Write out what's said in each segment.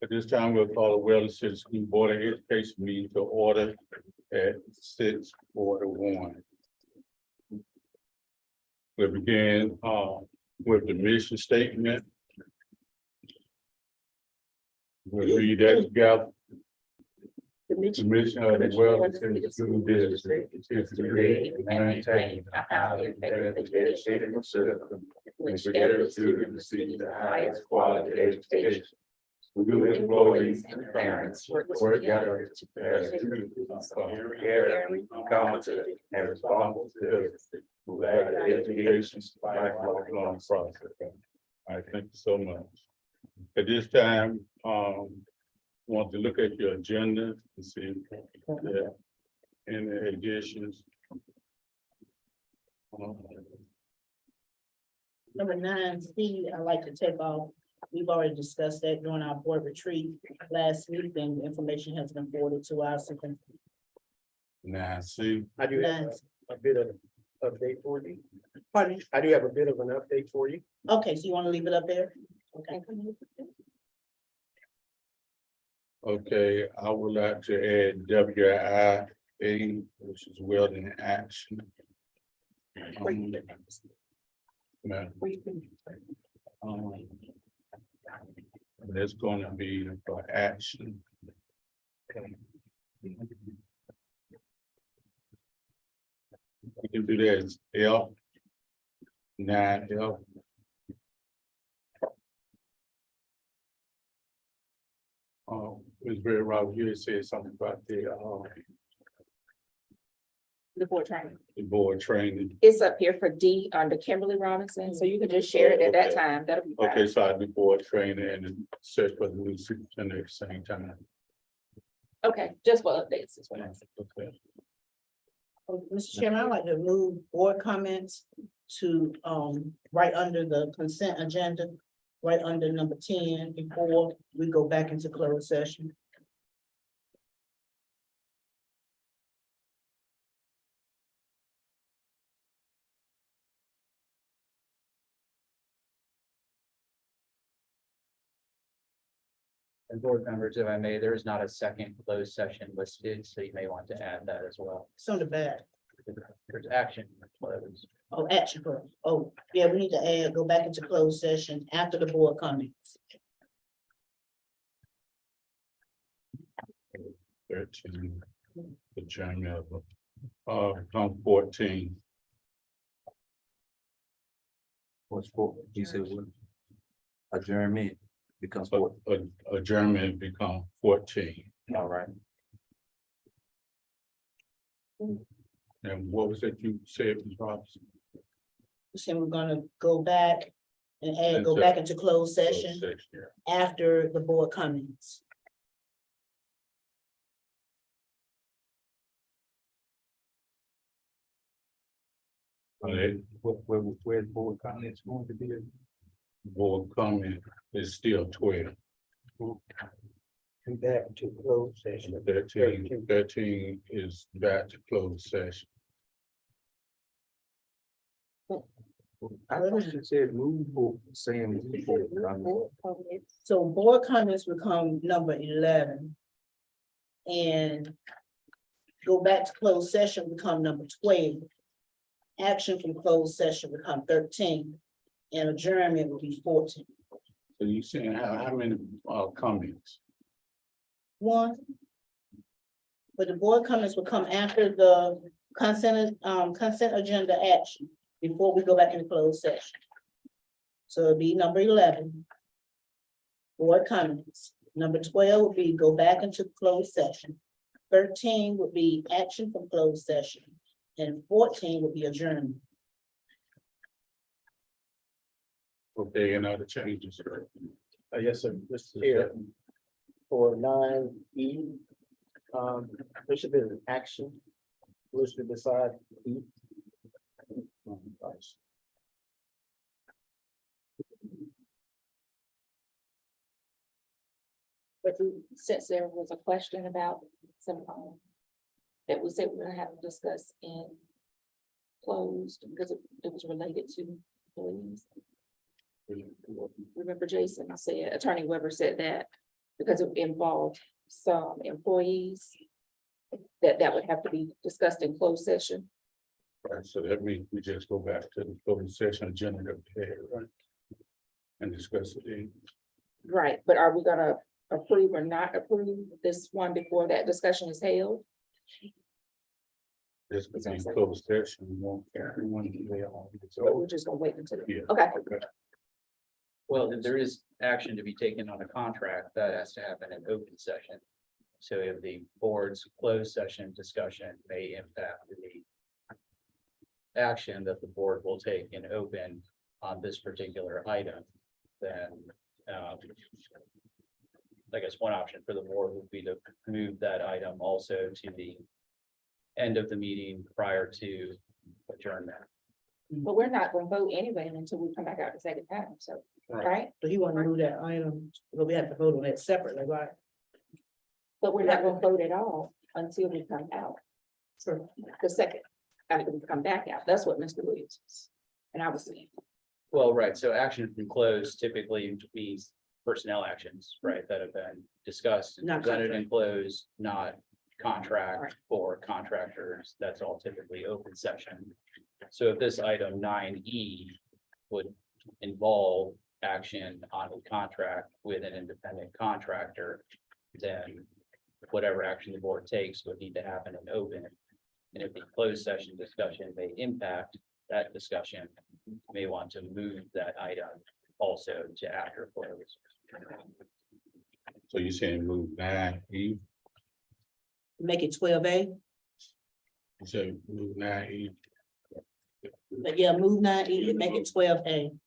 At this time, we'll call the Wellington City School Board of Education meeting to order at 6:41. We'll begin with the mission statement. We'll read that together. The mission of the Wellington City School District is to create and maintain a highly educated system which every student receives the highest quality education. School employees and parents work together to prepare students for caring, competent, and responsible citizens who add education to lifelong process. I thank you so much. At this time, want to look at your agenda and see if there are any additions. Number 9C, I'd like to take off. We've already discussed that during our board retreat last week, and information has been forwarded to our superintendent. Now, see, I do have a bit of update for you. Pardon? I do have a bit of an update for you. Okay, so you want to leave it up there? Okay. okay, I would like to add WIA, which is Welding Action. Now, That's going to be for action. We can do that as L. 9L. It's very right here, it says something about The board training. the board training. It's up here for D under Kimberly Robinson, so you can just share it at that time. That'll be fine. Okay, so I do board training and then search for the new superintendent at the same time. Okay, just for updates as well. Okay. Mr. Chairman, I'd like to move board comments to, right under the consent agenda, right under number 10, before we go back into closed session. And board members, if I may, there is not a second closed session listed, so you may want to add that as well. It's on the back. There's action closed. Oh, action for, oh, yeah, we need to add, go back into closed session after the board comments. 13, adjournment on 14. What's for, you said what? Adjournment becomes So, four. adjournment become 14. All right. And what was it you said, Ms. Robinson? So we're gonna go back and add, go Into back into closed Closed session session, yeah. after the board comments. Where the board comments going to be? Board comment is still 12. And back to closed session. 13 is back to closed session. I thought you said move for saying. move for comments. So board comments become number 11. And go back to closed session become number 12. Action from closed session become 13. And adjournment will be 14. So you saying how many comments? 1. But the board comments will come after the consent agenda action, before we go back into closed session. So it'll be number 11. Board comments. Number 12 will be go back into closed session. 13 would be action from closed session. And 14 would be adjournment. Okay, and other changes. Yes, sir, Mr. Chair, for 9E, there should be an action listed beside E. But since there was a question about some, that we said we're gonna have to discuss in closed, because it was related to employees. Remember Jason said, Attorney Weber said that because it involved some employees that would have to be discussed in closed session. Right, so that means we just go back to the open session agenda that we had, right? And discuss it then. Right, but are we gonna approve or not approve this one before that discussion is held? This could be Sounds like- closed session, we want everyone to be on. But we're just gonna wait until, Yeah. okay, Well, if there is action to be taken on a contract, that has to happen in open session. So if the board's closed session discussion may impact the action that the board will take in open on this particular item, then I guess one option for the board would be to move that item also to the end of the meeting prior to adjournment. but we're not gonna vote anyway until we come back out the second time, so, right? So you want to move that item, but we have to vote on it separately, right? But we're not gonna vote at all until we come out. Sure. The second, after we come back out, that's what Mr. Williams was, and I was saying. Well, right, so action from closed typically means personnel actions, right, that have been discussed and Not presented in closed, not contract for contractors. That's all typically open session. So if this item 9E would involve action on a contract with an independent contractor, then whatever action the board takes would need to happen in open. And if the closed session discussion may impact that discussion, you may want to move that item also to after close. So you're saying move 9E, Make it 12A, you say move 9E. but yeah, move 9E and make it 12A.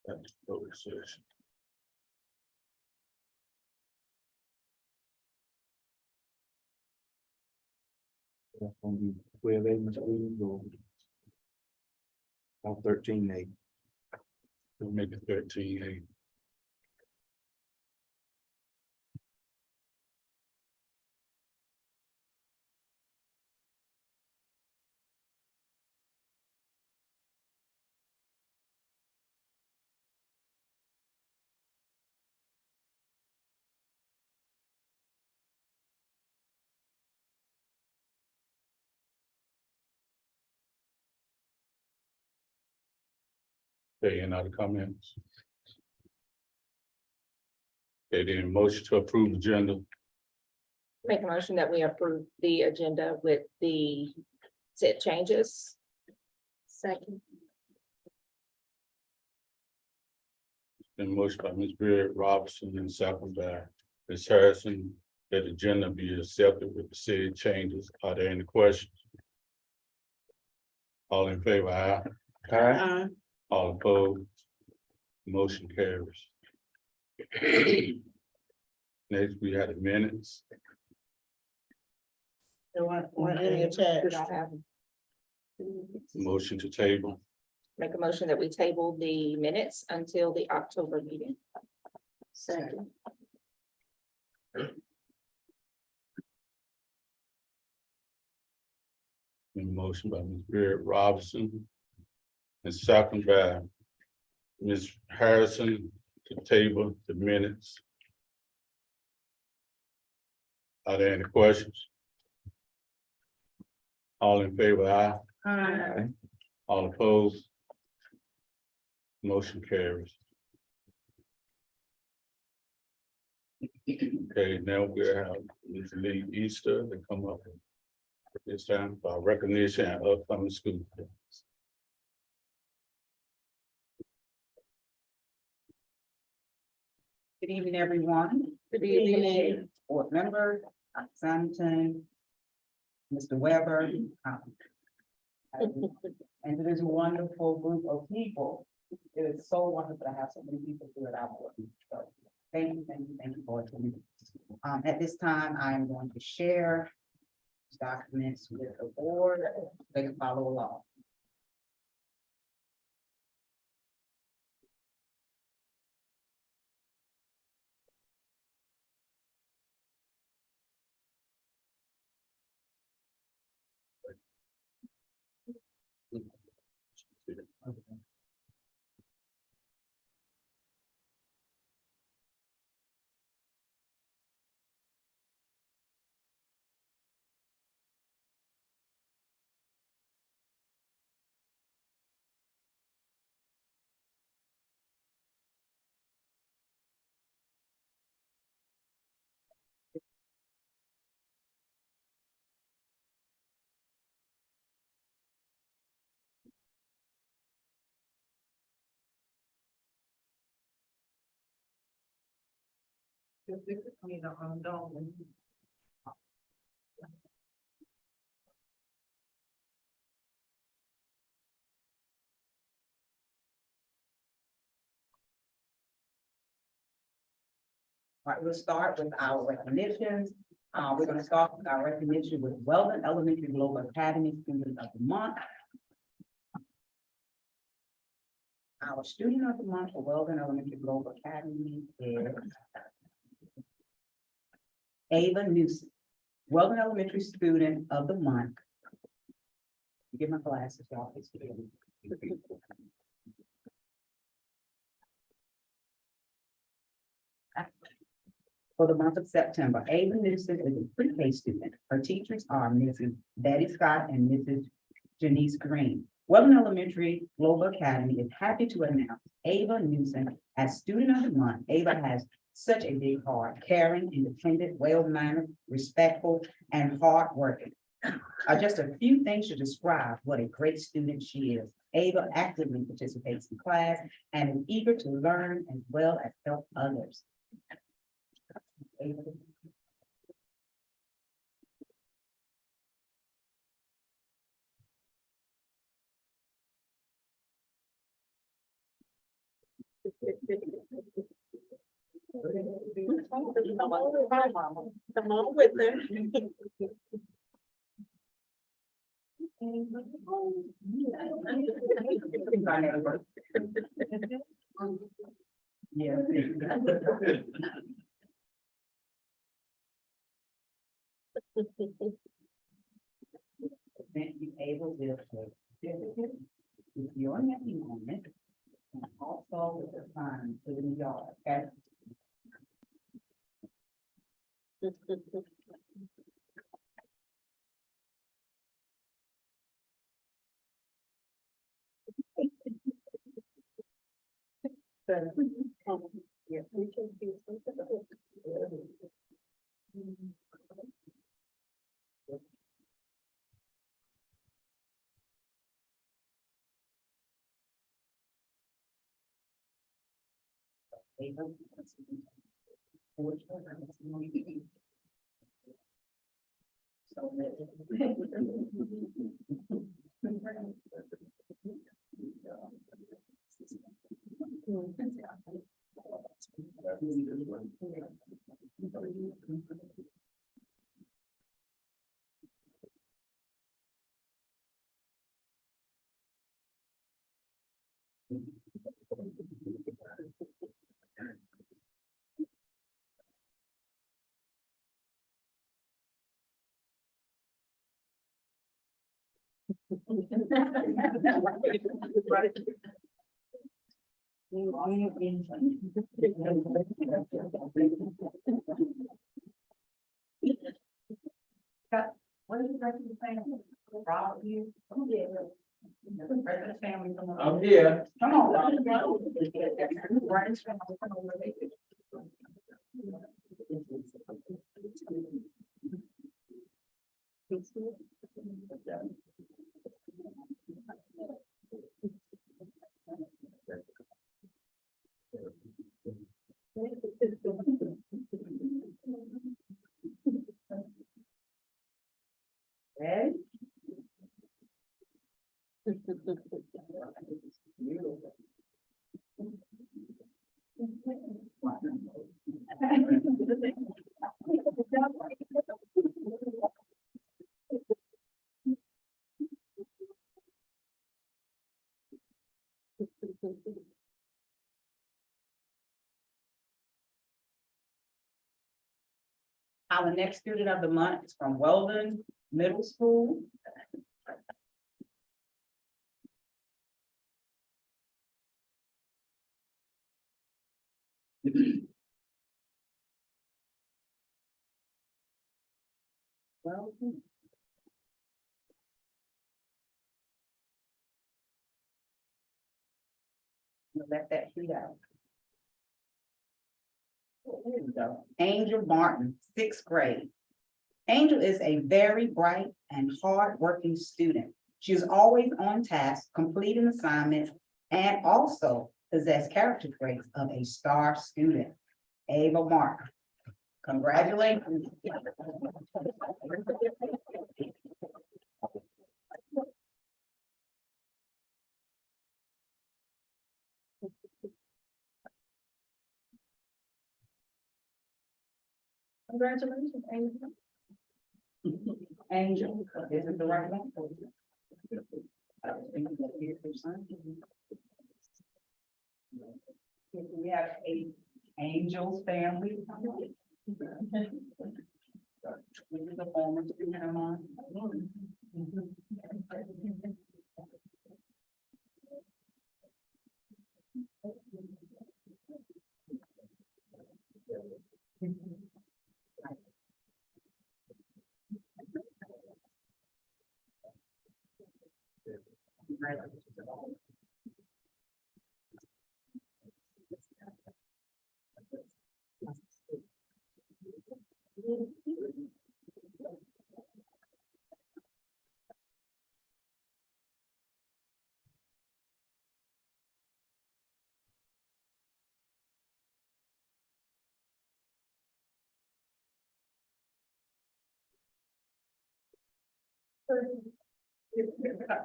That's open session. That's gonna be 12A, Mr. Williams, or on 13A. We'll make it 13A. Okay, any other comments? Okay, then motion to approve agenda. Make a motion that we approve the agenda with the set changes. Second. Been motion by Ms. Beard Robinson and second by Ms. Harrison, that the agenda be accepted with the said changes. Are there any questions? All in favor, aye. All opposed? Motion carries. Next, we had the minutes. There weren't any attached. We don't have them. Motion to table. Make a motion that we table the minutes until the October meeting. Second. Motion by Ms. Beard Robinson. And second by Ms. Harrison to table the minutes. Are there any questions? All in favor, aye. All opposed? Motion carries. Okay, now we have Ms. Lee Easter to come up at this time for recognition and upcoming school. Good evening, everyone. Good evening. Board member, Dr. Santon, Mr. Weber. And it is a wonderful group of people. It is so wonderful to have so many people do it out. So thank you, thank you for it. At this time, I am going to share documents with the board. They can follow along. All right, we'll start with our recognitions. We're gonna start with our recognition with Weldon Elementary Global Academy Student of the Month. Our Student of the Month for Weldon Elementary Global Academy is Ava Newsom, Weldon Elementary Student of the Month. Get my glasses, y'all. It's here. For the month of September, Ava Newsom is a pre-K student. Her teachers are Mrs. Betty Scott and Mrs. Janice Green. Weldon Elementary Global Academy is happy to announce Ava Newsom as Student of the Month. Ava has such a big heart, caring, independent, well-mannered, respectful, and hardworking. Just a few things to describe what a great student she is. Ava actively participates in class and is eager to learn as well as help others. Ava. Come on with them. Yeah. Thank you, Ava, with your name on it. And also with the sign to the yard, okay? Ava. What is the rest of the family? Rob, you? Yeah. The rest of the family, come on. I'm here. Come on, Rob. Right, come on, Ready? Our next student of the month is from Weldon Middle School. Weldon. Let that shoot out. Here we go. Angel Martin, sixth grade. Angel is a very bright and hardworking student. She is always on task, completing assignments, and also possess character traits of a star student. Ava Martin. Congratulations. Congratulations, Angel. Angel, this is the right one. We have a Angel's family. This is the former student of mine.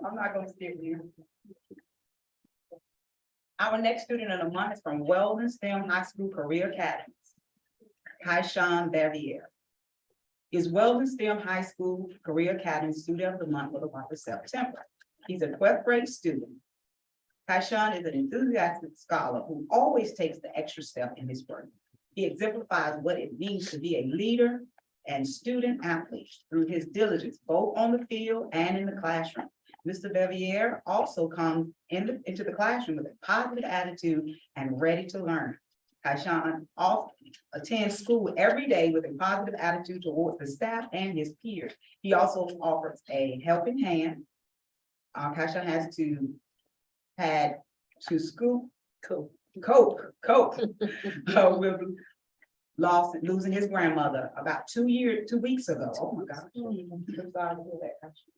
I'm not gonna skip you. Our next student of the month is from Weldon STEM High School Career Academies. Kaishan Bavier. Is Weldon STEM High School Career Academy Student of the Month for the month of September. He's a 12th grade student. Kaishan is an enthusiastic scholar who always takes the extra step in his work. He exemplifies what it means to be a leader and student athlete through his diligence, both on the field and in the classroom. Mr. Bevier also comes into the classroom with a positive attitude and ready to learn. Kaishan often attends school every day with a positive attitude towards the staff and his peers. He also offers a helping hand. Kaishan had to cope with losing his grandmother about 2 weeks ago. Oh my God. I'm sorry to hear that, Kaishan.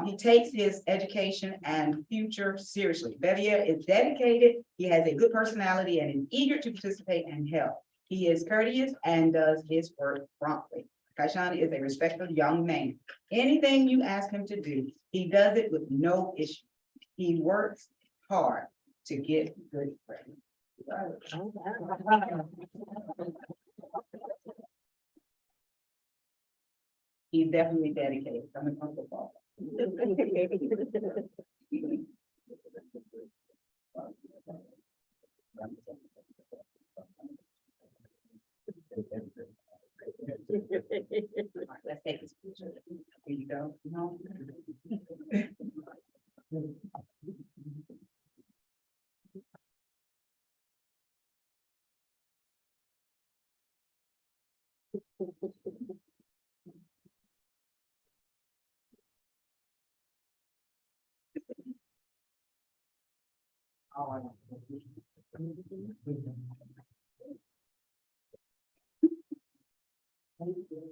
He takes his education and future seriously. Bevier is dedicated. He has a good personality and is eager to participate and help. He is courteous and does his work promptly. Kaishan is a respectful young man. Anything you ask him to do, he does it with no issue. He works hard to get good grades. He's definitely dedicated. Coming from football. Let's take this picture. Here you go. No.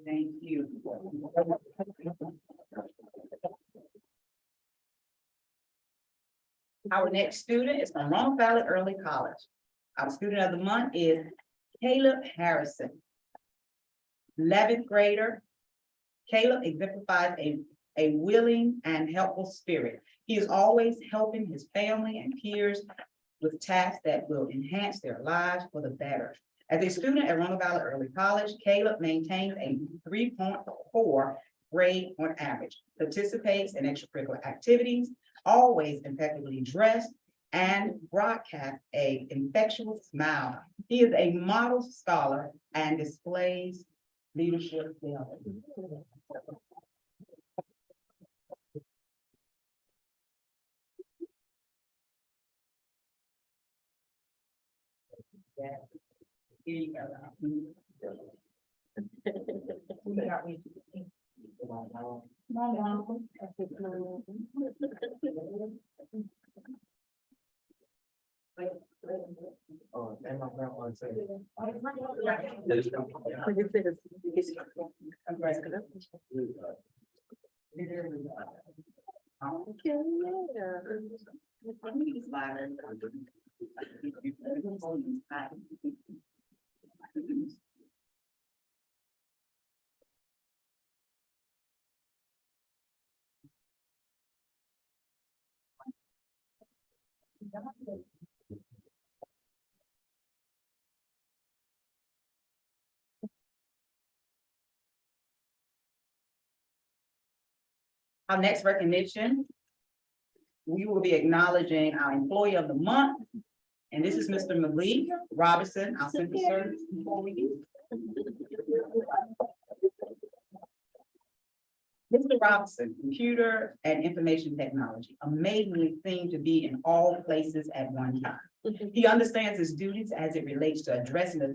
Thank you. Our next student is from Roanoke Valley Early College. Our student of the month is Caleb Harrison. 11th grader. Caleb exemplifies a willing and helpful spirit. He is always helping his family and peers with tasks that will enhance their lives for the better. As a student at Roanoke Valley Early College, Caleb maintains a 3.4 grade on average, participates in extracurricular activities, always impeccably dressed, and broadcasts an infectious smile. He is a model scholar and displays leadership skills. Yeah. Here you go. Oh, and my grandma said. Our next recognition, we will be acknowledging our Employee of the Month. And this is Mr. Malik Robinson, our Central Service employee. Mr. Robinson, computer and information technology, amazingly seemed to be in all places at one time. He understands his duties as it relates to addressing the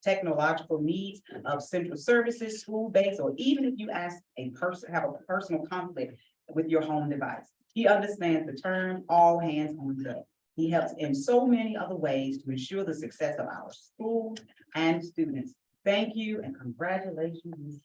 technological needs of central services, school-based, or even if you ask a person, have a personal conflict with your home device. He understands the term all hands on deck. He helps in so many other ways to ensure the success of our school and students. Thank you and congratulations.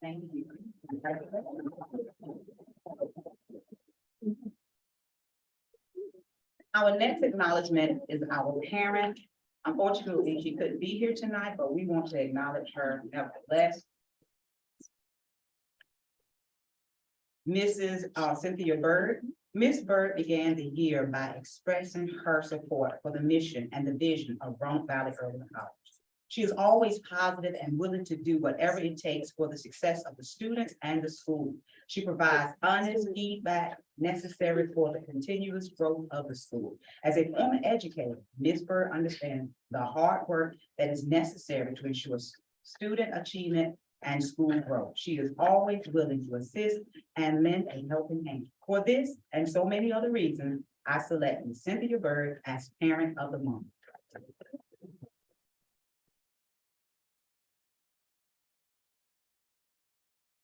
Thank you. Our next acknowledgement is our parent. Unfortunately, she couldn't be here tonight, but we want to acknowledge her nevertheless. Mrs. Cynthia Bird. Ms. Bird began the year by expressing her support for the mission and the vision of Roanoke Valley Urban College. She is always positive and willing to do whatever it takes for the success of the students and the school. She provides honest feedback necessary for the continuous growth of the school. As a former educator, Ms. Bird understands the hard work that is necessary to ensure student achievement and school growth. She is always willing to assist and lend a helping hand. For this and so many other reasons, I select Ms. Cynthia Bird as Parent of the Month.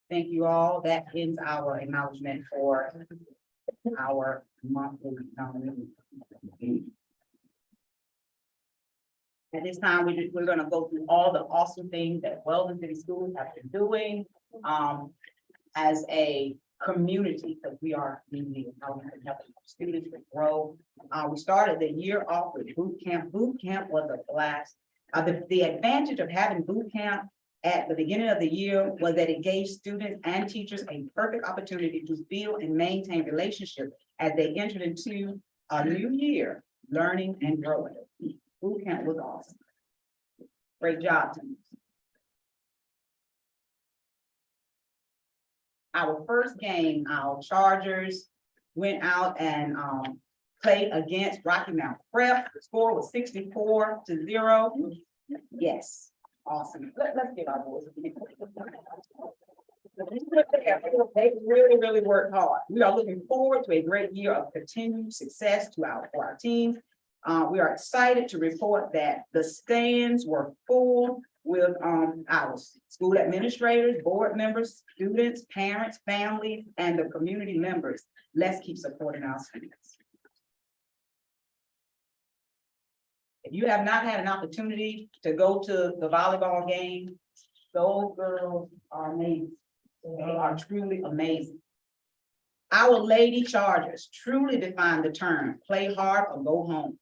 Thank you all. That ends our acknowledgement for our monthly nominee. At this time, we're gonna go through all the awesome things that Weldon City Schools have been doing as a community, because we are really helping students to grow. We started the year off with boot camp. Boot camp was a blast. The advantage of having boot camp at the beginning of the year was that it gave students and teachers a perfect opportunity to build and maintain relationships as they entered into a new year, learning and growing. Boot camp was awesome. Great job, team. Our first game, our Chargers went out and played against Rocky Mount Prep. The score was 64-0. Yes, awesome. Let's give our boys a big. They really worked hard. We are looking forward to a great year of continued success for our teams. We are excited to report that the stands were full with our school administrators, board members, students, parents, families, and the community members. Let's keep supporting our students. If you have not had an opportunity to go to the volleyball game, those girls are amazing. They are truly amazing. Our Lady Chargers truly define the term, play hard or go home.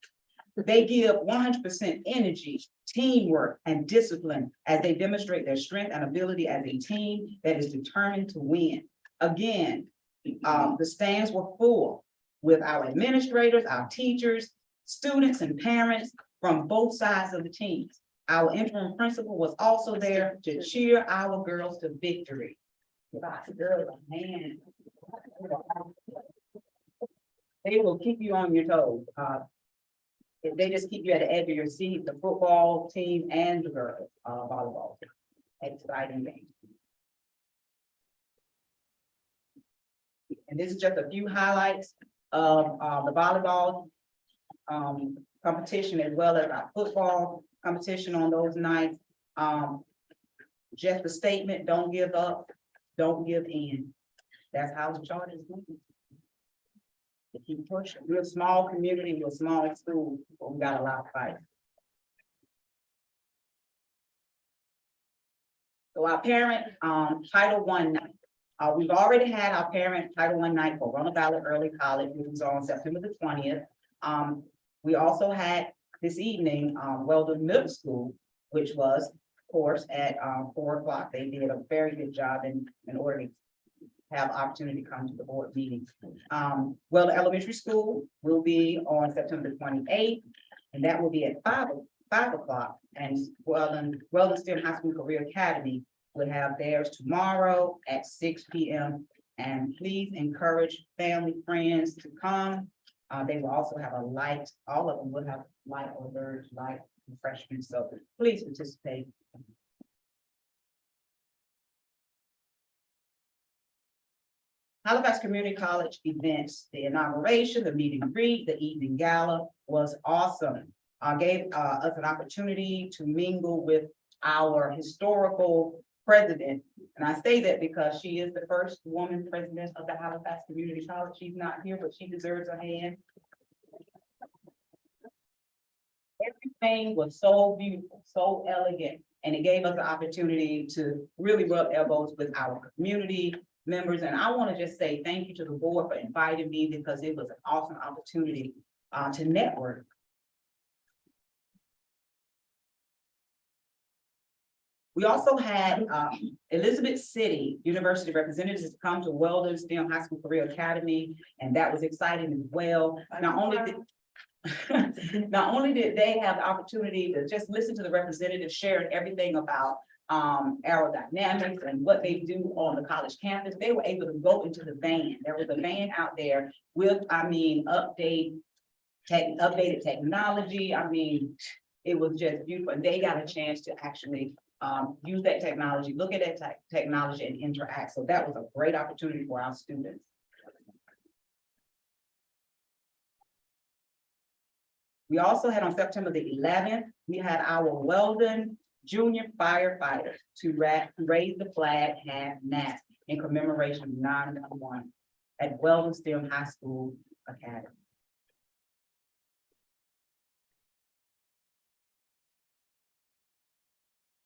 They give 100% energy, teamwork, and discipline as they demonstrate their strength and ability as a team that is determined to win. Again, the stands were full with our administrators, our teachers, students, and parents from both sides of the teams. Our interim principal was also there to cheer our girls to victory. Girls, man. They will keep you on your toes. They just keep you at the edge of your seat, the football team and the girls, volleyball. Exciting game. And this is just a few highlights of the volleyball competition, as well as our football competition on those nights. Just a statement, don't give up, don't give in. That's how the chart is moving. to keep pushing. We're a small community, we're a small school, but we got a lot of fight. So our parent, Title I night. We've already had our parent Title I night for Roanoke Valley Early College, which was on September the 20th. We also had this evening, Weldon Middle School, which was, of course, at 4 o'clock. They did a very good job in order to have opportunity to come to the board meeting. Weldon Elementary School will be on September the 28th, and that will be at 5 o'clock. And Weldon STEM High School Career Academy will have theirs tomorrow at 6 p.m. And please encourage family, friends to come. They will also have a light, all of them will have light alert, light refreshment, so please participate. Halifax Community College events, the inauguration, the meet and greet, the evening gala was awesome. Gave us an opportunity to mingle with our historical president. And I say that because she is the first woman president of the Halifax Community College. She's not here, but she deserves a hand. Everything was so beautiful, so elegant, and it gave us an opportunity to really rub elbows with our community members. And I want to just say thank you to the board for inviting me, because it was an awesome opportunity to network. We also had Elizabeth City University representatives come to Weldon STEM High School Career Academy, and that was exciting as well. Not only did they have the opportunity to just listen to the representatives sharing everything about aerodynamics and what they do on the college campus, they were able to go into the van. There was a van out there with, updated technology. It was just beautiful. And they got a chance to actually use that technology, look at that technology and interact. So that was a great opportunity for our students. We also had on September the 11th, we had our Weldon Junior Firefighters to raise the flag and mast in commemoration of 9/11 at Weldon STEM High School Academy.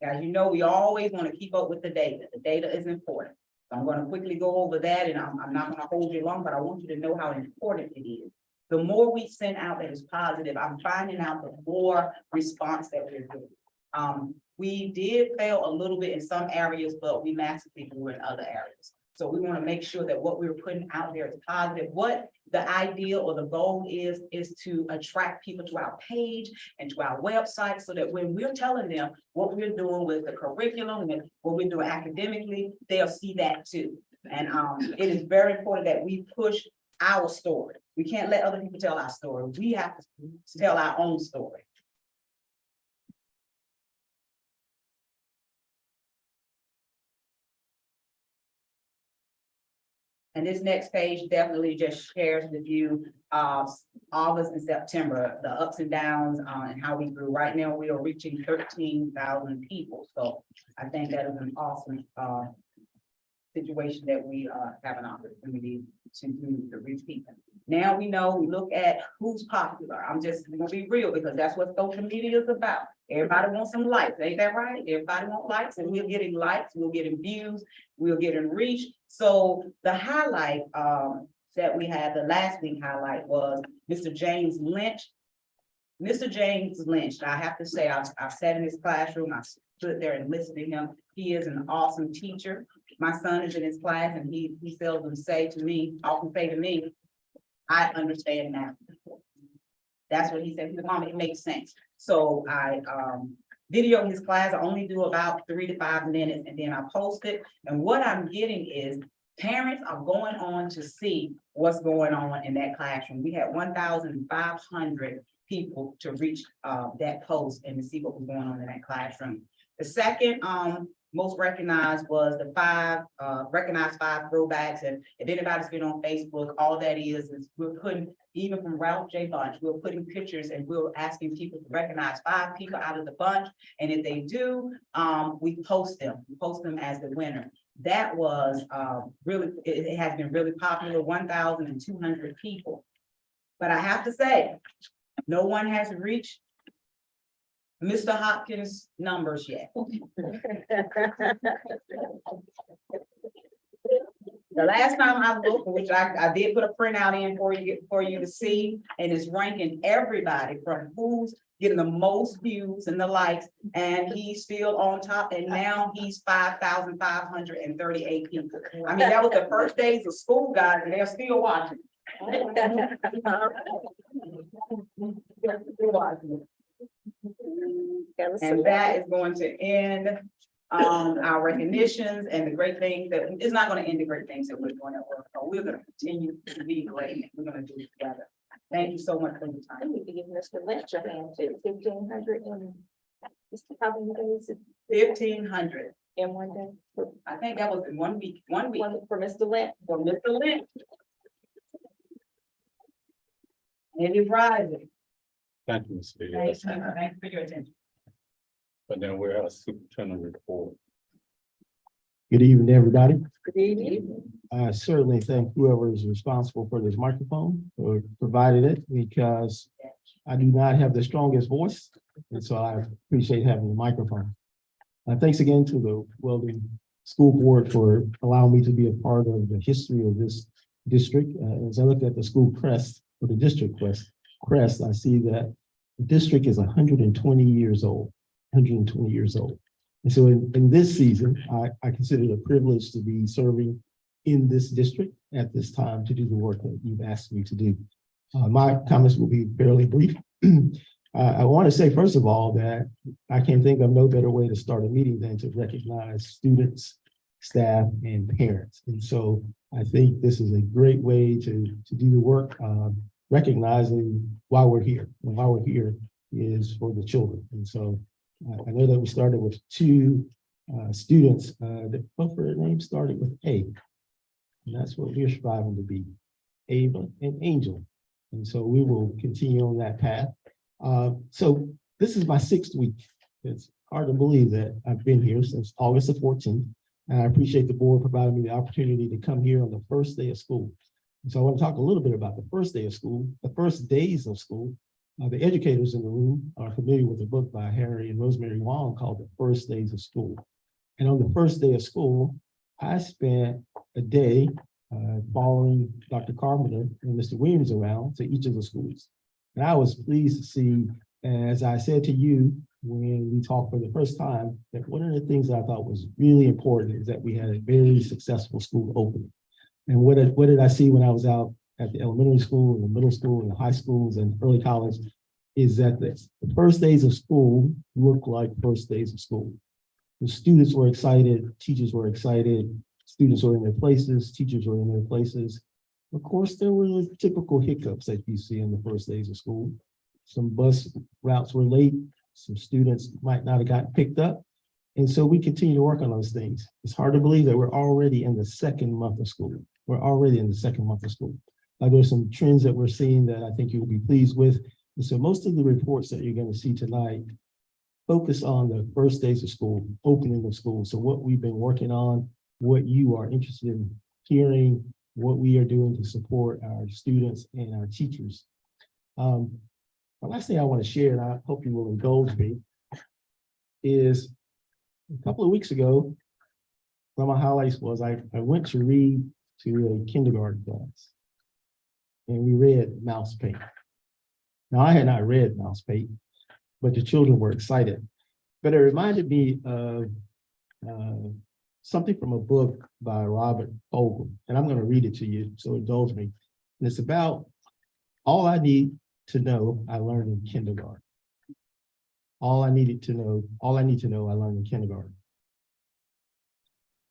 As you know, we always want to keep up with the data. The data is important. So I'm going to quickly go over that, and I'm not going to hold you long, but I want you to know how important it is. The more we send out that is positive, I'm finding out the more response that we're getting. We did fail a little bit in some areas, but we massively grew in other areas. So we want to make sure that what we're putting out there is positive. What the idea or the goal is to attract people to our page and to our website, so that when we're telling them what we're doing with the curriculum and what we're doing academically, they'll see that too. And it is very important that we push our story. We can't let other people tell our story. We have to tell our own story. And this next page definitely just shares with you August and September, the ups and downs and how we grew. Right now, we are reaching 13,000 people. So I think that is an awesome situation that we have an opportunity to reach people. Now we know, we look at who's popular. I'm just gonna be real, because that's what social media is about. Everybody wants some likes, ain't that right? Everybody wants likes, and we're getting likes, we're getting views, we're getting reach. So the highlight that we had, the last week highlight, was Mr. James Lynch. Mr. James Lynch, I have to say, I've sat in his classroom, I stood there and listened to him. He is an awesome teacher. My son is in his class, and he seldom often say to me, I understand now. That's what he said. He said, Mama, it makes sense. So I video his class. I only do about 3 to 5 minutes, and then I post it. And what I'm getting is parents are going on to see what's going on in that classroom. We had 1,500 people to reach that post and to see what was going on in that classroom. The second most recognized was the recognized 5 throwbacks. And if anybody's been on Facebook, all that is we're putting, even from Ralph J. Bunch, we're putting pictures and we're asking people to recognize 5 people out of the bunch. And if they do, we post them as the winner. That was really, it has been really popular, 1,200 people But I have to say, no one has reached Mr. Hopkins' numbers yet. The last time I looked, which I did put a printout in for you to see, and it's ranking everybody from who's getting the most views and the likes, and he's still on top, and now he's 5,538 people. I mean, that was the first days of school, guys, and they're still watching. Still watching. And that is going to end our recognitions and the great things that, it's not gonna end the great things that we're doing at work, but we're gonna continue to be great. We're gonna do it together. Thank you so much for your I time. need to give Mr. Lynch a hand too, 1,500 and how many days 1,500. in one day? I think that was in 1 week, 1 week One for Mr. Lynch. for Mr. Lynch. And it's rising. Thank you, Ms. Lee. Thanks for your attention. But then we're at superintendent report. Good evening, everybody. Good evening. I certainly thank whoever is responsible for this microphone for providing it, because I do not have the strongest voice, and so I appreciate having the microphone. Thanks again to the Weldon School Board for allowing me to be a part of the history of this district. As I look at the school crest, or the district crest, I see that the district is 120 years old, 120 years old. And so in this season, I consider it a privilege to be serving in this district at this time to do the work that you've asked me to do. My comments will be fairly brief. I want to say, first of all, that I can think of no better way to start a meeting than to recognize students, staff, and parents. And so I think this is a great way to do the work, recognizing why we're here. And why we're here is for the children. And so I know that we started with two students that both their names started with A. And that's what we're striving to be, Ava and Angel. And so we will continue on that path. So this is my 6th week. It's hard to believe that I've been here since August the 14th. And I appreciate the board providing me the opportunity to come here on the first day of school. And so I want to talk a little bit about the first day of school, the first days of school. The educators in the room are familiar with a book by Harry and Rosemary Wong called The First Days of School. And on the first day of school, I spent a day following Dr. Carpenter and Mr. Williams around to each of the schools. And I was pleased to see, as I said to you when we talked for the first time, that one of the things that I thought was really important is that we had a very successful school opening. And what did I see when I was out at the elementary school, and the middle school, and the high schools, and early college, is that the first days of school look like first days of school. The students were excited, teachers were excited, students were in their places, teachers were in their places. Of course, there were the typical hiccups that you see in the first days of school. Some bus routes were late, some students might not have gotten picked up. And so we continue to work on those things. It's hard to believe that we're already in the 2nd month of school. We're already in the 2nd month of school. There's some trends that we're seeing that I think you'll be pleased with. And so most of the reports that you're going to see tonight focus on the first days of school, opening of school. So what we've been working on, what you are interested in hearing, what we are doing to support our students and our teachers. The last thing I want to share, and I hope you will indulge me, is a couple of weeks ago, one of my highlights was I went to read to a kindergarten class. And we read Mouse Paint. Now, I had not read Mouse Paint, but the children were excited. But it reminded me of something from a book by Robert Ogle, and I'm going to read it to you, so indulge me. And it's about all I need to know I learned in kindergarten. All I need to know I learned in kindergarten.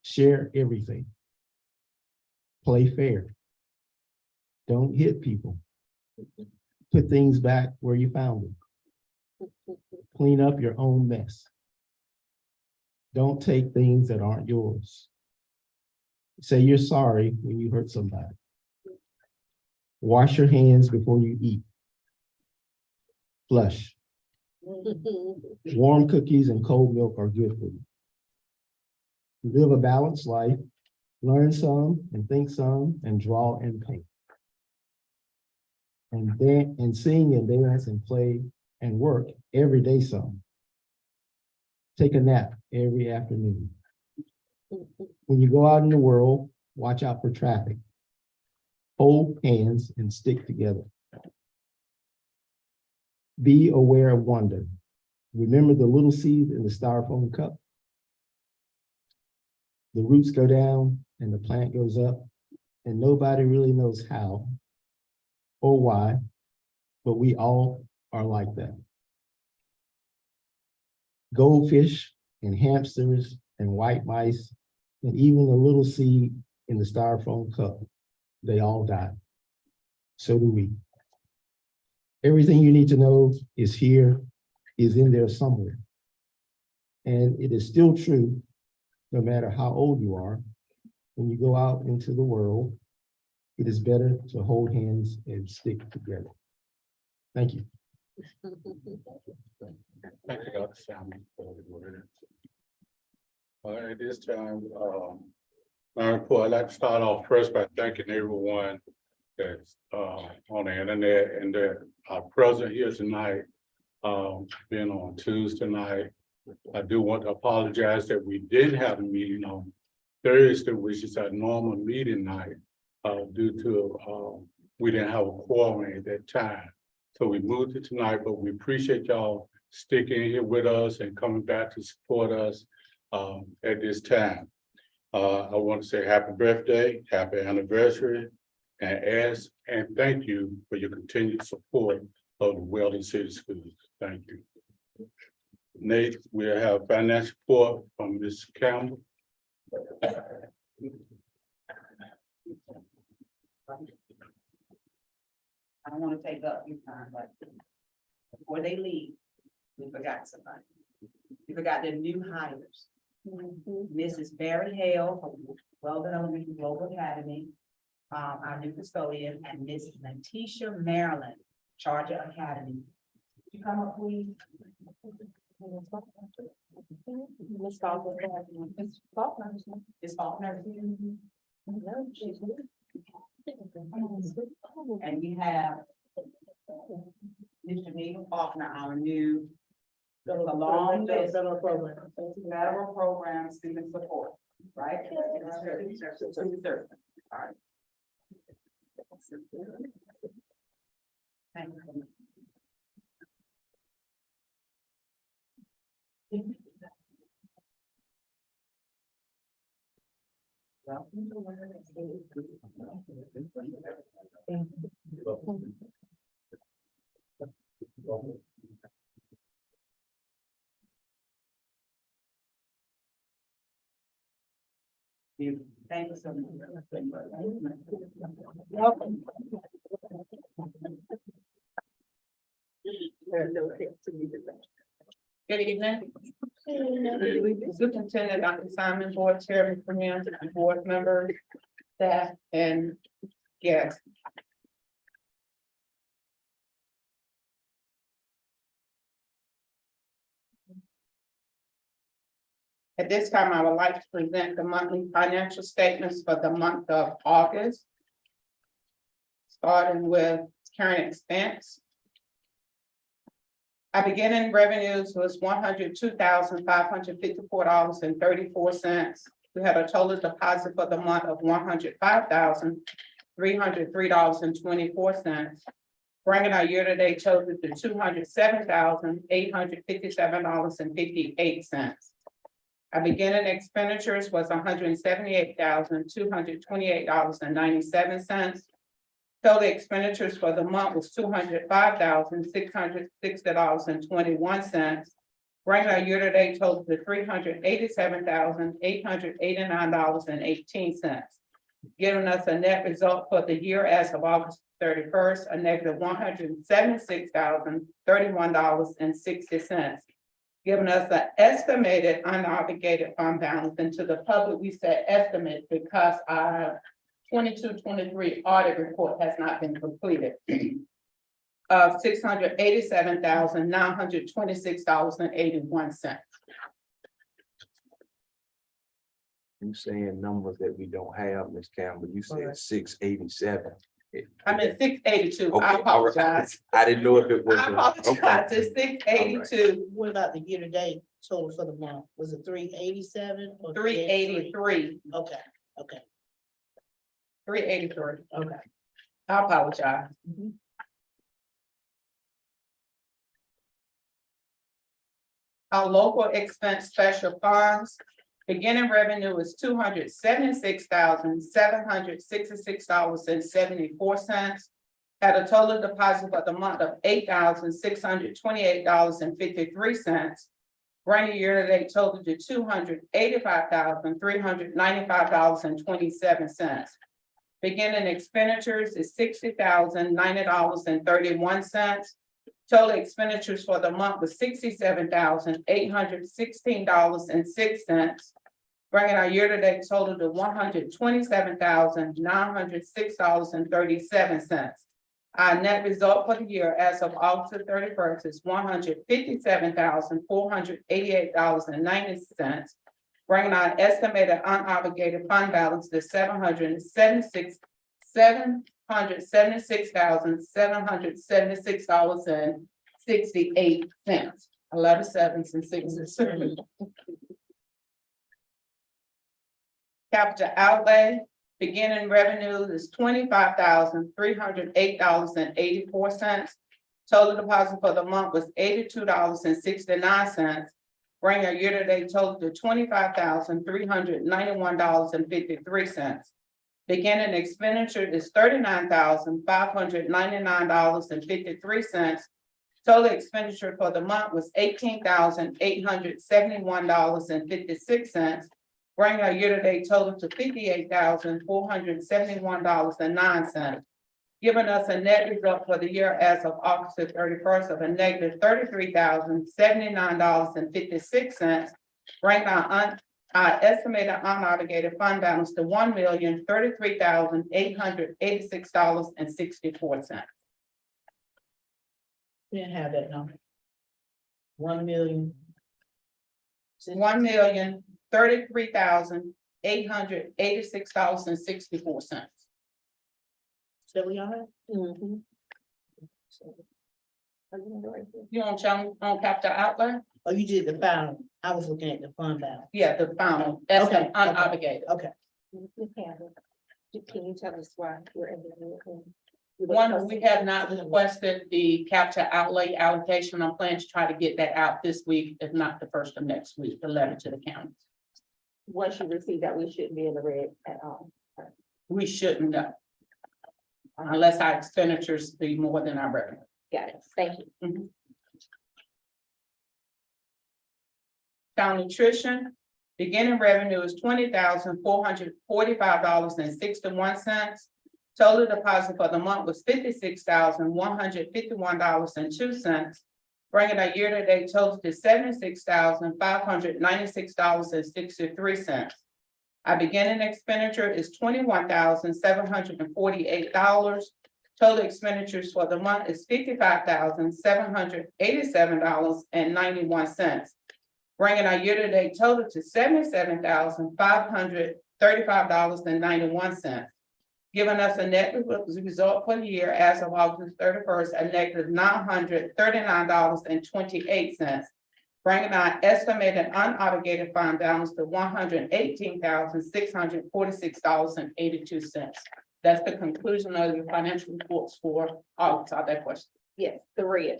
Share everything. Play fair. Don't hit people. Put things back where you found them. Clean up your own mess. Don't take things that aren't yours. Say you're sorry when you hurt somebody. Wash your hands before you eat. Flush. Warm cookies and cold milk are good for you. Live a balanced life. Learn some and think some and draw and paint. and sing and dance and play and work every day some. Take a nap every afternoon. When you go out in the world, watch out for traffic. Hold hands and stick together. Be aware of wonder. Remember the little seed in the styrofoam cup? The roots go down and the plant goes up, and nobody really knows how or why, but we all are like that. Goldfish and hamsters and white mice, and even the little seed in the styrofoam cup, they all die. So do we. Everything you need to know is here, is in there somewhere. And it is still true, no matter how old you are, when you go out into the world, it is better to hold hands and stick together. Thank you. Thank you, Dr. Salmon, for the word. At this time, my report, I'd like to start off first by thanking everyone that's on the internet and that are present here tonight, being on Tuesday night. I do want to apologize that we didn't have a meeting on Thursday, which is our normal meeting night, due to we didn't have a quorum at that time. So we moved it tonight, but we appreciate y'all sticking here with us and coming back to support us at this time. I want to say happy birthday, happy anniversary, and thank you for your continued support of the Weldon City Schools. Thank you. Next, we have financial report from Ms. Campbell. I don't want to take up your time, but before they leave, we forgot somebody. We forgot the new hires. Mrs. Barry Hale from Weldon Elementary Global Academy, our new custodian, and Mrs. Natisha Maryland, Charger Academy. Could you come up, please? Ms. Faulkner. Ms. Faulkner. Ms. Faulkner. No, she's. And we have Mr. Neil Faulkner, our new along with federal program student support, right? Student service. All right. Thank you. Thank you so much. Welcome. Good evening. Superintendent Dr. Simon, Board Chairman, Premier, board members, staff, and guests. At this time, I would like to present the monthly financial statements for the month of August. Starting with current expense. Our beginning revenues was $102,554.34. We had a total deposit for the month of $105,303.24, bringing our year-to-date total to $207,857.58. Our beginning expenditures was $178,228.97. Total expenditures for the month was $205,606.21, bringing our year-to-date total to $387,889.18, giving us a net result for the year as of August 31st, a negative $176,031.60, giving us an estimated unobligated fund balance. And to the public, we said estimate because our 22-23 audit report has not been completed. Of $687,926.81. You saying numbers that we don't have, Ms. Campbell, you said 687, I'm at 682. Okay, all I right. apologize. I didn't know if it was. I apologize. It's 682, What about the year-to-date total for the month? Was it 387 or 383, Okay, okay, 383. okay. I apologize. Our local expense special funds, beginning revenue is $276,766.74. Had a total deposit for the month of $8,628.53. Bringing year-to-date total to $285,395.27. Beginning expenditures is $60,090.31. Total expenditures for the month was $67,816.06. Bringing our year-to-date total to $127,906.37. Our net result for the year as of August 31st is $157,488.90. Bringing our estimated unobligated fund balance to $776,776.68. 11 sevens and sixes. Capital outlay, beginning revenue is $25,308.84. Total deposit for the month was $82.69. Bringing our year-to-date total to $25,391.53. Beginning expenditure is $39,599.53. Total expenditure for the month was $18,871.56. Bringing our year-to-date total to $58,471.09. Giving us a net result for the year as of August 31st of a negative $33,079.56. Bringing our estimated unobligated fund balance to $1,033,886.64. We didn't have that number. 1 million. $1,033,886.64. So we all right? Mhm. You on capital outlay? Oh, you did the final. I was looking at the fund balance. Yeah, the final, that's Okay, okay. unobligated. Okay. Ms. Campbell, can you tell us why we're in the? One, we have not requested the capital outlay allocation. I'm planning to try to get that out this week, if not the first of next week, the letter to the county. Once you receive that, we shouldn't be in the red at all. We shouldn't know. Unless our expenditures be more than our revenue. Got it. Thank you. Child nutrition, beginning revenue is $20,445.61. Total deposit for the month was $56,151.02. Bringing our year-to-date total to $76,596.63. Our beginning expenditure is $21,748. Total expenditures for the month is $55,787.91. Bringing our year-to-date total to $77,535.91. Giving us a net result for the year as of August 31st, a negative $939.28. Bringing our estimated unobligated fund balance to $118,646.82. That's the conclusion of the financial reports for August. Are there questions? Yes, the red.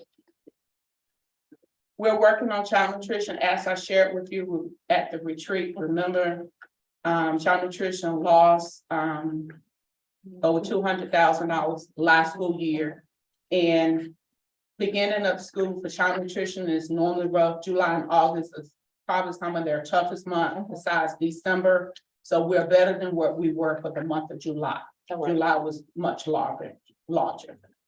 We're working on child nutrition, as I shared with you at the retreat. Remember, child nutrition lost over $200,000 last school year. And beginning of school for child nutrition is normally rough. July and August is probably some of their toughest months besides December. So we're better than what we were for the month of July. July was much larger.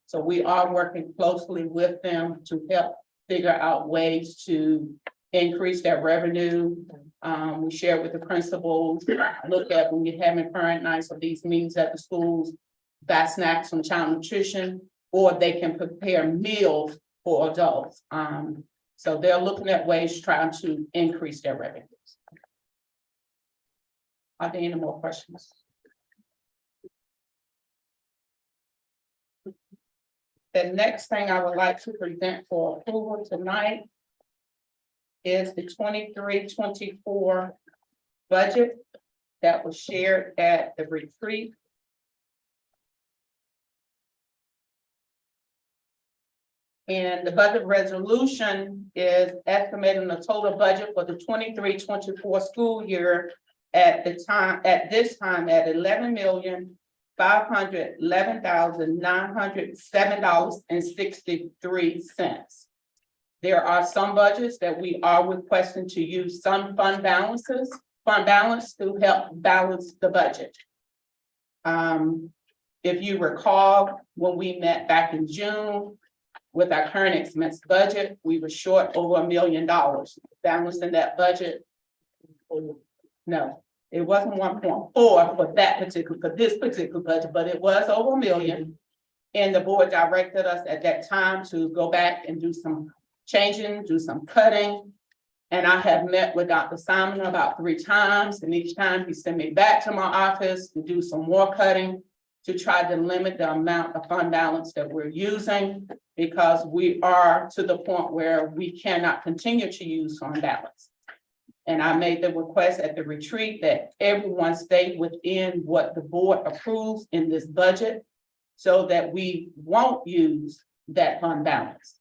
So we are working closely with them to help figure out ways to increase their revenue. We share with the principals, look at when you're having parent nights of these meetings at the schools, buy snacks from child nutrition, or they can prepare meals for adults. So they're looking at ways trying to increase their revenues. Are there any more questions? The next thing I would like to present for approval tonight is the 23-24 budget that was shared at the retreat. And the budget resolution is estimating the total budget for the 23-24 school year at this time at $11,511,907.63. There are some budgets that we are requesting to use some fund balance to help balance the budget. If you recall, when we met back in June, with our current expense budget, we were short over $1 million. Balancing that budget. No, it wasn't 1.4 for this particular budget, but it was over $1 million. And the board directed us at that time to go back and do some changing, do some cutting. And I have met with Dr. Simon about 3 times, and each time he sent me back to my office to do some more cutting to try to limit the amount of fund balance that we're using, because we are to the point where we cannot continue to use fund balance. And I made the request at the retreat that everyone stay within what the board approves in this budget so that we won't use that fund balance.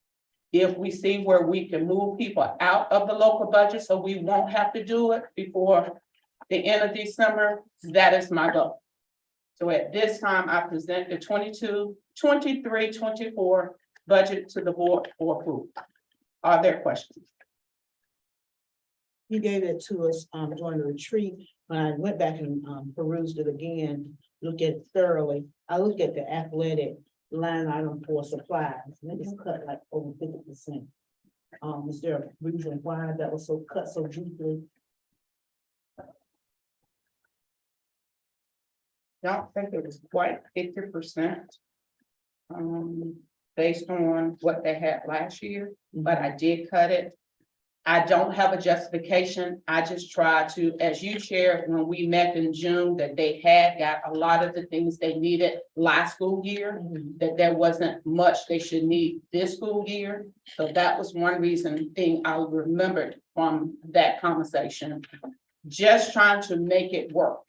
If we see where we can move people out of the local budget so we won't have to do it before the end of December, that is my goal. So at this time, I present the 23-24 budget to the board for approval. Are there questions? He gave it to us during the retreat. When I went back and perused it again, looked at it thoroughly, I looked at the athletic line item for supplies, and it was cut like over 50%. Is there a reason why that was so cut so deeply? Don't think it was quite 50%. Based on what they had last year, but I did cut it. I don't have a justification. I just tried to, as you shared when we met in June, that they had got a lot of the things they needed last school year, that there wasn't much they should need this school year. So that was one thing I remembered from that conversation, just trying to make it work.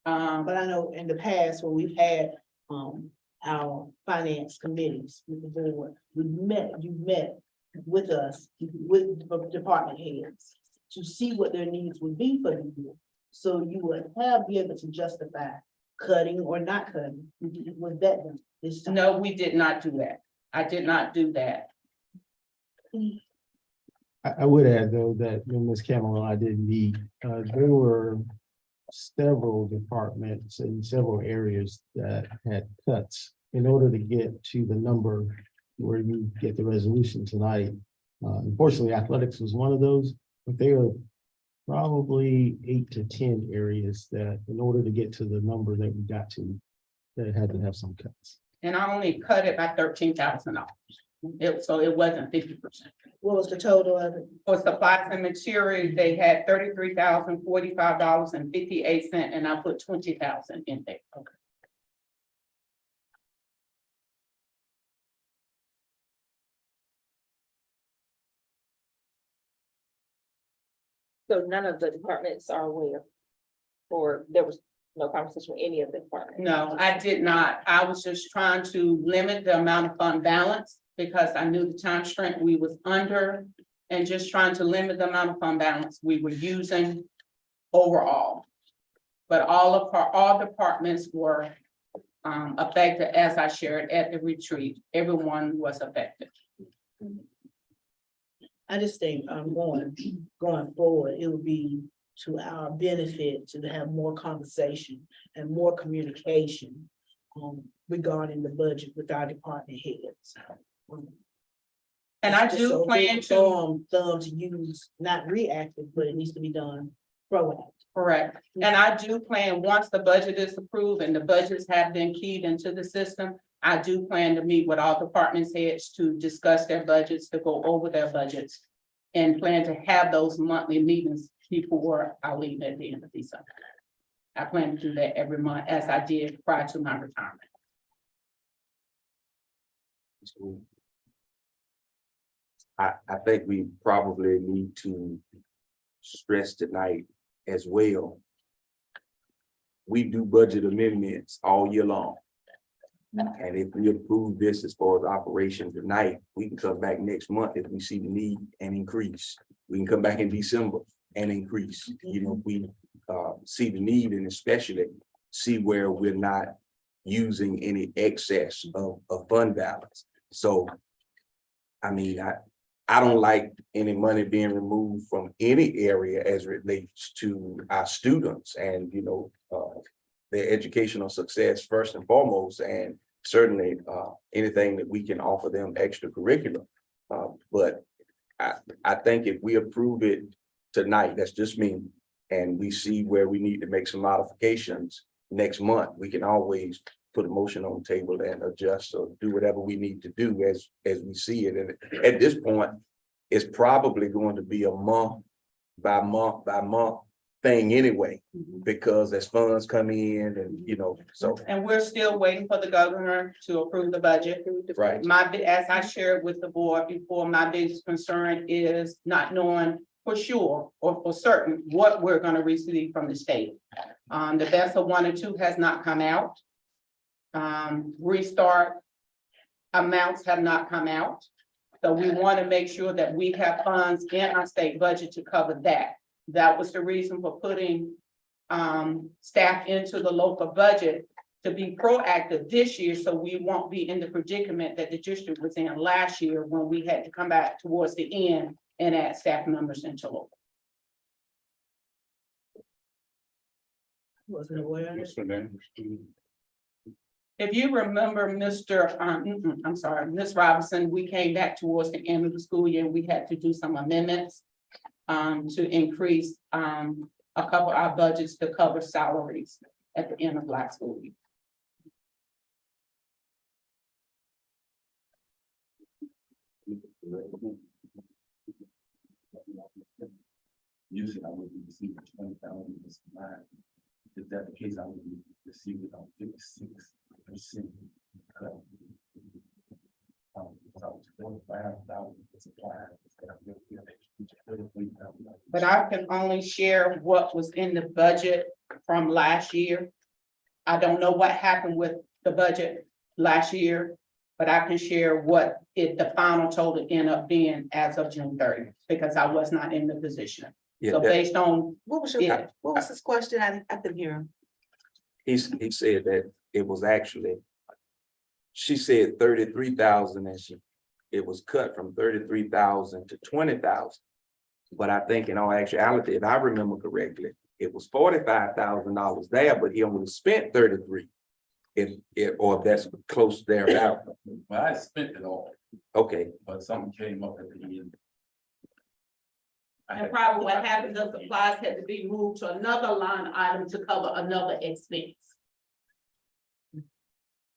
But I know in the past when we've had our finance committees with the board, you met with us, with the department heads to see what their needs would be for the year. So you would be able to justify cutting or not cutting. Was that done this time? No, we did not do that. I did not do that. I would add though that when Ms. Cameron and I did meet, there were several departments in several areas that had cuts in order to get to the number where you get the resolution tonight. Unfortunately, athletics was one of those, but there are probably 8 to 10 areas that in order to get to the number that we got to, that had to have some cuts. And I only cut it by $13,000. So it wasn't 50%. What was the total of it? For supplies and materials, they had $33,045.58, and I put 20,000 in there. Okay. So none of the departments are aware, or there was no conversation with any of the departments? No, I did not. I was just trying to limit the amount of fund balance because I knew the time strength we was under, and just trying to limit the amount of fund balance we were using overall. But all departments were affected, as I shared at the retreat. Everyone was affected. I just think going forward, it would be to our benefit to have more conversation and more communication regarding the budget with our department heads. And I It's do so plan big to. thumb to use, not reactive, but it needs to be done proactive. Correct. And I do plan, once the budget is approved and the budgets have been keyed into the system, I do plan to meet with all department heads to discuss their budgets, to go over their budgets, and plan to have those monthly meetings before I leave at the end of December. I plan to do that every month, as I did prior to my retirement. school. I think we probably need to stress tonight as well. We do budget amendments all year long. And if we approve this as far as operation tonight, we can come back next month if we see the need and increase. We can come back in December and increase, you know, if we see the need and especially see where we're not using any excess of fund balance. So, I mean, I don't like any money being removed from any area as it relates to our students and, you know, their educational success first and foremost, and certainly anything that we can offer them extracurricular. But I think if we approve it tonight, that's just me, and we see where we need to make some modifications next month, we can always put a motion on the table and adjust or do whatever we need to do as we see it. And at this point, it's probably going to be a month by month thing anyway, because as funds come in and, you know, so. And we're still waiting for the governor to approve the budget. Right. As I shared with the board before, my biggest concern is not knowing for sure or for certain what we're gonna receive from the state. The best of 1 and 2 has not come out. Restart amounts have not come out. So we want to make sure that we have funds in our state budget to cover that. That was the reason for putting staff into the local budget to be proactive this year, so we won't be in the predicament that the district was in last year when we had to come back towards the end and add staff members into local. Wasn't aware of it. What's her name? If you remember, Ms. Robinson, we came back towards the end of the school year, and we had to do some amendments to increase a couple of our budgets to cover salaries at the end of last school year. Usually I would be receiving 20,000 this line. If that's the case, I would be receiving on 56%. But I can only share what was in the budget from last year. I don't know what happened with the budget last year, but I can share what the final total ended up being as of June 30th, because I was not in the position. Yeah, So based on, What was Yeah. what was his question? I couldn't hear him. he said that it was actually, she said 33,000 and it was cut from 33,000 to 20,000. But I think in all actuality, if I remember correctly, it was $45,000 there, but he only spent 33. Or if that's close there out. Well, I spent it all, Okay, but something came up at the end. and probably what happened, the supplies had to be moved to another line item to cover another expense.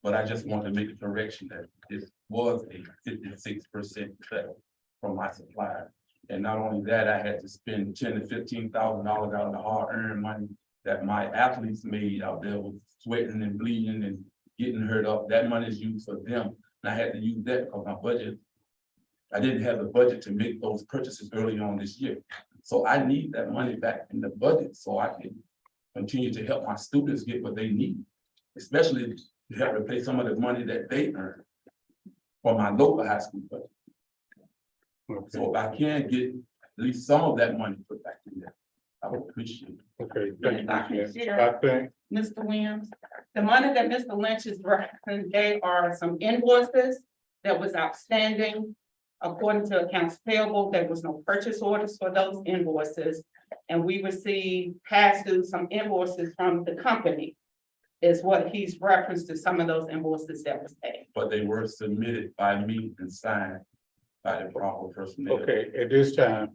But I just want to make a correction that this was a 56% cut from my supplier. And not only that, I had to spend $10,000 to $15,000 out of the hard-earned money that my athletes made out there with sweating and bleeding and getting hurt up. That money is used for them. And I had to use that because my budget, I didn't have the budget to make those purchases early on this year. So I need that money back in the budget so I can continue to help my students get what they need, especially to help replace some of the money that they earn for my local high school budget. Okay, So if I can get at least some of that money put back in there, I would appreciate it. okay, thank I can you, Ms. share. I think, Mr. Williams, the money that Mr. Lynch is referencing, they are some invoices that was outstanding. According to accounts payable, there was no purchase orders for those invoices. And we received past due some invoices from the company. Is what he's referenced to some of those invoices that was paid. But they were submitted by me and signed by the proper personnel. okay, at this time,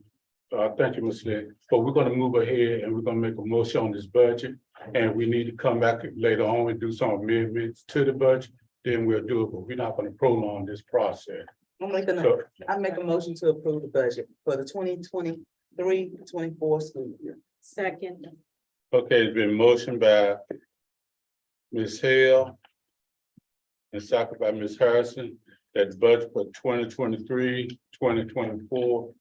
thank you, Ms. Lynn, but we're gonna move ahead and we're gonna make a motion on this budget. And we need to come back later on and do some amendments to the budget, then we'll do it, but we're not gonna prolong this process. So, I make a motion to approve the budget for the 2023-24 school year. Second. okay, it's been motioned by Ms. Hale and second by Ms. Harrison, that the budget for 2023-2024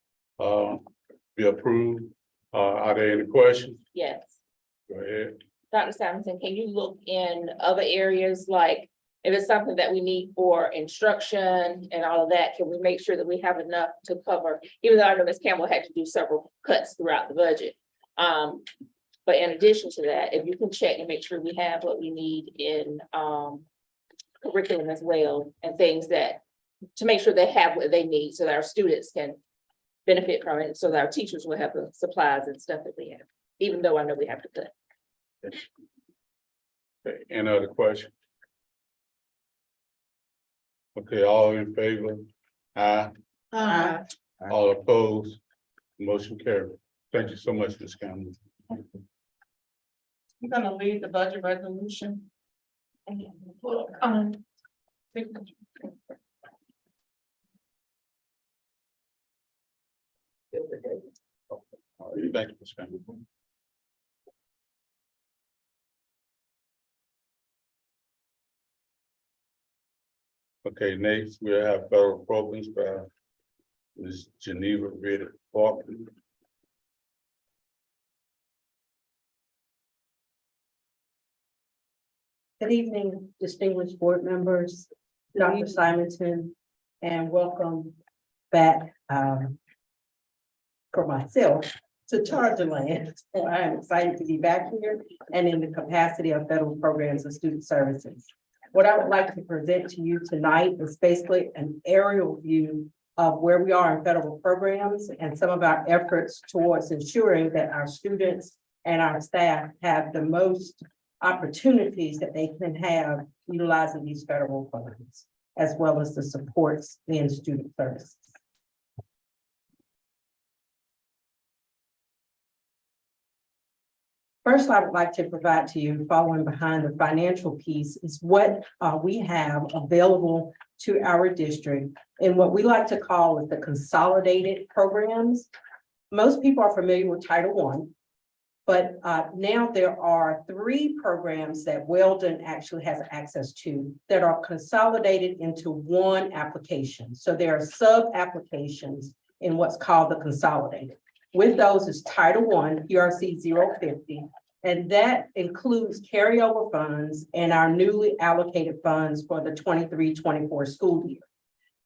be approved. Are there any questions? Yes. Go ahead. Dr. Simonson, can you look in other areas, like if it's something that we need for instruction and all of that, can we make sure that we have enough to cover? Even though I know Ms. Campbell had to do several cuts throughout the budget. But in addition to that, if you can check and make sure we have what we need in curriculum as well, and things that, to make sure they have what they need so that our students can benefit from it, so that our teachers will have the supplies and stuff that they have, even though I know we have to cut. Okay, any other question? Okay, all in favor? Aye. All opposed? Motion carried. Thank you so much, Ms. Campbell. I'm gonna leave the budget resolution. All right, thank you, Ms. Campbell. Okay, next we have federal programs by Ms. Geneva Riddick Parker. Good evening, distinguished board members, Dr. Simonton, and welcome back for myself to Chargerland. I am excited to be back here and in the capacity of federal programs and student services. What I would like to present to you tonight is basically an aerial view of where we are in federal programs and some of our efforts towards ensuring that our students and our staff have the most opportunities that they can have utilizing these federal funds, as well as the supports in student services. First, I would like to provide to you, following behind the financial piece, is what we have available to our district in what we like to call the consolidated programs. Most people are familiar with Title I, but now there are 3 programs that Weldon actually has access to that are consolidated into one application. So there are sub-applications in what's called the consolidated. With those is Title I, PRC 050, and that includes carryover funds and our newly allocated funds for the 23-24 school year.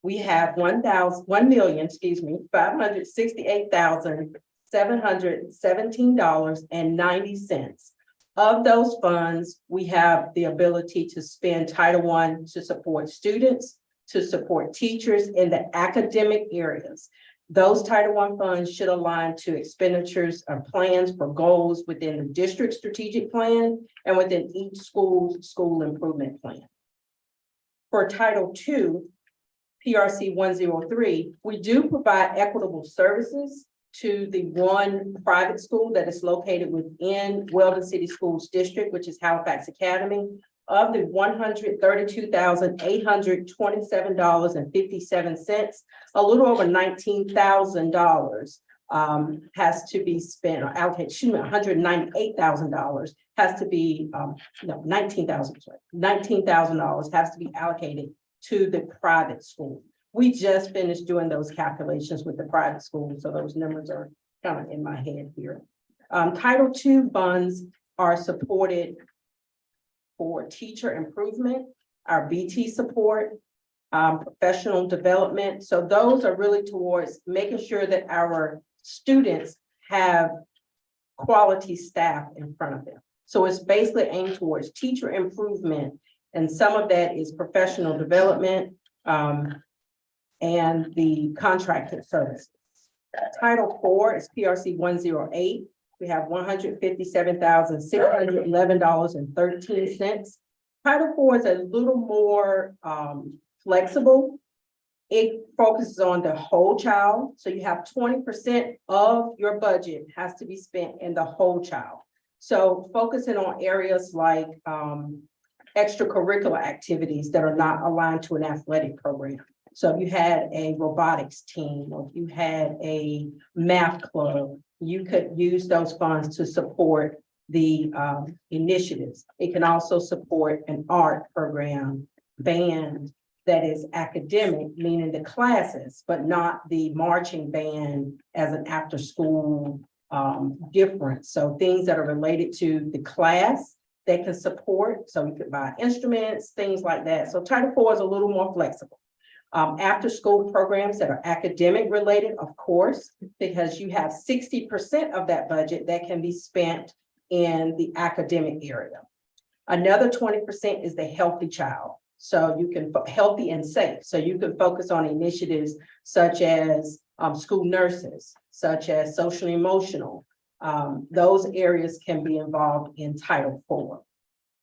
We have $1,568,717.90. Of those funds, we have the ability to spend Title I to support students, to support teachers in the academic areas. Those Title I funds should align to expenditures or plans for goals within the district strategic plan and within each school improvement plan. For Title II, PRC 103, we do provide equitable services to the one private school that is located within Weldon City Schools District, which is Halifax Academy. Of the $132,827.57, a little over $19,000 has to be spent, or allocated, $198,000 has to be, $19,000 has to be allocated to the private school. We just finished doing those calculations with the private school, so those numbers are kind of in my head here. Title II funds are supported for teacher improvement, our BT support, professional development. So those are really towards making sure that our students have quality staff in front of them. So it's basically aimed towards teacher improvement, and some of that is professional development and the contracted services. Title IV is PRC 108. We have $157,611.13. Title IV is a little more flexible. It focuses on the whole child. So you have 20% of your budget has to be spent in the whole child. So focusing on areas like extracurricular activities that are not aligned to an athletic program. So if you had a robotics team, or if you had a math club, you could use those funds to support the initiatives. It can also support an art program, band, that is academic, meaning the classes, but not the marching band as an after-school difference. So things that are related to the class they can support. So we could buy instruments, things like that. So Title IV is a little more flexible. After-school programs that are academic related, of course, because you have 60% of that budget that can be spent in the academic area. Another 20% is the healthy child. So you can, healthy and safe. So you can focus on initiatives such as school nurses, such as social emotional. Those areas can be involved in Title IV.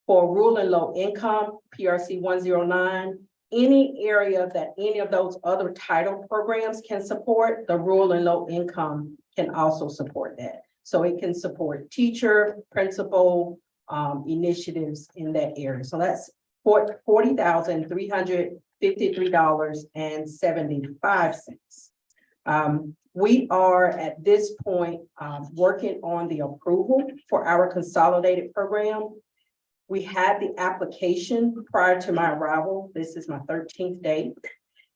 For rural and low income, PRC 109, any area that any of those other title programs can support, the rural and low income can also support that. So it can support teacher, principal, initiatives in that area. So that's $40,353.75. We are at this point working on the approval for our consolidated program. We had the application prior to my arrival. This is my 13th day.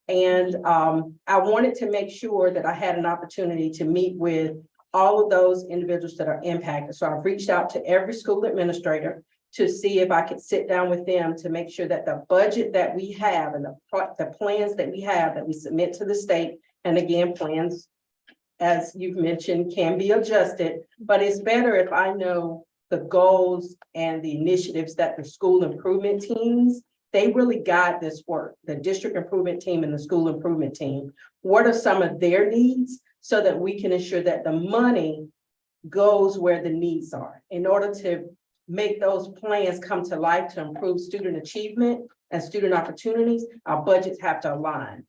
And I wanted to make sure that I had an opportunity to meet with all of those individuals that are impacted. So I've reached out to every school administrator to see if I could sit down with them to make sure that the budget that we have and the plans that we have that we submit to the state, and again, plans, as you've mentioned, can be adjusted, but it's better if I know the goals and the initiatives that the school improvement teams, they really guide this work, the district improvement team and the school improvement team. What are some of their needs so that we can ensure that the money goes where the needs are in order to make those plans come to life to improve student achievement and student opportunities, our budgets have to align.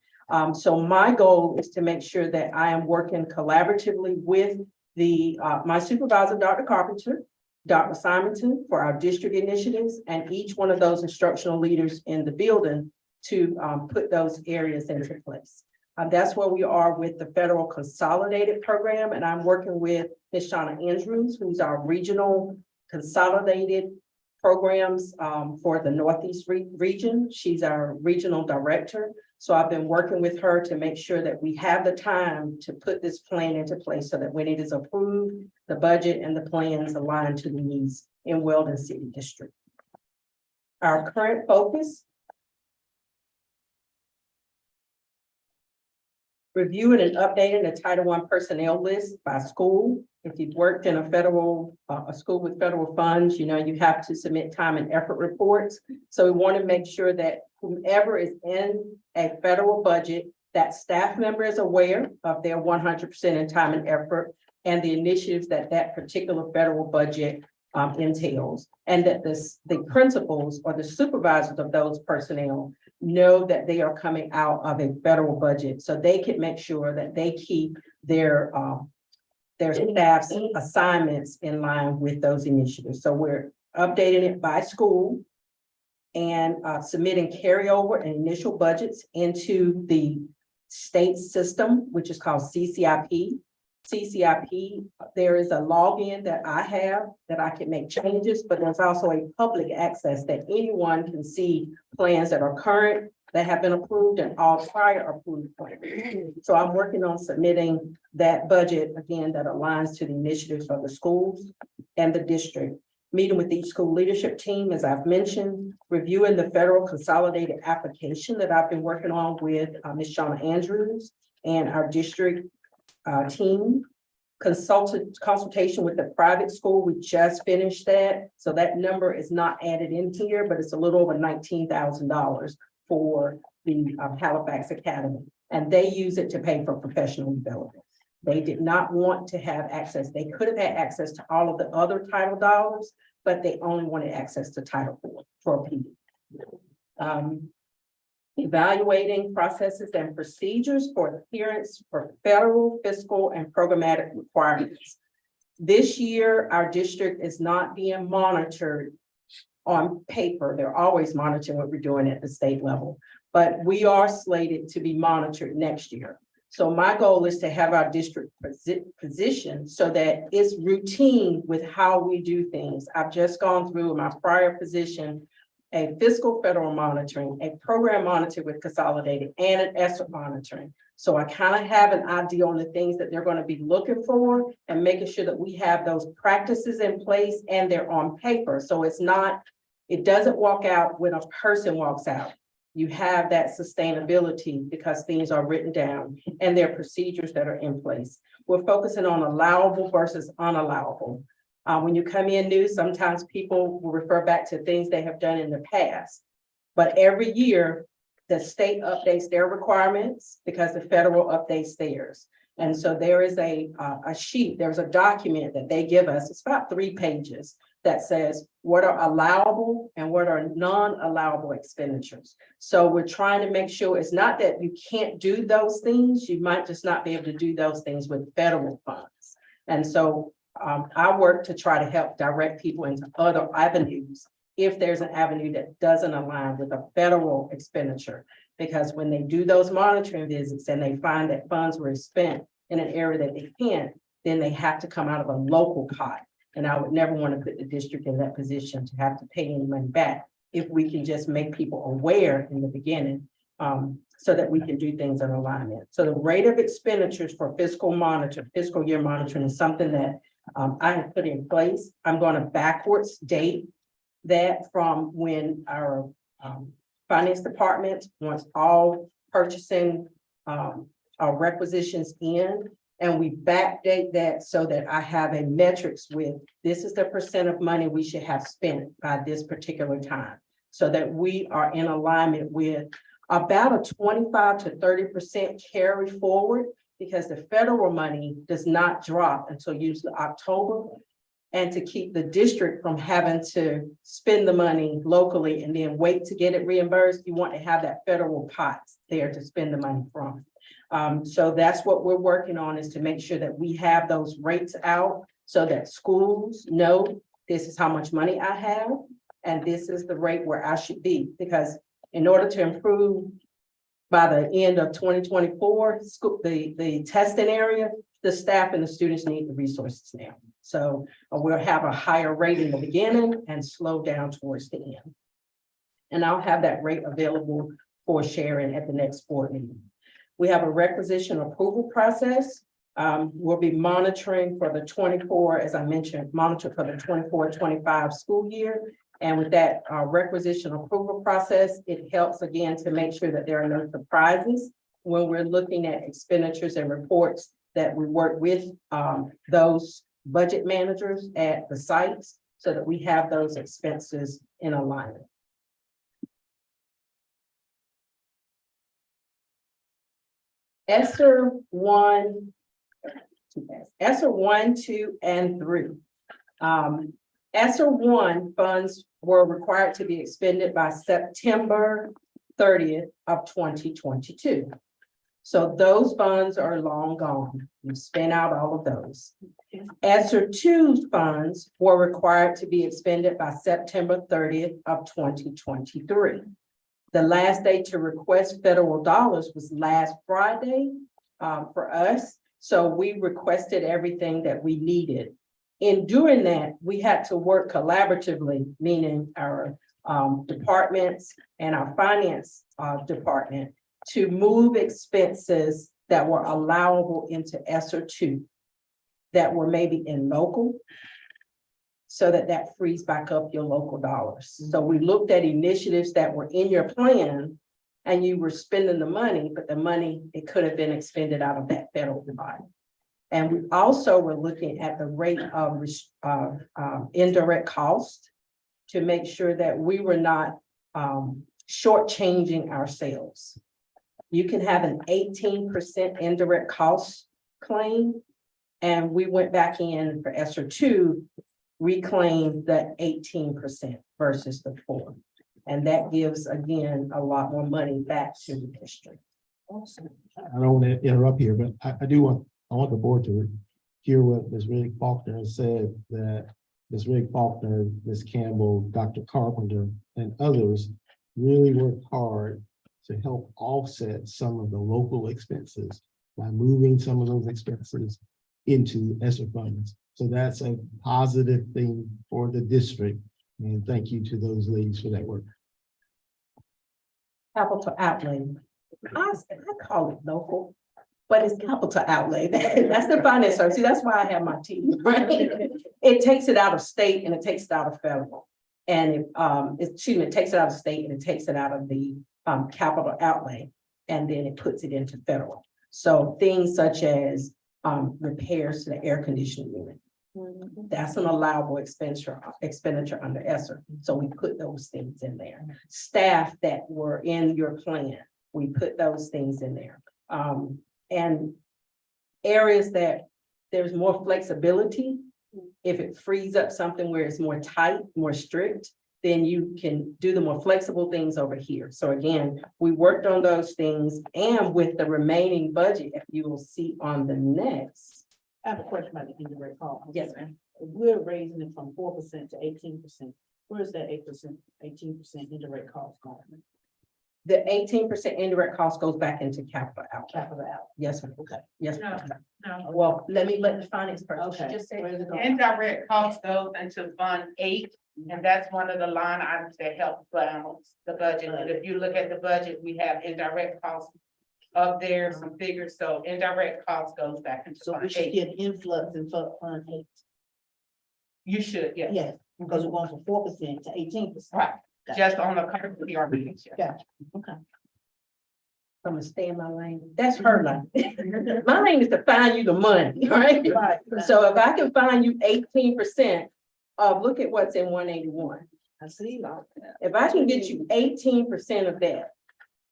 So my goal is to make sure that I am working collaboratively with the my supervisor, Dr. Carpenter, Dr. Simonton, for our district initiatives, and each one of those instructional leaders in the building to put those areas into place. That's where we are with the federal consolidated program, and I'm working with Ms. Shauna Andrews, who's our regional consolidated programs for the Northeast region. She's our regional director. So I've been working with her to make sure that we have the time to put this plan into place so that when it is approved, the budget and the plans align to the needs in Weldon City District. Our current focus: reviewing and updating the Title I personnel list by school. If you've worked in a federal, a school with federal funds, you know, you have to submit time and effort reports. So we want to make sure that whomever is in a federal budget, that staff member is aware of their 100% in time and effort and the initiatives that that particular federal budget entails. And that the principals or the supervisors of those personnel know that they are coming out of a federal budget, so they can make sure that they keep their staff's assignments in line with those initiatives. So we're updating it by school and submitting carryover and initial budgets into the state system, which is called CCIP. CCIP, there is a login that I have that I can make changes, but there's also a public access that anyone can see plans that are current, that have been approved, and all prior approved plans. So I'm working on submitting that budget again that aligns to the initiatives of the schools and the district. Meeting with each school leadership team, as I've mentioned, reviewing the federal consolidated application that I've been working on with Ms. Shauna Andrews and our district team. Consultation with the private school, we just finished that. So that number is not added in here, but it's a little over $19,000 for the Halifax Academy. And they use it to pay for professional development. They did not want to have access. They could have had access to all of the other title dollars, but they only wanted access to Title IV for PD. Evaluating processes and procedures for adherence for federal, fiscal, and programmatic requirements. This year, our district is not being monitored on paper. They're always monitoring what we're doing at the state level, but we are slated to be monitored next year. So my goal is to have our district positioned so that it's routine with how we do things. I've just gone through my prior position a fiscal federal monitoring, a program monitor with consolidated, and an ESSER monitoring. So I kind of have an idea on the things that they're going to be looking for and making sure that we have those practices in place and they're on paper. So it's not, it doesn't walk out when a person walks out. You have that sustainability because things are written down and there are procedures that are in place. We're focusing on allowable versus unallowable. When you come in new, sometimes people will refer back to things they have done in the past. But every year, the state updates their requirements because the federal updates theirs. And so there is a sheet, there's a document that they give us, it's about 3 pages, that says what are allowable and what are non-allowable expenditures. So we're trying to make sure it's not that you can't do those things, you might just not be able to do those things with federal funds. And so I work to try to help direct people into other avenues if there's an avenue that doesn't align with a federal expenditure. Because when they do those monitoring visits and they find that funds were spent in an area that they can't, then they have to come out of a local pot. And I would never want to put the district in that position to have to pay any money back if we can just make people aware in the beginning so that we can do things in alignment. So the rate of expenditures for fiscal year monitoring is something that I have put in place. I'm going to backwards date that from when our finance department wants all purchasing requisitions in, and we backdate that so that I have a metrics with this is the percent of money we should have spent by this particular time, so that we are in alignment with about a 25 to 30% carry forward, because the federal money does not drop until usually October. And to keep the district from having to spend the money locally and then wait to get it reimbursed, you want to have that federal pot there to spend the money from. So that's what we're working on, is to make sure that we have those rates out so that schools know this is how much money I have and this is the rate where I should be. Because in order to improve by the end of 2024, the testing area, the staff and the students need the resources now. So we'll have a higher rate in the beginning and slow down towards the end. And I'll have that rate available for sharing at the next board meeting. We have a requisition approval process. We'll be monitoring for the 24, as I mentioned, monitor for the 24-25 school year. And with that requisition approval process, it helps again to make sure that there are no surprises when we're looking at expenditures and reports, that we work with those budget managers at the sites so that we have those expenses in alignment. ESSER 1, 2, and 3. ESSER 1 funds were required to be expended by September 30th of 2022. So those funds are long gone. You spent out all of those. ESSER 2 funds were required to be expended by September 30th of 2023. The last day to request federal dollars was last Friday for us. So we requested everything that we needed. In doing that, we had to work collaboratively, meaning our departments and our finance department, to move expenses that were allowable into ESSER 2 that were maybe in local, so that frees back up your local dollars. So we looked at initiatives that were in your plan and you were spending the money, but the money, it could have been expended out of that federal body. And we also were looking at the rate of indirect cost to make sure that we were not shortchanging ourselves. You can have an 18% indirect cost claim. And we went back in for ESSER 2, reclaimed that 18% versus the 4%. And that gives, again, a lot more money back to the district. I don't want to interrupt here, but I want the board to hear what Ms. Rigg Faulkner has said, that Ms. Rigg Faulkner, Ms. Campbell, Dr. Carpenter, and others really worked hard to help offset some of the local expenses by moving some of those expenses into ESSER funds. So that's a positive thing for the district. And thank you to those ladies for that work. capital outlay. I call it local, but it's capital outlay. That's the finance service. See, that's why I have my team, right? It takes it out of state and it takes it out of federal. And it takes it out of state and it takes it out of the capital outlay. And then it puts it into federal. So things such as repairs to the air conditioning unit. That's an allowable expenditure under ESSER. So we put those things in there. Staff that were in your plan, we put those things in there. And areas that there's more flexibility, if it frees up something where it's more tight, more strict, then you can do the more flexible things over here. So again, we worked on those things, and with the remaining budget, if you will see on the next. I have a question about the indirect cost. Yes, ma'am. If we're raising it from 4% to 18%, where's that 8%, 18% indirect cost going? The 18% indirect cost goes back into capital outlay. Capital out. Yes, ma'am. Okay. Yes. No, ma'am. no. Well, let the finance person. She Okay. just said- Where's it going? Indirect cost goes into Fund 8, and that's one of the line items that help balance the budget. And if you look at the budget, we have indirect costs up there, some figures, so indirect cost goes back into So we Fund should 8. get influx in Fund 8. You should, yes. Yes, because we're going from 4% to 18%. Right, just on the current PRV. Gotcha. Okay. I'm gonna stay in my lane. That's her lane. My lane is to find you the money, right? Right. So if I can find you 18% of, look at what's in 181. I see like that. If I can get you 18% of that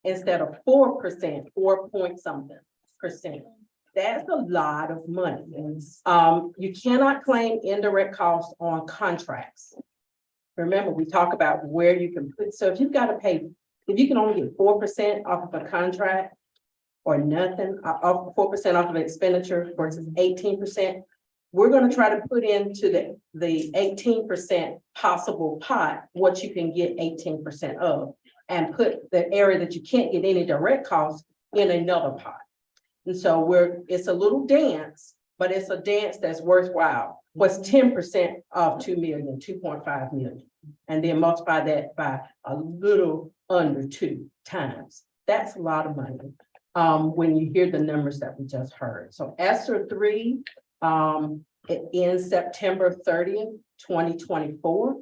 instead of 4%, 4 point something percent, that's a lot of money. You cannot claim indirect costs on contracts. Remember, we talk about where you can put, so if you've got to pay, if you can only get 4% off of a contract or nothing, off 4% off of expenditure versus 18%, we're going to try to put into the 18% possible pot what you can get 18% of, and put the area that you can't get any direct costs in another pot. And so it's a little dance, but it's a dance that's worthwhile. What's 10% of 2 million, 2.5 million, and then multiply that by a little under 2 times. That's a lot of money. When you hear the numbers that we just heard. So ESSER 3, it ends September 30th, 2024.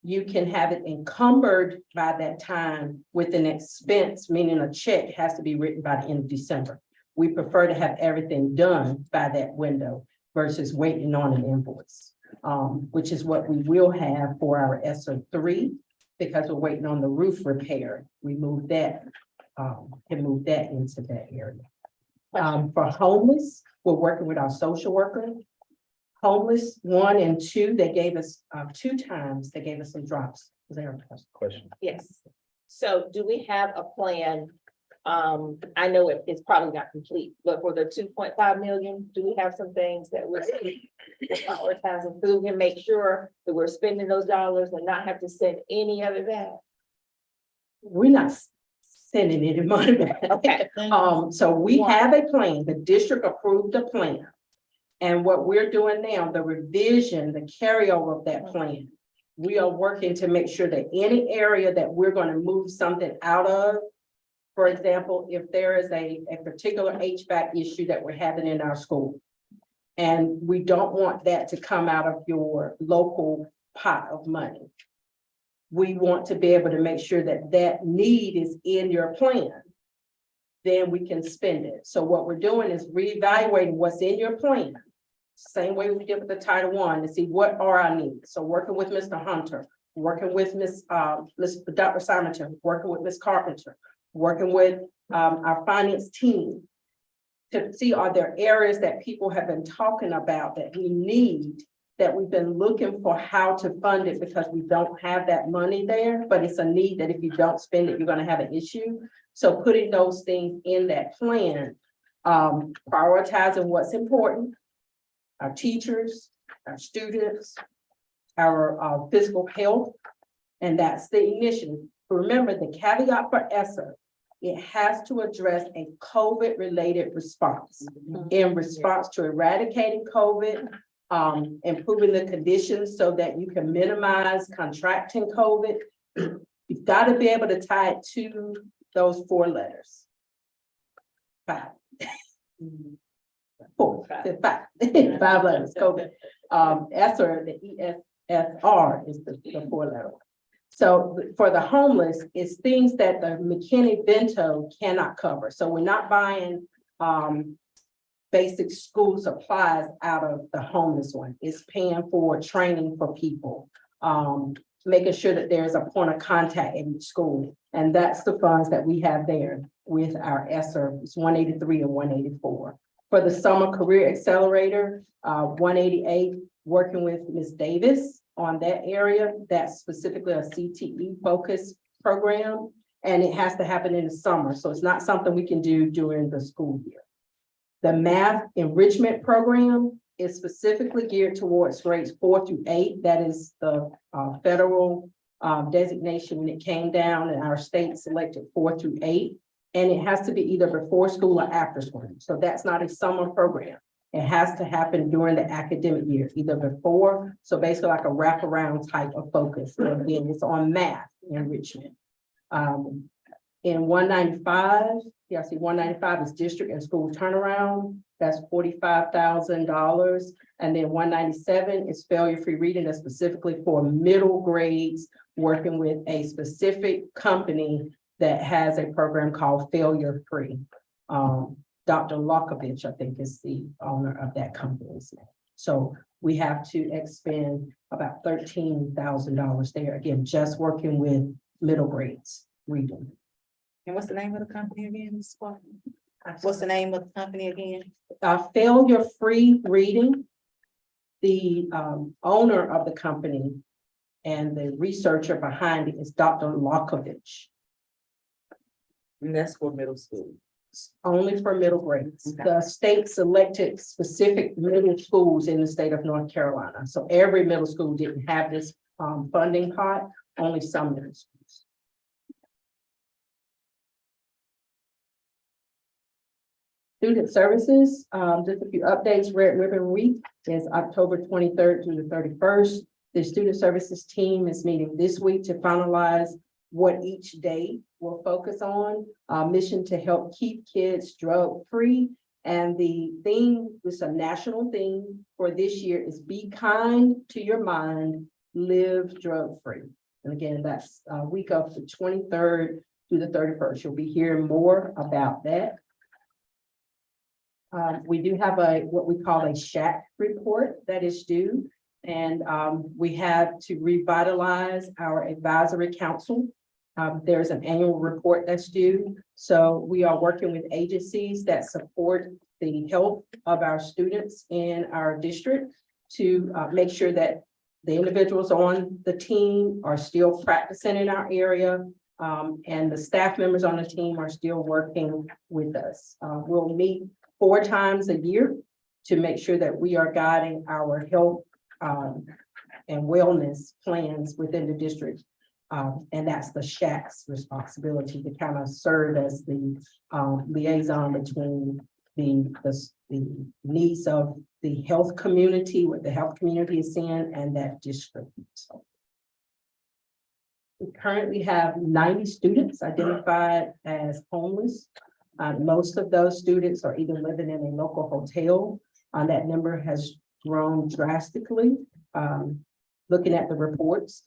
You can have it encumbered by that time with an expense, meaning a check has to be written by the end of December. We prefer to have everything done by that window versus waiting on an invoice, which is what we will have for our ESSER 3, because we're waiting on the roof repair. We move that, can move that into that area. For homeless, we're working with our social worker. Homeless 1 and 2, they gave us 2 times, they gave us some drops. Was there a Question. Yes. So do we have a plan? I know it's probably not complete, but for the 2.5 million, do we have some things that we're prioritizing so we can make sure that we're spending those dollars and not have to send any other back? We're not sending any money back. Okay. So we have a plan, the district approved a plan. And what we're doing now, the revision, the carryover of that plan, we are working to make sure that any area that we're going to move something out of, for example, if there is a particular HVAC issue that we're having in our school, and we don't want that to come out of your local pot of money, we want to be able to make sure that that need is in your plan, then we can spend it. So what we're doing is reevaluating what's in your plan. Same way we did with the Title I to see what are our needs. So working with Mr. Hunter, working with Dr. Simonton, working with Ms. Carpenter, working with our finance team to see, are there areas that people have been talking about that we need, that we've been looking for how to fund it because we don't have that money there, but it's a need that if you don't spend it, you're going to have an issue. So putting those things in that plan, prioritizing what's important, our teachers, our students, our physical health, and that's the initiative. But remember, the caveat for ESSER, it has to address a COVID-related response. In response to eradicating COVID, improving the conditions so that you can minimize contracting COVID, You've got to be able to tie it to those 4 letters. 5. 4, 5, 5 letters, COVID. ESSER, the ESSR is the 4-letter. So for the homeless, it's things that the McKinney-Vento cannot cover. So we're not buying basic school supplies out of the homeless one. It's paying for training for people, making sure that there's a point of contact in each school. And that's the funds that we have there with our ESSER, it's 183 and 184. For the Summer Career Accelerator, 188, working with Ms. Davis on that area. That's specifically a CTE focused program, and it has to happen in the summer. So it's not something we can do during the school year. The math enrichment program is specifically geared towards grades 4 through 8. That is the federal designation when it came down, and our state selected 4 through 8. And it has to be either before school or after school. So that's not a summer program. It has to happen during the academic year, either before, so basically like a wraparound type of focus. And again, it's on math enrichment. In 195, yeah, see 195 is district and school turnaround. That's $45,000. And then 197 is failure-free reading. That's specifically for middle grades, working with a specific company that has a program called Failure Free. Dr. Lokovich, I think, is the owner of that company. So we have to expend about $13,000 there. Again, just working with middle grades reading. And what's the name of the company again, Ms. Sparks? What's the name of the company again? Failure Free Reading. The owner of the company and the researcher behind it is Dr. Lokovich. And that's for middle school. Only for middle grades. The state selected specific middle schools in the state of North Carolina. So every middle school didn't have this funding pot, only some middle schools. Student services, just a few updates. Red Ribbon Week is October 23rd through the 31st. The student services team is meeting this week to finalize what each day will focus on. Mission to help keep kids drug-free. And the theme, this is a national theme for this year, is be kind to your mind, live drug-free. And again, that's week of the 23rd through the 31st. You'll be hearing more about that. We do have what we call a SHAC report that is due. And we have to revitalize our advisory council. There's an annual report that's due. So we are working with agencies that support the health of our students in our district to make sure that the individuals on the team are still practicing in our area. And the staff members on the team are still working with us. We'll meet 4 times a year to make sure that we are guiding our health and wellness plans within the district. And that's the SHAC's responsibility to kind of serve as the liaison between the needs of the health community, what the health community is seeing, and that district. So we currently have 90 students identified as homeless. Most of those students are either living in a local hotel. That number has grown drastically. Looking at the reports,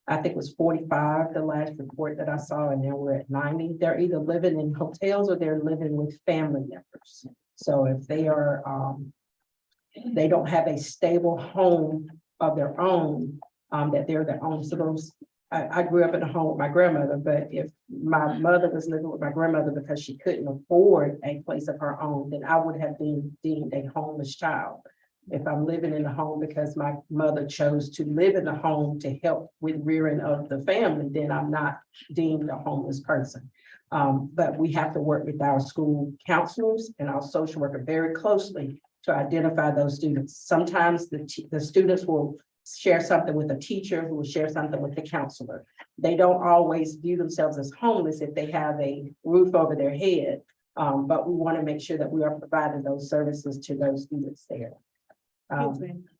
I think it was 45, the last report that I saw, and now we're at 90. They're either living in hotels or they're living with family members. So if they are, they don't have a stable home of their own, that they're their own. So those, I grew up in a home with my grandmother, but if my mother was living with my grandmother because she couldn't afford a place of her own, then I would have been deemed a homeless child. If I'm living in a home because my mother chose to live in the home to help with rearing of the family, then I'm not deemed a homeless person. But we have to work with our school counselors and our social worker very closely to identify those students. Sometimes the students will share something with a teacher who will share something with the counselor. They don't always view themselves as homeless if they have a roof over their head. But we want to make sure that we are providing those services to those students there.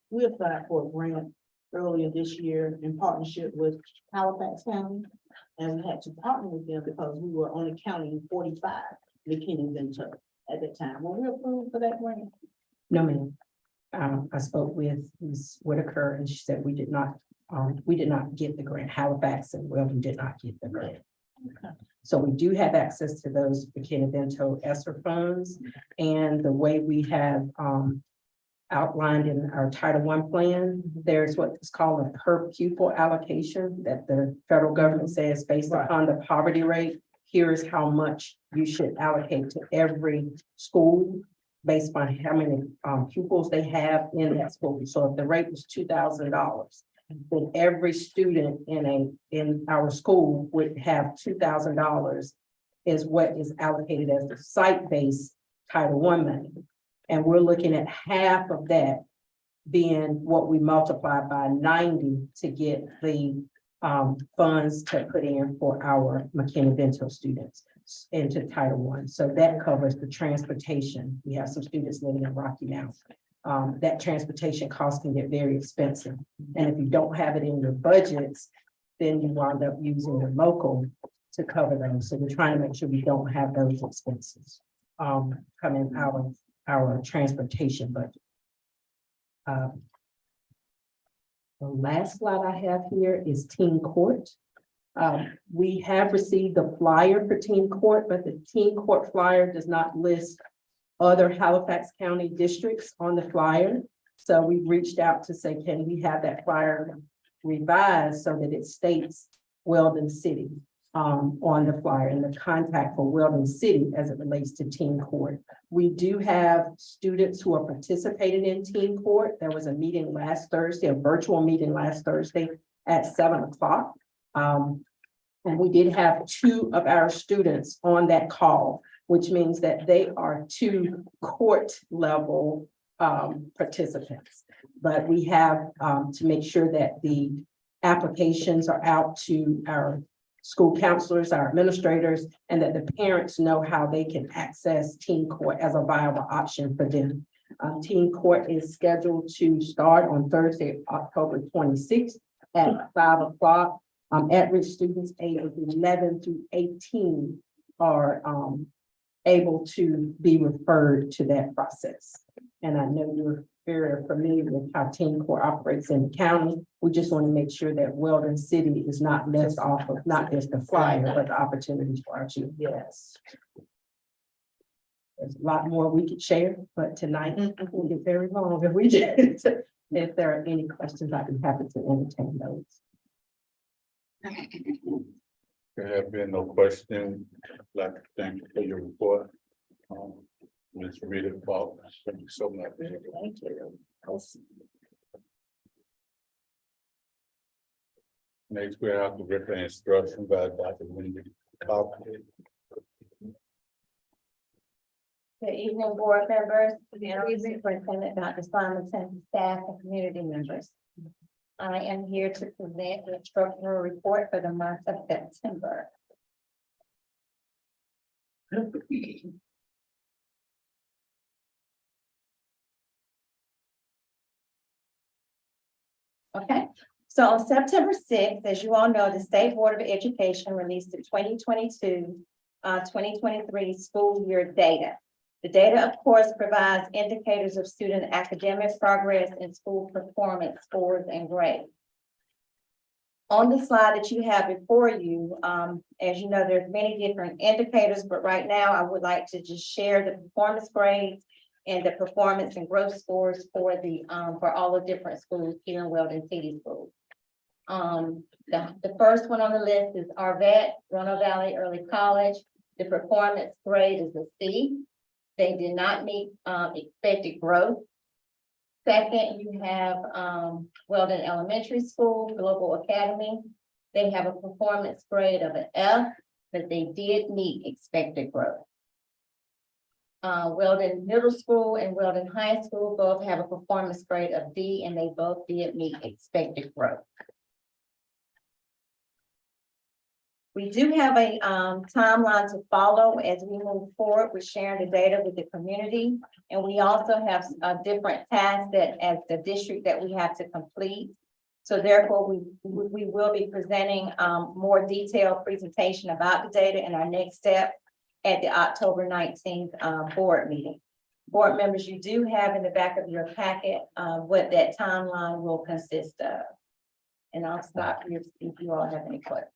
We applied for a grant earlier this year in partnership with Halifax County. And we had to partner with them because we were only counting 45 McKinney-Vento at the time. Were we approved for that grant? No, ma'am. I spoke with Ms. Whitaker and she said we did not get the grant. Halifax and Weldon did not get the grant. Okay. So we do have access to those McKinney-Vento ESSER funds. And the way we have outlined in our Title I plan, there's what's called a per pupil allocation that the federal government says based Right. upon the poverty rate. Here is how much you should allocate to every school based on how many pupils they have in that school. So if the rate was $2,000, then every student in our school would have $2,000 is what is allocated as the site-based Title I money. And we're looking at half of that being what we multiply by 90 to get the funds to put in for our McKinney-Vento students into Title I. So that covers the transportation. We have some students living in Rocky Mount. That transportation cost can get very expensive. And if you don't have it in your budgets, then you wind up using the local to cover them. So we're trying to make sure we don't have those expenses coming out of our transportation budget. The last slide I have here is Teen Court. We have received the flyer for Teen Court, but the Teen Court flyer does not list other Halifax County districts on the flyer. So we reached out to say, can we have that flyer revised so that it states Weldon City on the flyer and the contact for Weldon City as it relates to Teen Court. We do have students who are participating in Teen Court. There was a meeting last Thursday, a virtual meeting last Thursday at 7 o'clock. And we did have 2 of our students on that call, which means that they are 2 court level participants. But we have to make sure that the applications are out to our school counselors, our administrators, and that the parents know how they can access Teen Court as a viable option for them. Teen Court is scheduled to start on Thursday, October 26th at 5 o'clock. At-risk students ages 11 through 18 are able to be referred to that process. And I know you're very familiar with how Teen Court operates in the county. We just want to make sure that Weldon City is not left off of not just the flyer, but the opportunities for our children. Yes. There's a lot more we could share, but tonight will get very long if we did. If there are any questions, I'd be happy to entertain those. There have been no questions. I'd like to thank you for your report. Ms. Rita Faulkner, thank you so much. Thank you. Next, we have the written instruction by Dr. Wendy Faulkner. Good evening, board members, Superintendent Dr. Simonson, staff and community members. I am here to present the instructional report for the month of September. Okay, so on September 6th, as you all know, the State Board of Education released the 2022-2023 school year data. The data, of course, provides indicators of student academic progress and school performance scores and grades. On the slide that you have before you, as you know, there's many different indicators, but right now I would like to just share the performance grades and the performance and growth scores for the for all the different schools here in Weldon City Schools. The first one on the list is Arvette, Roanoke Valley Early College. The performance grade is a C. They did not meet expected growth. Second, you have Weldon Elementary School, Global Academy. They have a performance grade of an F, but they did meet expected growth. Weldon Middle School and Weldon High School both have a performance grade of D, and they both did meet expected growth. We do have a timeline to follow as we move forward with sharing the data with the community. And we also have different tasks that as the district that we have to complete So therefore, we will be presenting more detailed presentation about the data and our next step at the October 19th board meeting. Board members, you do have in the back of your packet what that timeline will consist of. And I'll stop here to see if you all have any questions.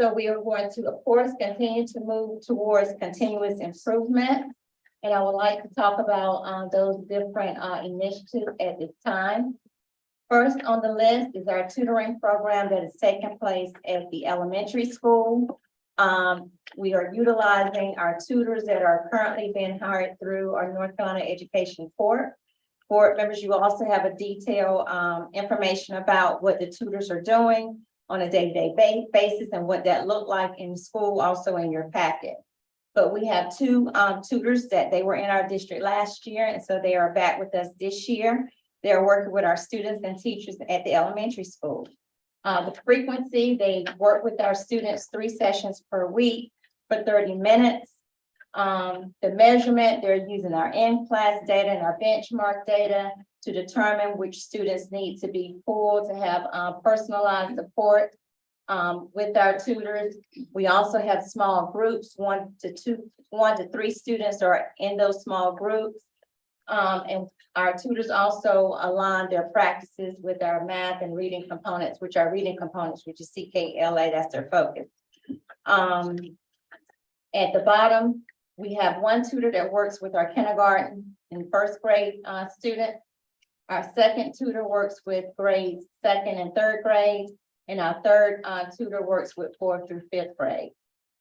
So we are going to, of course, continue to move towards continuous improvement. And I would like to talk about those different initiatives at this time. First on the list is our tutoring program that is taking place at the elementary school. We are utilizing our tutors that are currently being hired through our North Carolina Education Corps. Board members, you also have a detailed information about what the tutors are doing on a day-to-day basis and what that looked like in school, also in your packet. But we have two tutors that they were in our district last year, and so they are back with us this year. They're working with our students and teachers at the elementary school. The frequency, they work with our students 3 sessions per week for 30 minutes. The measurement, they're using our in-class data and our benchmark data to determine which students need to be pulled to have personalized support with our tutors. We also have small groups, 1 to 3 students are in those small groups. And our tutors also align their practices with our math and reading components, which is CKLA, that's their focus. At the bottom, we have 1 tutor that works with our kindergarten and first grade students. Our second tutor works with grades 2nd and 3rd grade, and our third tutor works with 4th through 5th grade.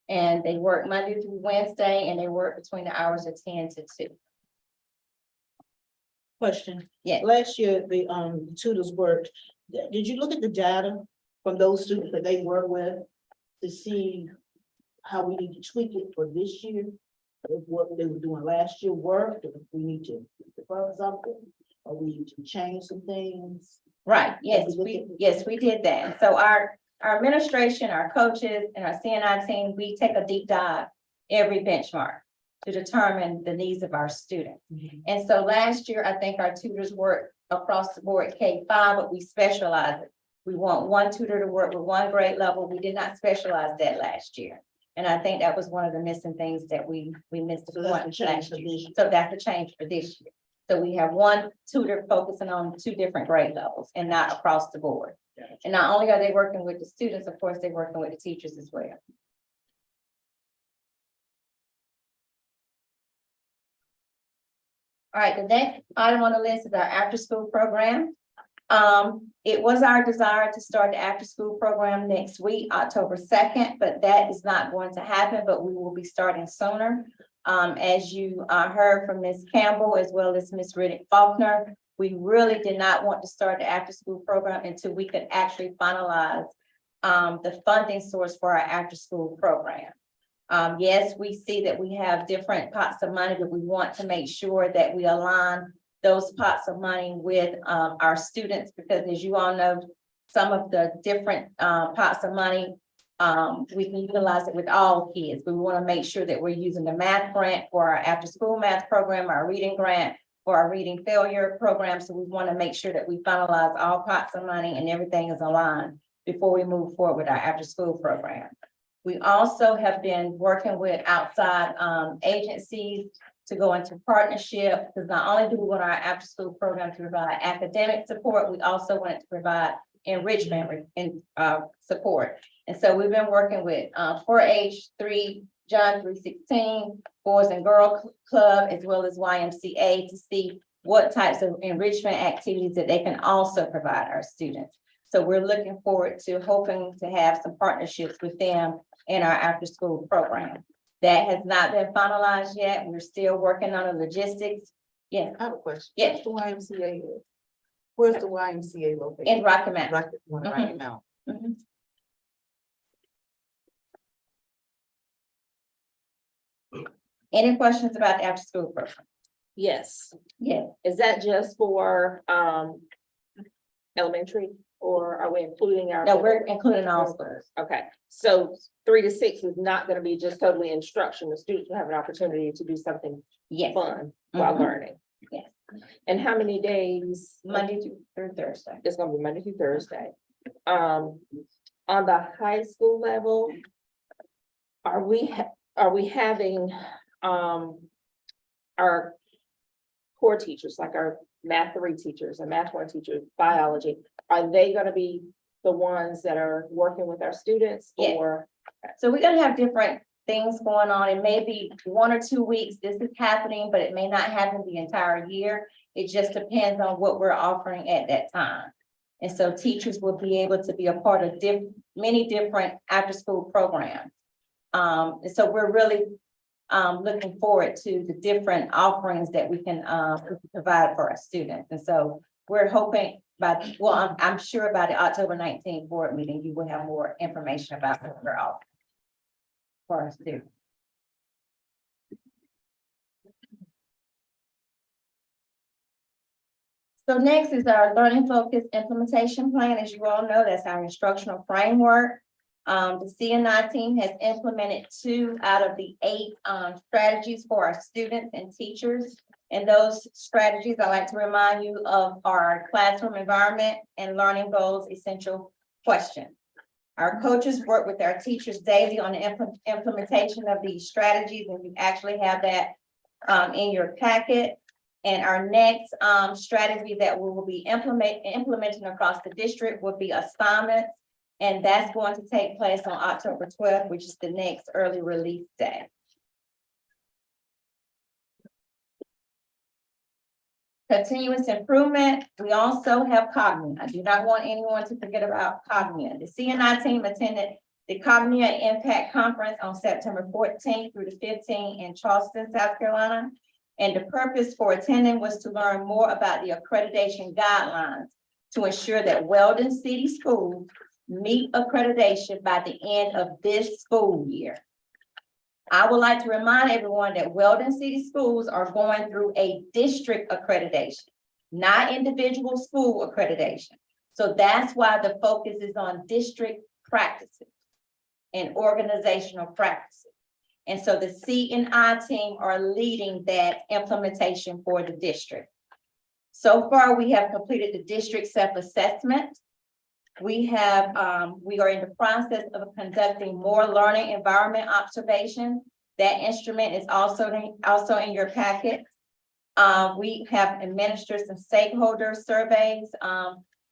And they work Monday through Wednesday, and they work between the hours of 10 to 2. Question. Yes. Last year, the tutors worked. Did you look at the data from those students that they work with to see how we need to tweak it for this year? If what they were doing last year worked, or if we need to develop something, or we need to change some things? Right, yes, we did that. And so our administration, our coaches, and our CNI team, we take a deep dive every benchmark to determine the needs of our students. And so last year, I think our tutors worked across the board K-5, but we specialize it. We want 1 tutor to work with 1 grade level. We did not specialize that last year. And I think that was one of the missing things that we missed the So that's point the change last for year. this year. So that's the change for this year. So we have 1 tutor focusing on 2 different grade levels and not across the board. And not only are they working with the students, of course, they're working with the teachers as well. All right, the next item on the list is our after-school program. It was our desire to start the after-school program next week, October 2nd, but that is not going to happen, but we will be starting sooner. As you heard from Ms. Campbell as well as Ms. Riddick Faulkner, we really did not want to start the after-school program until we could actually finalize the funding source for our after-school program. Yes, we see that we have different pots of money, but we want to make sure that we align those pots of money with our students, because as you all know, some of the different pots of money, we can utilize it with all kids. We want to make sure that we're using the math grant for our after-school math program, our reading grant for our reading failure program. So we want to make sure that we finalize all pots of money and everything is aligned before we move forward with our after-school program. We also have been working with outside agencies to go into partnership, because not only do we want our after-school program to provide academic support, we also want it to provide enrichment and support. And so we've been working with 4-H, John 316, Boys and Girls Club, as well as YMCA, to see what types of enrichment activities that they can also provide our students. So we're looking forward to hoping to have some partnerships with them in our after-school program. That has not been finalized yet. We're still working on the logistics. Yes, I have a question. yes, The YMCA, where's the YMCA located? in Rocky Mount. Rocky Mount. Mhm. Any questions about the after-school program? Yes. Yes. Is that just for elementary or are we including our? No, we're including all schools. Okay, so 3 to 6 is not gonna be just totally instruction. The students will have an opportunity to do something Yes, fun while Mhm. learning. Yes. And how many days? Monday through Thursday. It's gonna be Monday through Thursday. On the high school level, are we having, our core teachers, like our math 3 teachers and math 1 teachers, biology, are they gonna be the ones that are working with our students Yeah. or? So we're gonna have different things going on. It may be 1 or 2 weeks this is happening, but it may not happen the entire year. It just depends on what we're offering at that time. And so teachers will be able to be a part of many different after-school programs. And so we're really looking forward to the different offerings that we can provide for our students. And so we're hoping I'm sure by the October 19th board meeting, you will have more information about what we're offering for our students. So next is our learning focused implementation plan. As you all know, that's our instructional framework. The CNI team has implemented 2 out of the 8 strategies for our students and teachers. And those strategies, I like to remind you of our classroom environment and learning goals essential questions. Our coaches work with our teachers daily on the implementation of these strategies, and you actually have that in your packet. And our next strategy that we will be implementing across the district will be assignments. And that's going to take place on October 12th, which is the next early release day. Continuous improvement, we also have Cognia. I do not want anyone to forget about Cognia. The CNI team attended the Cognia Impact Conference on September 14th through the 15th in Charleston, South Carolina. And the purpose for attending was to learn more about the accreditation guidelines to ensure that Weldon City Schools meet accreditation by the end of this school year. I would like to remind everyone that Weldon City Schools are going through a district accreditation, not individual school accreditation. So that's why the focus is on district practices and organizational practices. And so the CNI team are leading that implementation for the district. So far, we have completed the district self-assessment. We are in the process of conducting more learning environment observation. That instrument is also in your packet. We have administered some stakeholder surveys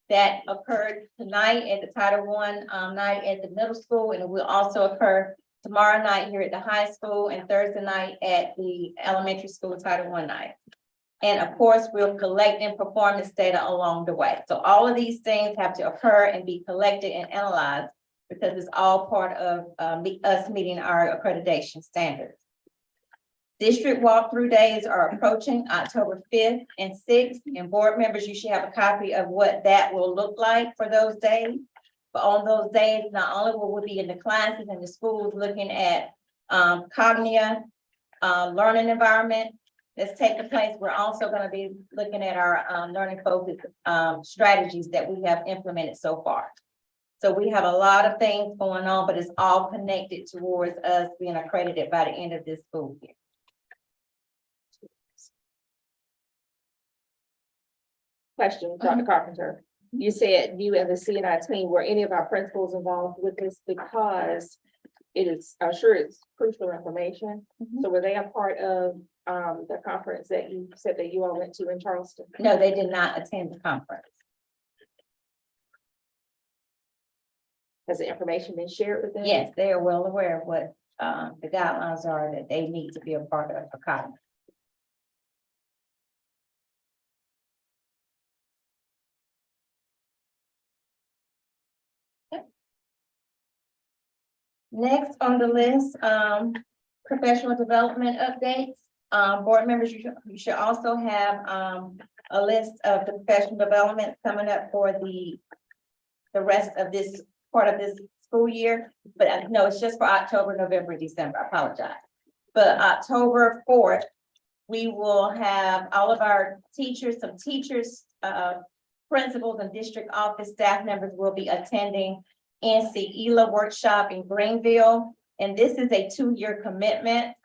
that occurred tonight at the Title I night at the middle school, and it will also occur tomorrow night here at the high school and Thursday night at the elementary school Title I night. And of course, we're collecting performance data along the way. So all of these things have to occur and be collected and analyzed because it's all part of us meeting our accreditation standards. District walkthrough days are approaching October 5th and 6th, and board members, you should have a copy of what that will look like for those days. But on those days, not only will we be in the classes and the schools looking at Cognia learning environment that's taking place, we're also going to be looking at our learning focus strategies that we have implemented so far. So we have a lot of things going on, but it's all connected towards us being accredited by the end of this school year. Question, Dr. Carpenter. You said you and the CNI team, were any of our principals involved with this? Because it is, I'm sure it's crucial information. So were they a part of the conference that you said that you all went to in Charleston? No, they did not attend the conference. Has the information been shared with them? Yes, they are well aware of what the guidelines are that they need to be a part of Cognia. Next on the list, professional development updates. Board members, you should also have a list of the professional development coming up for the rest of this part of this school year. But no, it's just for October, November, December. I apologize. But October 4th, we will have all of our teachers, some teachers principals and district office staff members will be attending NC ELA workshop in Greenville. And this is a 2-year commitment.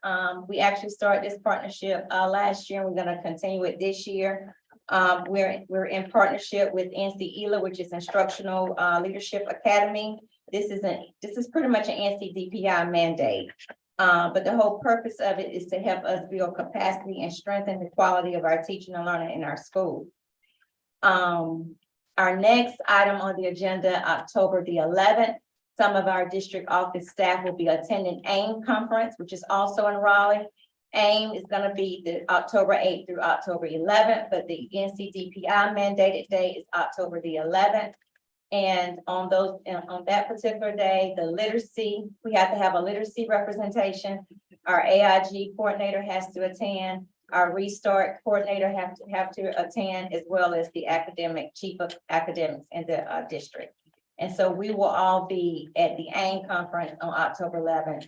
We actually started this partnership last year, and we're gonna continue it this year. We're in partnership with NC ELA, which is Instructional Leadership Academy. This is pretty much an NCDPI mandate. But the whole purpose of it is to help us build capacity and strengthen the quality of our teaching and learning in our school. Our next item on the agenda, October the 11th, some of our district office staff will be attending AIM conference, which is also in Raleigh. AIM is gonna be the October 8th through October 11th, but the NCDPI mandated day is October the 11th. And on that particular day, the literacy, we have to have a literacy representation. Our AIG coordinator has to attend, our Restart coordinator have to attend, as well as the chief of academics in the district. And so we will all be at the AIM conference on October 11th,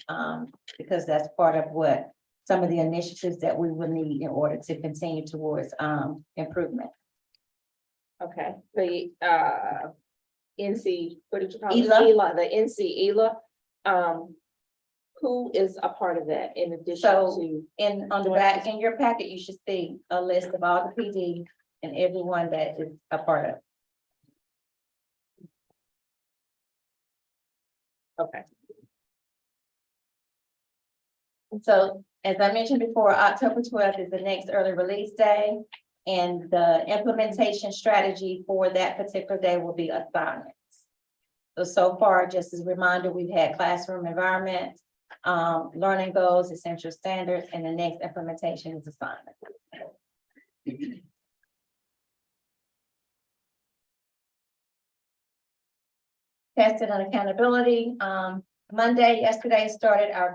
because that's part of what some of the initiatives that we will need in order to continue towards improvement. Okay, the NC, what did you call it? ELA. The NC ELA. Who is a part of that in addition So, to? On the back, in your packet, you should see a list of all the PD and everyone that is a part of. Okay, So, as I mentioned before, October 12th is the next early release day. And the implementation strategy for that particular day will be assignments. So far, just as a reminder, we've had classroom environment, learning goals, essential standards, and the next implementation is assignment. Testing and accountability. Monday, yesterday, started our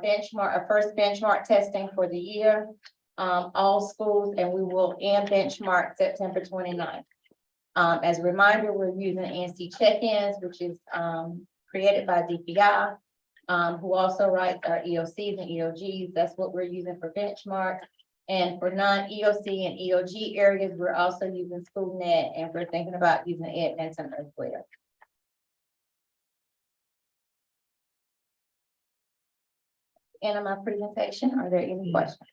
first benchmark testing for the year. All schools, and we will end benchmark September 29th. As a reminder, we're using NC check-ins, which is created by DPI, who also writes our EOCs and EOGs. That's what we're using for benchmark. And for non-EOC and EOG areas, we're also using SchoolNet, and we're thinking about using Edmonton as well. End of my presentation. Are there any questions?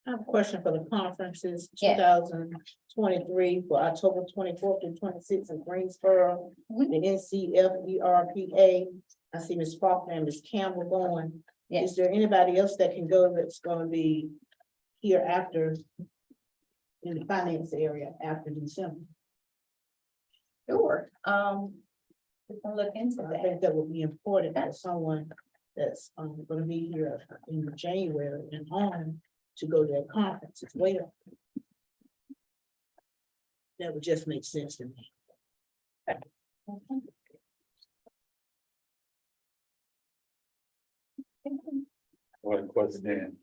I have a question for the conferences, Yes. 2023 for October 24th to 26th in Greensboro, Mhm. the NCFERPA. I see Ms. Faulkner and Ms. Campbell going. Yes. Is there anybody else that can go that's gonna be here after in the finance area after December? Sure. We can look into I that. think that would be important for someone that's gonna be here in January and on to go to that conference as well. That would just make sense to me. One question,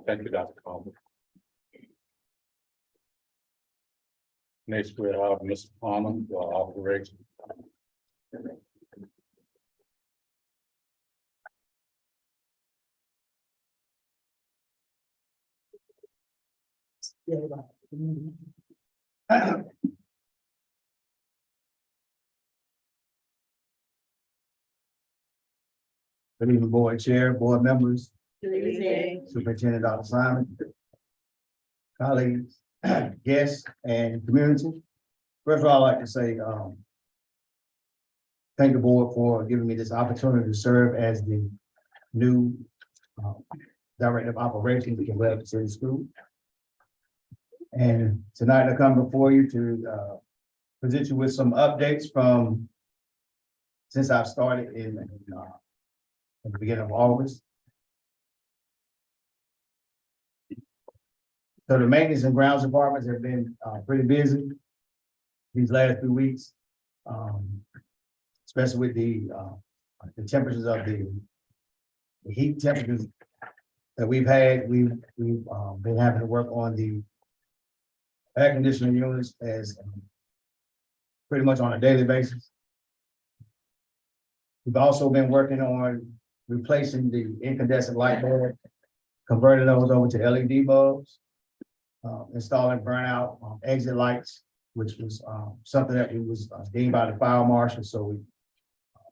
thank you, Dr. Coleman. Next, we have Ms. Palmer, operation. Good evening, board chair, board members, Good evening. Superintendent Dr. Simon, colleagues, guests, and community. First of all, I'd like to say, thank the board for giving me this opportunity to serve as the new Director of Operations at Webb City School. And tonight I come before you to present you with some updates from since I've started at the beginning of August. So the maintenance and grounds departments have been pretty busy these last few weeks. Especially with the temperatures of the heat temperatures that we've had. We've been having to work on the air conditioning units as pretty much on a daily basis. We've also been working on replacing the incandescent light bulb, converting those over to LED bulbs, installing burnout exit lights which was, something that we was deemed by the fire marshal, so we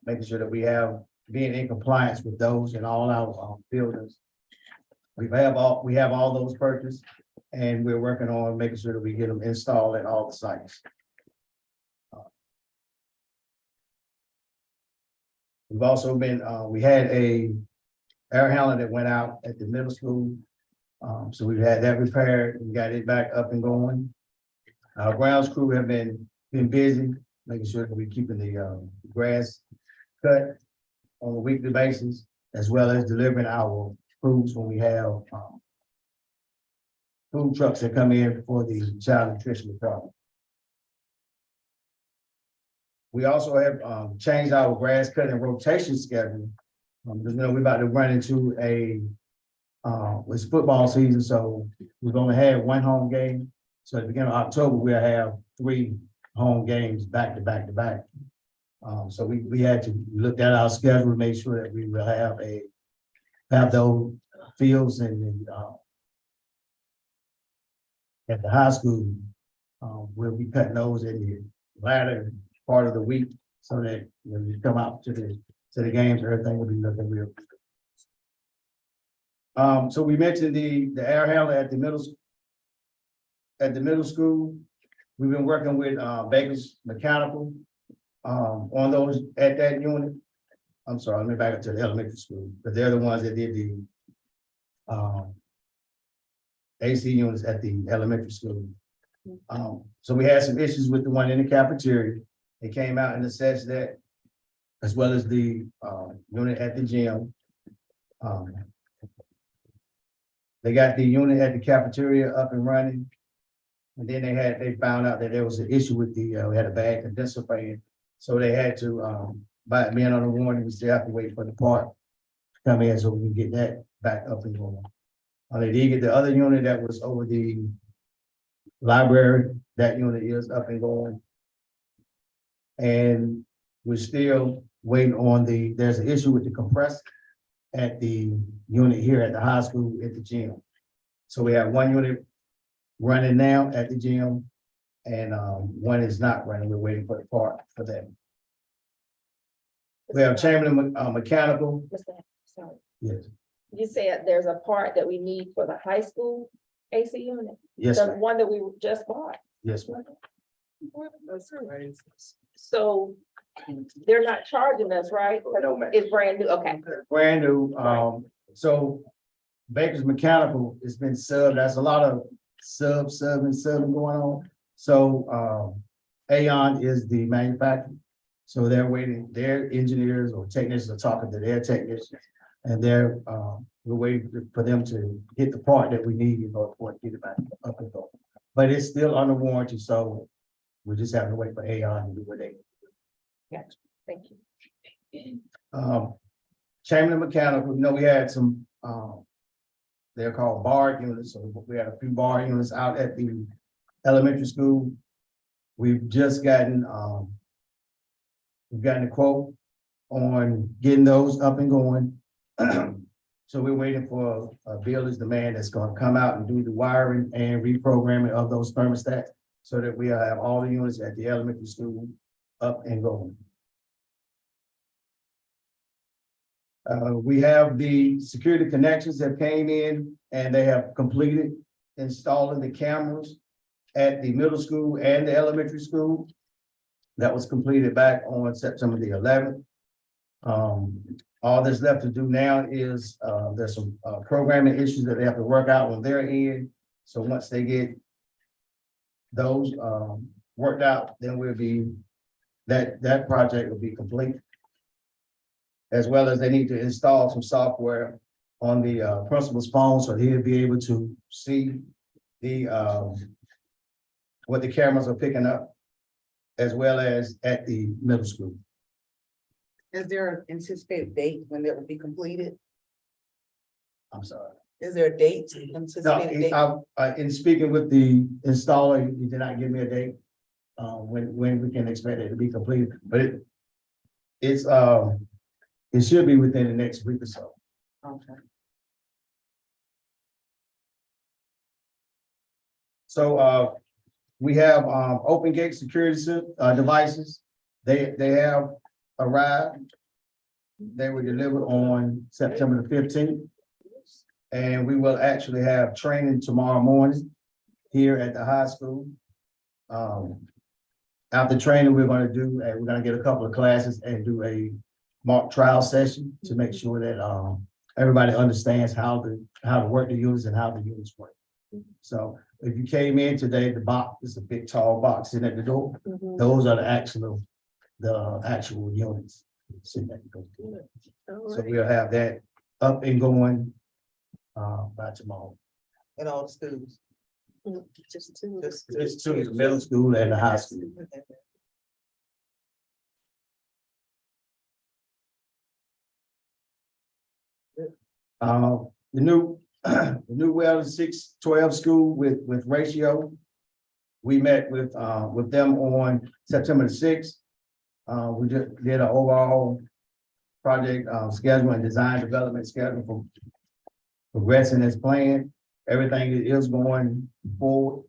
making sure that we have, being in compliance with those in all our, buildings. We have all those purchased, and we're working on making sure that we get them installed at all the sites. We've also been, we had a air handler that went out at the middle school. So we've had that repaired, we got it back up and going. Our grounds crew have been busy, making sure that we're keeping the, grass cut on a weekly basis, as well as delivering our foods when we have, food trucks that come in for the child nutrition department. We also have, changed our grass cutting rotation schedule. Because, we're about to run into it's football season, so we've only had one home game. So at the beginning of October, we'll have 3 home games back to back to back. So we had to look at our schedule to make sure that we will have those fields and at the high school. We'll be cutting those in the latter part of the week so that when we come out to the games, everything will be looking real. So we mentioned the air handler at the middle school. We've been working with Baker's Mechanical on those at that unit. I'm sorry, let me back up to the elementary school, but they're the ones that did the AC units at the elementary school. So we had some issues with the one in the cafeteria. It came out and assessed that, as well as the unit at the gym. They got the unit at the cafeteria up and running. And then they found out that there was an issue with we had a bad condenser fan. So they had to, by being on the warning, we still have to wait for the part to come in so we can get that back up and going. They did get the other unit that was over the library. That unit is up and going. And we're still waiting on there's an issue with the compressor at the unit here at the high school at the gym. So we have one unit running now at the gym, and one is not running. We're waiting for the part for that. We have Chamberlain Mechanical. Sorry. Yes. You said there's a part that we need for the high school AC unit, Yes, the ma'am. one that we just bought. Yes, ma'am. So they're not charging us, right? No, ma'am. It's brand new, okay. Brand new. So Baker's Mechanical has been subbed. That's a lot of subbing going on. So Aon is the manufacturer. So they're waiting, their engineers or technicians are talking to their technicians. And we're waiting for them to get the part that we need in order to get it back up and going. But it's still under warranty, so we just have to wait for Aon to do what they. Gotcha. Thank you. Chamberlain Mechanical, we had some, they're called bar units, so we had a few bar units out at the elementary school. We've just gotten, a quote on getting those up and going. So we're waiting for a builder's demand that's gonna come out and do the wiring and reprogramming of those thermostats so that we have all the units at the elementary school up and going. We have the security connections that came in and they have completed installing the cameras at the middle school and the elementary school. That was completed back on September the 11th. All that's left to do now is there's some programming issues that they have to work out on their end. So once they get those worked out, then we'll be that project will be complete. As well as they need to install some software on the principal's phone so he'll be able to see the what the cameras are picking up, as well as at the middle school. Is there an anticipated date when that will be completed? I'm sorry. Is there a date, No, anticipated date? in speaking with the installer, he did not give me a date when we can expect it to be completed, but it should be within the next week or so. Okay. So we have, open gate security, devices. They have arrived. They were delivered on September the 15th. And we will actually have training tomorrow morning here at the high school. After training, we're gonna get a couple of classes and do a mock trial session to make sure that, everybody understands how to work the units and how the units work. So if you came in today, the box is a big tall box sitting at the door. Those are the actual units sitting at the door. So we'll have that up and going by tomorrow. In all the schools. Just two. It's to the middle school and the high school. The new, the new Wellington 612 school with Ratio. We met with them on September the 6th. We just did an overall project schedule and design development schedule for progressing as planned. Everything is going forward.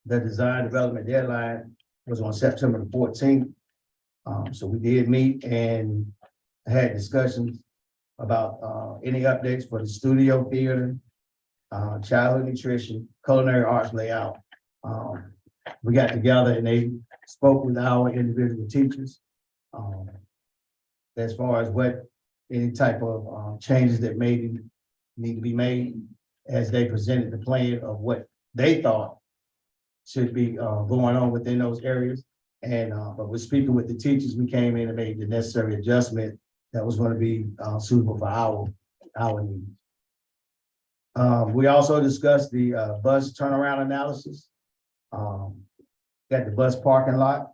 The design development deadline was on September the 14th. So we did meet and had discussions about any updates for the studio theater, childhood nutrition, culinary arts layout. We got together and they spoke with our individual teachers as far as what any type of changes that maybe need to be made as they presented the plan of what they thought should be going on within those areas. And but we're speaking with the teachers, we came in and made the necessary adjustment that was going to be suitable for our needs. We also discussed the bus turnaround analysis. Got the bus parking lot.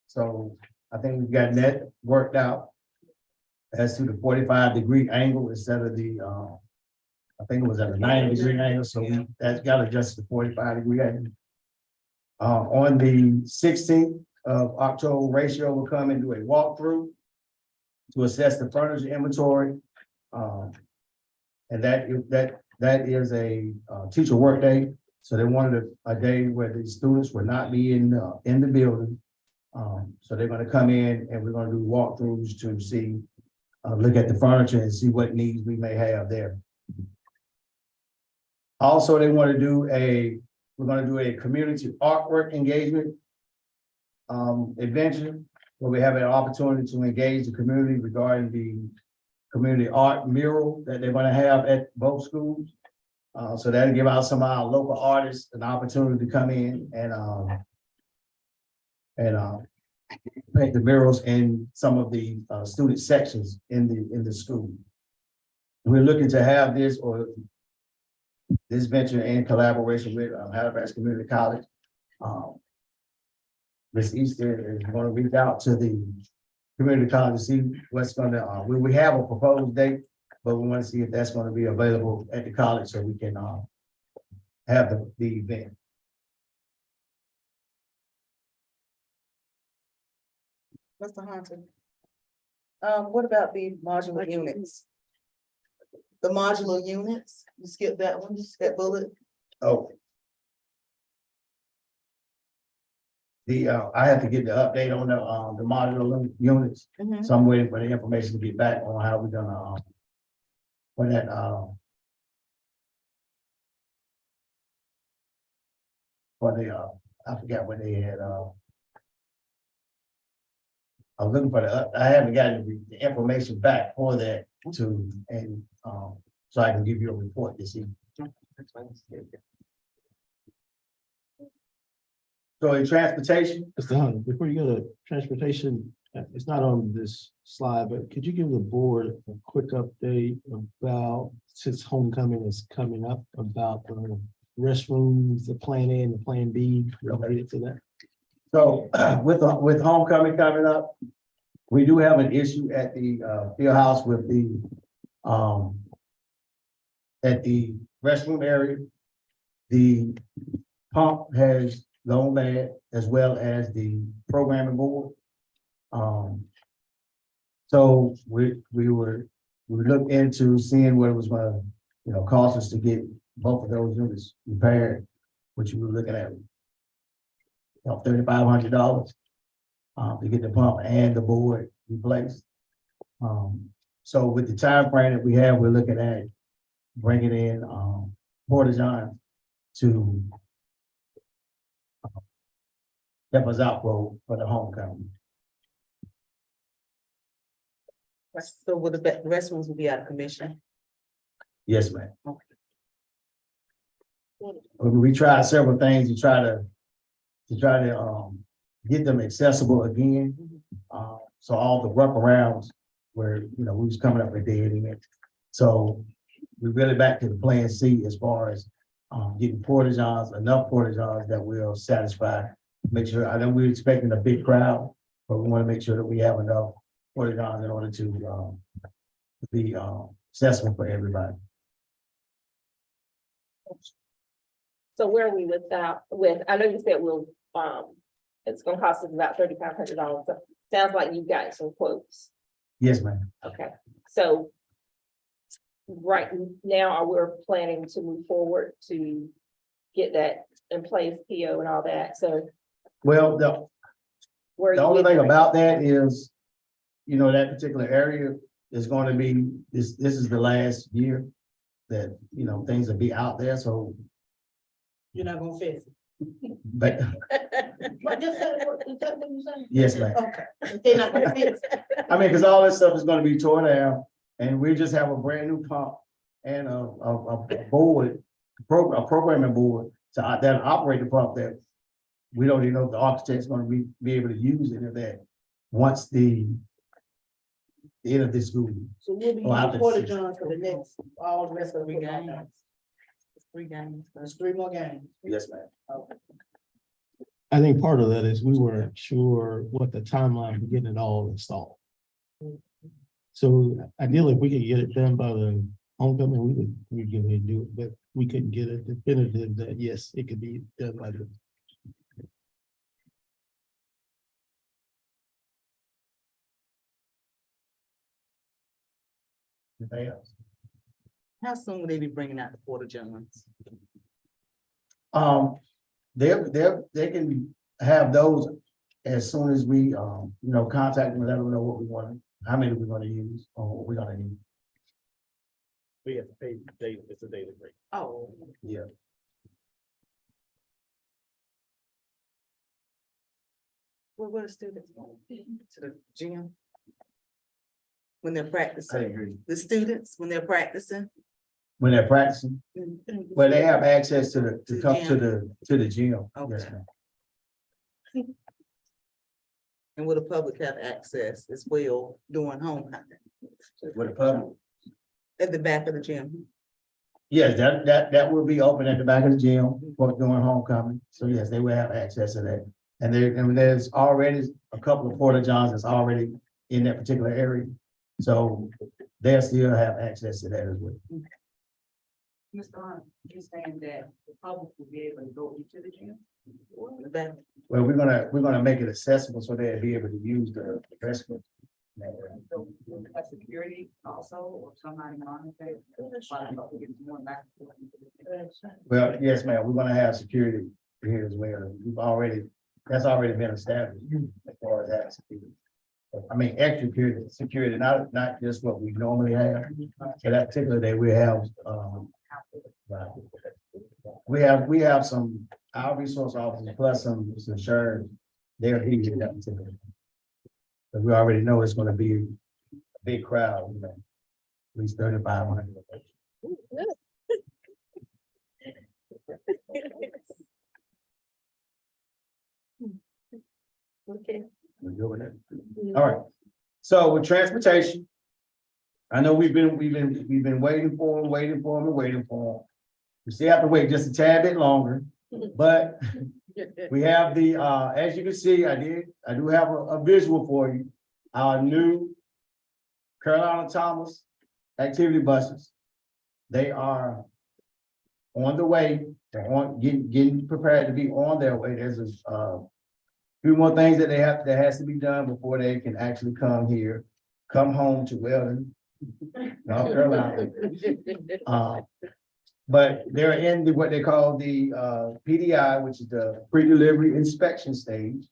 So I think we've gotten that worked out as to the 45-degree angle instead of the I think it was at a 90-degree angle, so that's got adjusted to 45-degree angle. On the 16th of October, Ratio will come and do a walkthrough to assess the furniture inventory. And that is a teacher work day. So they wanted a day where the students would not be in the building. So they're going to come in and we're going to do walkthroughs to see, look at the furniture and see what needs we may have there. Also, they want to do we're going to do a community artwork engagement adventure where we have an opportunity to engage the community regarding the community art mural that they're going to have at both schools. So that'll give out some of our local artists an opportunity to come in and paint the murals in some of the student sections in the school. We're looking to have this venture in collaboration with Halifax Community College. Ms. Easter is going to reach out to the community college to see what's going to, we have a proposed date, but we want to see if that's going to be available at the college so we can have the event. Mr. Hunter. What about the modular units? The modular units, you skipped that one, that bullet. Oh. I have to get the update on the modular units, so I'm waiting for the information to get back on how we're gonna, when that, for the, I forgot what they had, I was looking for I haven't gotten the information back for that so I can give you a report this evening. So in transportation. Mr. Hunt, before you go to transportation, it's not on this slide, but could you give the board a quick update about, since homecoming is coming up, about the restrooms, the plan A and the plan B related to that? So with homecoming coming up, we do have an issue at the field house with the at the restroom area. The pump has gone bad as well as the programming board. So we looked into seeing what it was going to cost us to get both of those units repaired, which we were looking at $3,500. To get the pump and the board replaced. So with the time frame that we have, we're looking at bringing in, Porta John to help us out for the homecoming. So will the restrooms will be out of commission? Yes, ma'am. We tried several things to try to get them accessible again. So all the wraparounds where, we was coming up with dead end. So we're really back to the plan C as far as getting porta-johns, enough porta-johns that will satisfy. Make sure, I know we're expecting a big crowd, but we want to make sure that we have enough porta-johns in order to be accessible for everybody. So where are we with that, I know you said it's gonna cost us about $3,500, so sounds like you've got some quotes. Yes, ma'am. Okay, so right now, are we planning to move forward to get that in place, PO and all that, so Well, the where? The only thing about that is, that particular area is going to be, this is the last year that, things will be out there, so, You're not gonna fix it. but, But just say, is that what you saying? yes, ma'am. Okay, they're not gonna fix it. I mean, because all this stuff is gonna be torn down, and we just have a brand new pump and a board, a programming board that operate the pump that we don't even know if the architect's gonna be able to use it if that, once the end of this school year. So we'll be Oh, I using can Porta see. Johns for the next, all the rest of the Three games. games. Three games. There's 3 more games. Yes, ma'am. I think part of that is we weren't sure what the timeline for getting it all installed. So ideally, if we could get it done by the homecoming, we could do it, but we couldn't get it definitive that, yes, it could be done by the. Anything else? How soon will they be bringing out the Porta Johns? They can have those as soon as we, contact them, let them know what we want, how many we're gonna use, or what we're gonna need. We have to pay daily, it's a daily rate. Oh. Yeah. Where the students going? To the gym? When they're practicing, the students, when they're practicing? When they're practicing, well, they have access to come to the gym. Okay. Yes, ma'am. And will the public have access as well during homecoming? With the public. At the back of the gym? Yes, that will be open at the back of the gym for during homecoming. So yes, they will have access to that. And there's already a couple of porta johns that's already in that particular area. So they'll still have access to that as well. Mr. Hunt, you're saying that the public will be able to go into the gym? The back. Well, we're gonna make it accessible so they'll be able to use the restroom. So will we have security also, or somebody monitor? Well, yes, ma'am, we're gonna have security here as well. That's already been established as far as that security. I mean, extra security, not just what we normally have. So that particular day, we have, we have some, our resource officers plus some sheriff. They're here that particular. But we already know it's gonna be a big crowd, at least 3,500. Okay. We good with that? All right, so with transportation. I know we've been waiting for them. We still have to wait just a tad bit longer, but we have the, as you can see, I do have a visual for you. Our new Carolina Thomas activity buses. They are on the way, they're getting prepared to be on their way. There's a few more things that that has to be done before they can actually come home to Weldon, North Carolina. But they're in what they call the PDI, which is the pre-delivery inspection stage.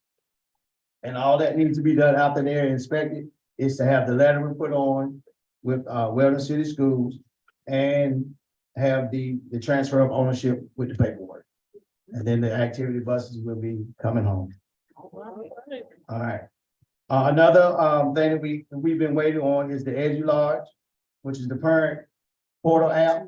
And all that needs to be done after they're inspected is to have the lettering put on with Weldon City Schools and have the transfer of ownership with the paperwork. And then the activity buses will be coming home. All right. Another thing that we've been waiting on is the EduLarge, which is the parent portal app.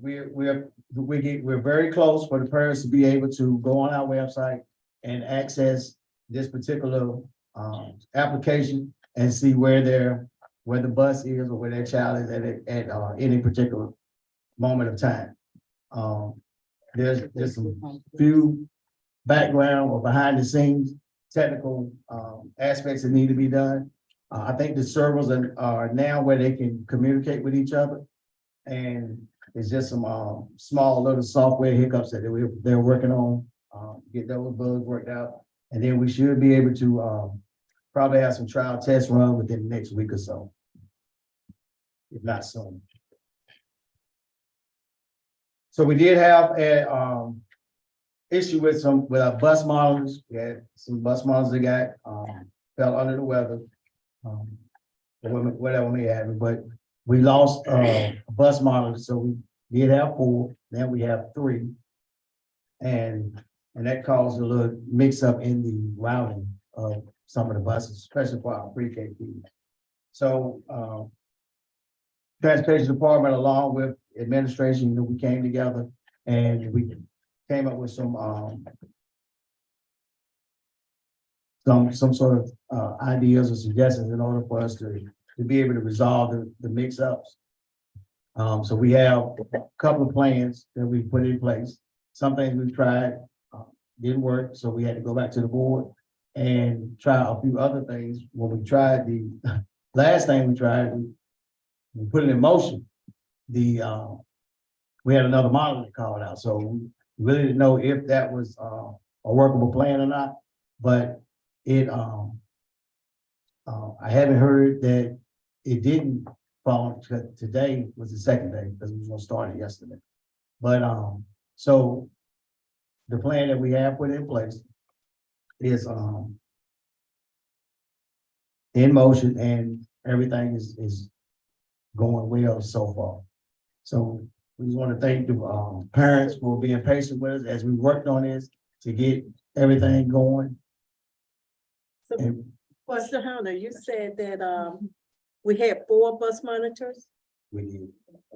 We're very close for the parents to be able to go on our website and access this particular application and see where the bus is or where their child is at any particular moment of time. There's some few background or behind the scenes technical aspects that need to be done. I think the servers are now where they can communicate with each other. And it's just some small little software hiccups that they're working on, get those bugs worked out. And then we should be able to probably have some trial test run within the next week or so. If not soon. So we did have a issue with our bus models. We had some bus models that got fell under the weather. Whatever may happen, but we lost a bus model, so we did have 4, now we have 3. And that caused a little mix up in the routing of some of the buses, especially for our pre-K kids. So Transportation Department, along with administration, we came together and we came up with some sort of ideas or suggestions in order for us to be able to resolve the mix-ups. So we have a couple of plans that we put in place. Some things we've tried didn't work, so we had to go back to the board and try a few other things. When we tried the last thing we tried, we put it in motion. We had another model that called out, so we really didn't know if that was a workable plan or not. But it I haven't heard that it didn't fall. Today was the second day because we was gonna start it yesterday. But so the plan that we have put in place is in motion and everything is going well so far. So we just want to thank the parents for being patient with us as we worked on this to get everything going. So, And Pastor Hunter, you said that we had 4 bus monitors we did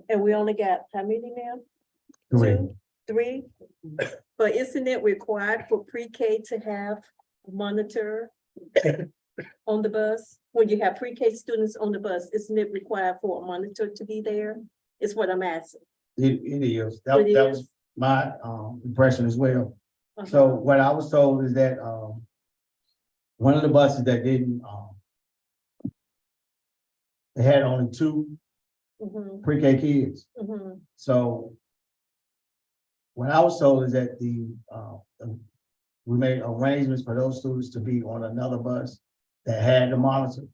and we only got how many now? 3. 3? But isn't it required for pre-K to have a monitor on the bus? When you have pre-K students on the bus, isn't it required for a monitor to be there? Is what I'm asking. It is. That was my impression as well. So what I was told is that one of the buses that didn't they had only 2 Mhm, pre-K kids. mhm. So what I was told is that we made arrangements for those students to be on another bus that had the monitor,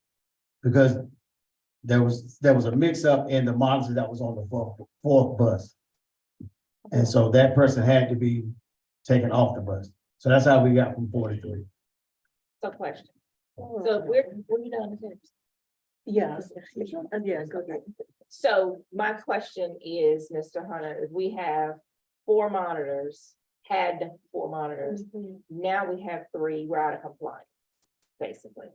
because there was a mix up in the monitor that was on the fourth bus. And so that person had to be taken off the bus. So that's how we got from 4 to 3. So question. So we're you done? Yeah, yeah, go ahead. So my question is, Mr. Hunter, if we have 4 monitors, had 4 monitors, now we have 3, we're out of compliance, basically.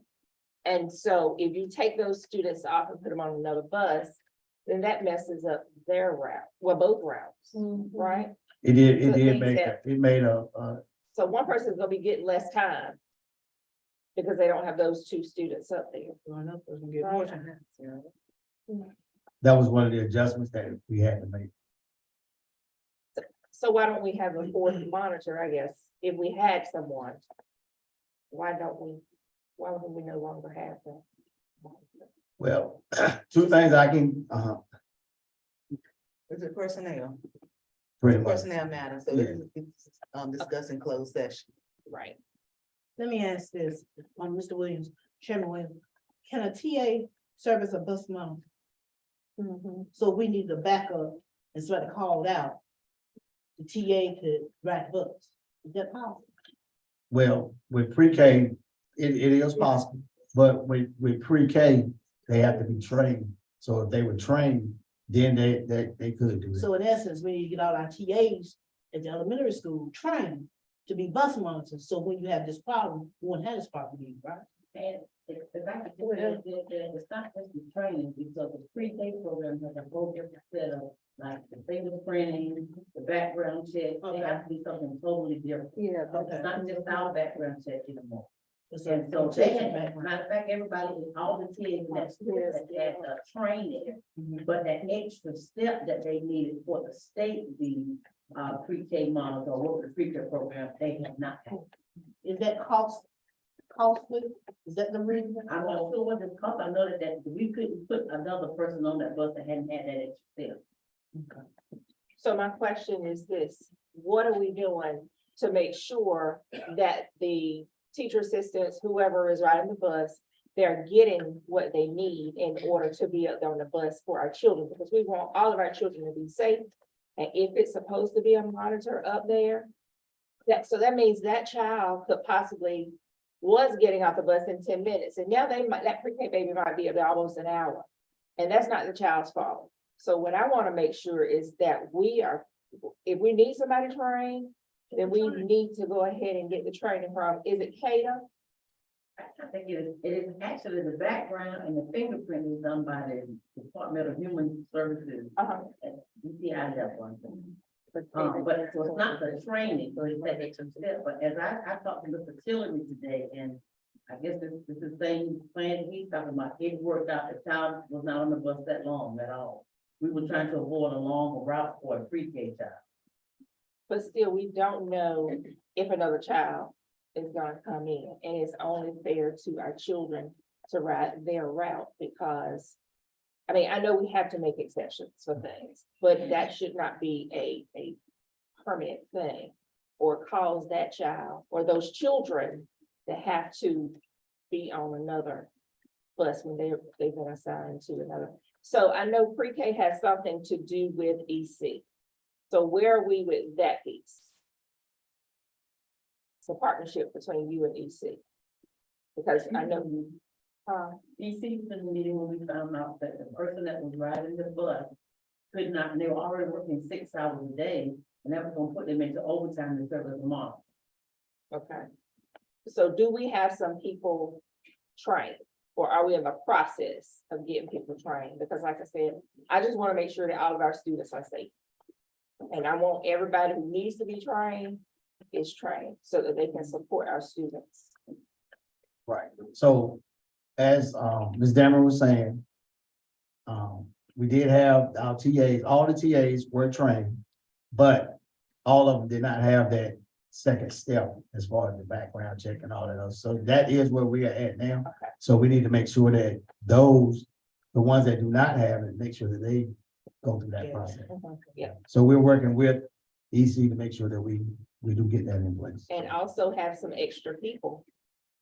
And so if you take those students off and put them on another bus, then that messes up their route, well, both routes, right? It did So it make, makes it made a So one person's gonna be getting less time because they don't have those 2 students up there. that was one of the adjustments that we had to make. So why don't we have a 4th monitor, I guess, if we had someone? Why would we no longer have them? Well, 2 things I can, Is it personnel? pretty much. Personnel matters, so Yeah. it's discussing closed session. Right. Let me ask this, Mr. Williams, Chairman Williams, can a TA serve as a bus mom? Mhm. So we need a backup instead of called out. The TA could write books. Is that possible? Well, with pre-K, it is possible, but with pre-K, they have to be trained. So if they were trained, then they could do it. So in essence, we need to get all our TAs at the elementary school trained to be bus monitors. So when you have this problem, you won't have this problem, right? And if I could do it, it's not just the training, because the pre-K program has a whole different set of, like, the fingerprinting, the background check, they have to be something totally different. Yeah. It's not just our background check anymore. So And so they had, matter of fact, everybody, all the kids in that school had the training, but that extra step that they needed for the state, the pre-K monitor, or what the pre-K program, they have not had. Is that costly? Is that the reason? I'm not sure what the cost, I know that we couldn't put another person on that bus that hadn't had that extra step. So my question is this, what are we doing to make sure that the teacher assistants, whoever is riding the bus, they're getting what they need in order to be up there on the bus for our children? Because we want all of our children to be safe. And if it's supposed to be a monitor up there, so that means that child could possibly was getting off the bus in 10 minutes, and now that pre-K baby might be up there almost an hour. And that's not the child's fault. So what I want to make sure is that if we need somebody trained, then we need to go ahead and get the training from, is it CADA? I think it is actually the background and the fingerprint is done by the Department of Human Services. DCI that one. But so it's not the training, so it's that extra step, but as I talked to Mr. Tillery today, and I guess this is the same plan he's talking about, it worked out, the child was not on the bus that long at all. We were trying to avoid a long route for a pre-K child. But still, we don't know if another child is gonna come in, and it's only fair to our children to ride their route, because I mean, I know we have to make exceptions for things, but that should not be a permanent thing or cause that child or those children to have to be on another bus when they've been assigned to another. So I know pre-K has something to do with EC. So where are we with that piece? The partnership between you and EC. Because I know you. EC was in the meeting when we found out that the person that was riding the bus could not, and they were already working 6 hours a day, and that was gonna put them into overtime to serve as a mom. Okay. So do we have some people trained, or are we in the process of getting people trained? Because like I said, I just want to make sure that all of our students are safe. And I want everybody who needs to be trained is trained so that they can support our students. Right, so as Ms. Dammer was saying, we did have our TAs, all the TAs were trained, but all of them did not have that second step as far as the background check and all of those. So that is where we are at now. Okay. So we need to make sure that the ones that do not have it, make sure that they go through that process. Yeah, So we're working with EC to make sure that we do get that in place. and also have some extra people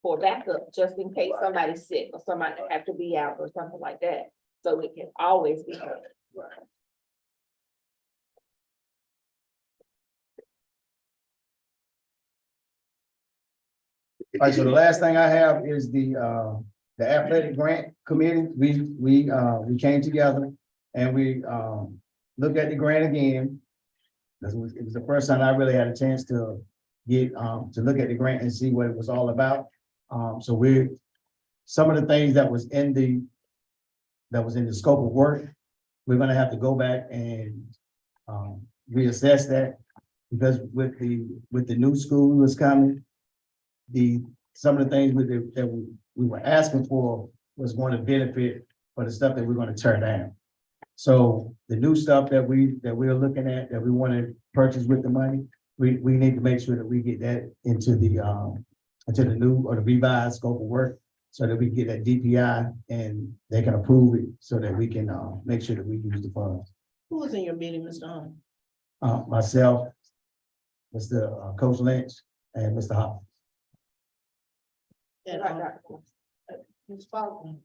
for backup, just in case somebody's sick or somebody have to be out or something like that. So it can always be heard. All right, so the last thing I have is the athletic grant committee. We came together and we looked at the grant again. It was the first time I really had a chance to get to look at the grant and see what it was all about. So some of the things that was in the scope of work, we're gonna have to go back and reassess that, because with the new school that's coming, some of the things that we were asking for was going to benefit for the stuff that we're going to tear down. So the new stuff that we're looking at, that we want to purchase with the money, we need to make sure that we get that into the new or the revised scope of work, so that we get that DPI and they can approve it, so that we can make sure that we use the funds. Who was in your meeting, Mr. Hunt? Myself, Mr. Coach Lynch, and Mr. Hopkins. And Right. Ms. Faulkner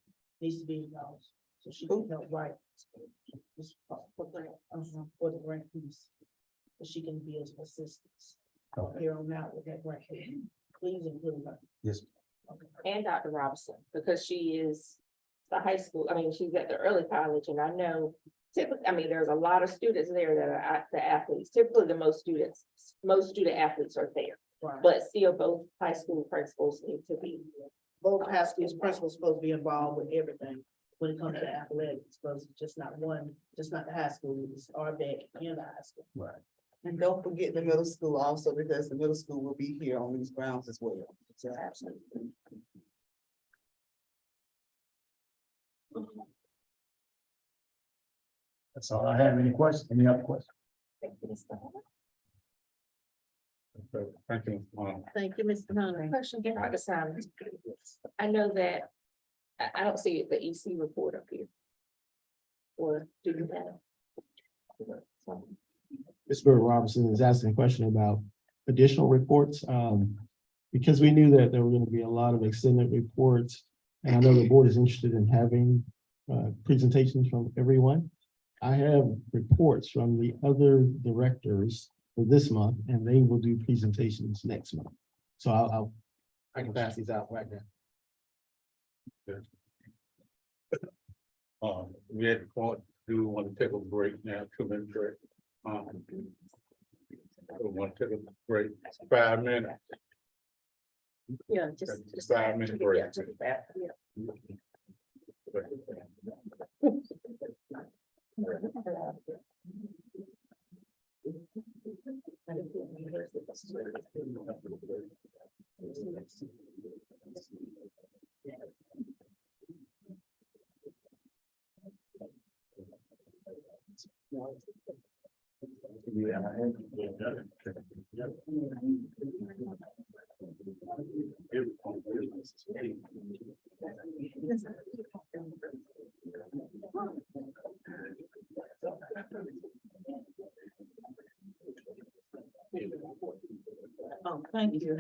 needs to be involved. So she can help write. This for the grant piece. So she can be as assistance. Here on out with that grant. Please include her. Yes. And Dr. Robinson, because she is the high school, I mean, she's at the early college, and I know typically, I mean, there's a lot of students there that are the athletes, typically most student athletes are there. Right. But still, both high school principals need to be. Both high schools principals supposed to be involved with everything when it comes to athletics, because it's just not one, just not the high school, it's our back in the high school. Right. And don't forget the middle school also, because the middle school will be here on these grounds as well. So absolutely. That's all I have. Any questions? Any other questions? Thank you. Thank you, Mr. Hunter. Question, Dr. Simon. I know that, I don't see the EC report up here. Or do you have? Ms. Bird Robinson is asking a question about additional reports. Because we knew that there were going to be a lot of extended reports. And I know the board is interested in having presentations from everyone. I have reports from the other directors for this month, and they will do presentations next month. So I can pass these out right now. We had do want to take a break now, 2 minute break. We want to take a break, 5 minutes. Yeah, just 5 minute break. Yeah, just that, yeah. Oh, thank you.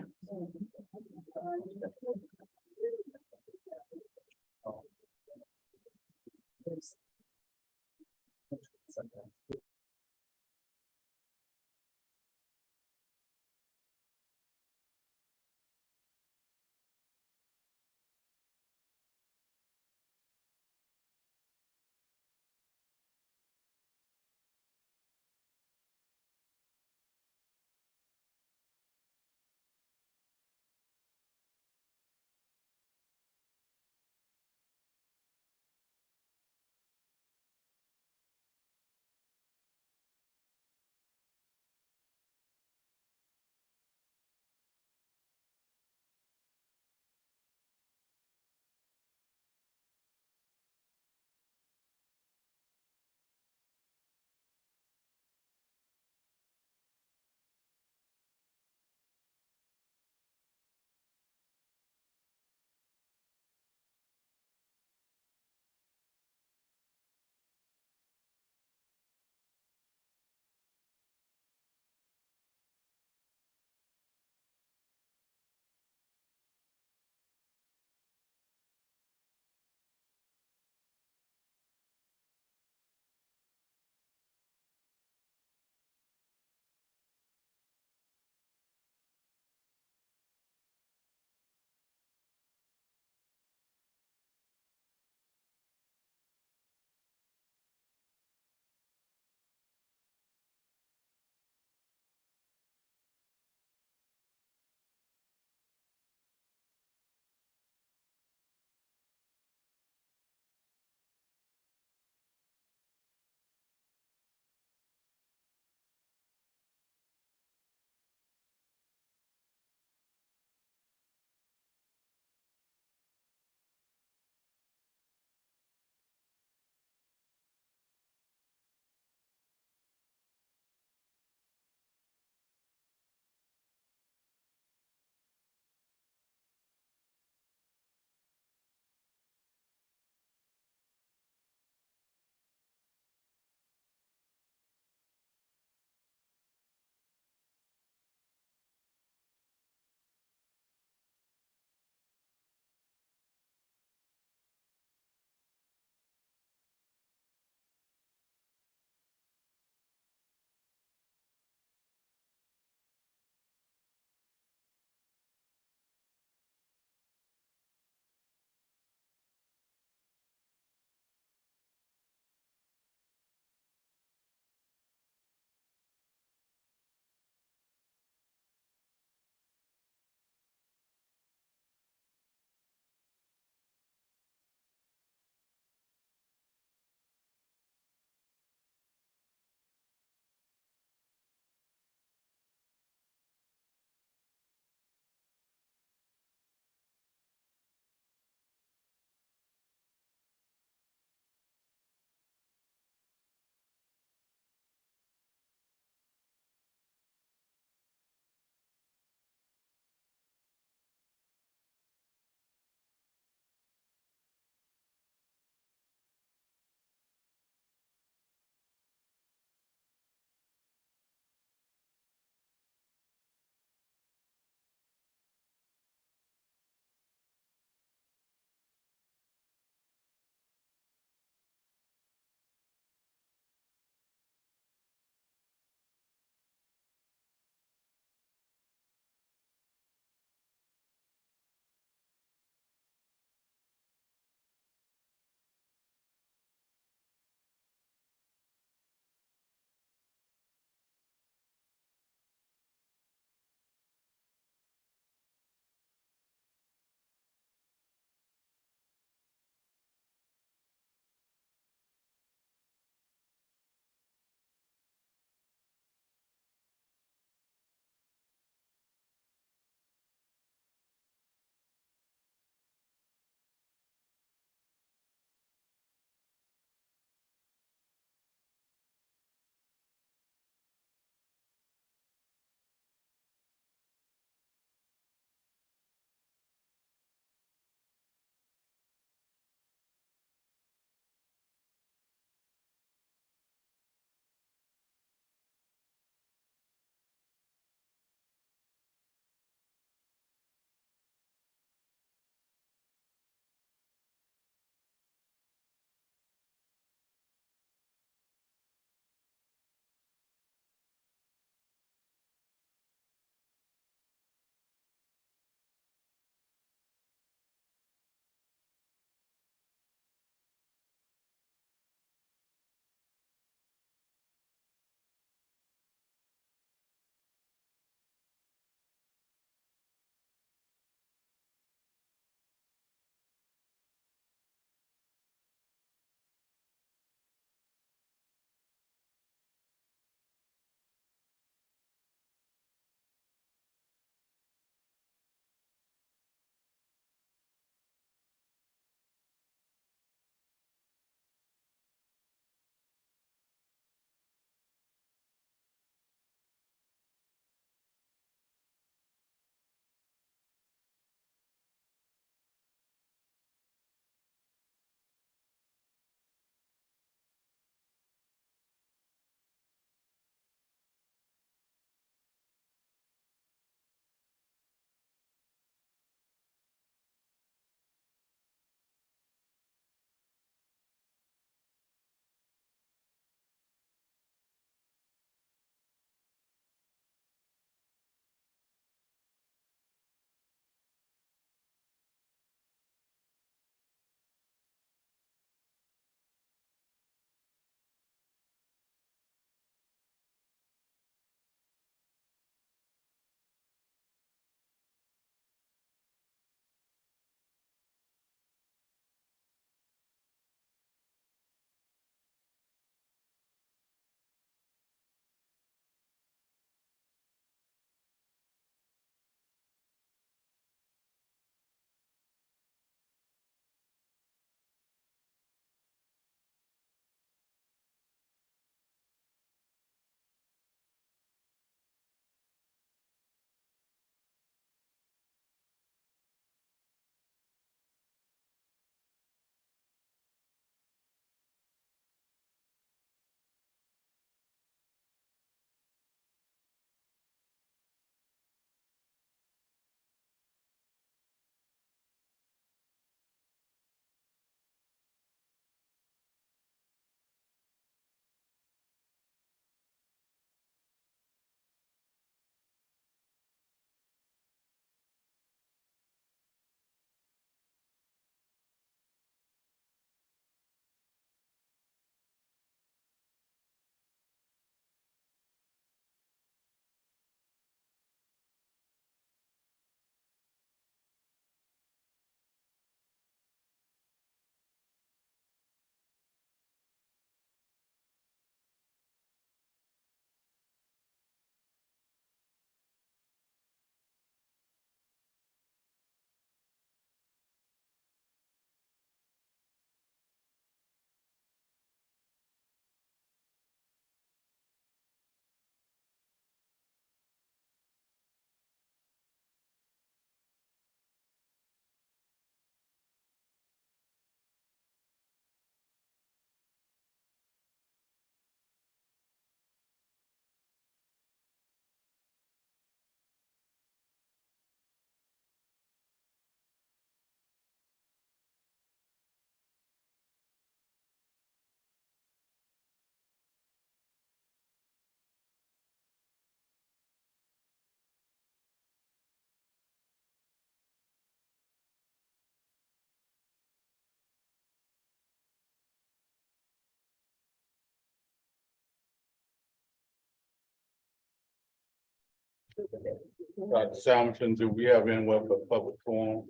Dr. Salmon, do we have anyone for public forum?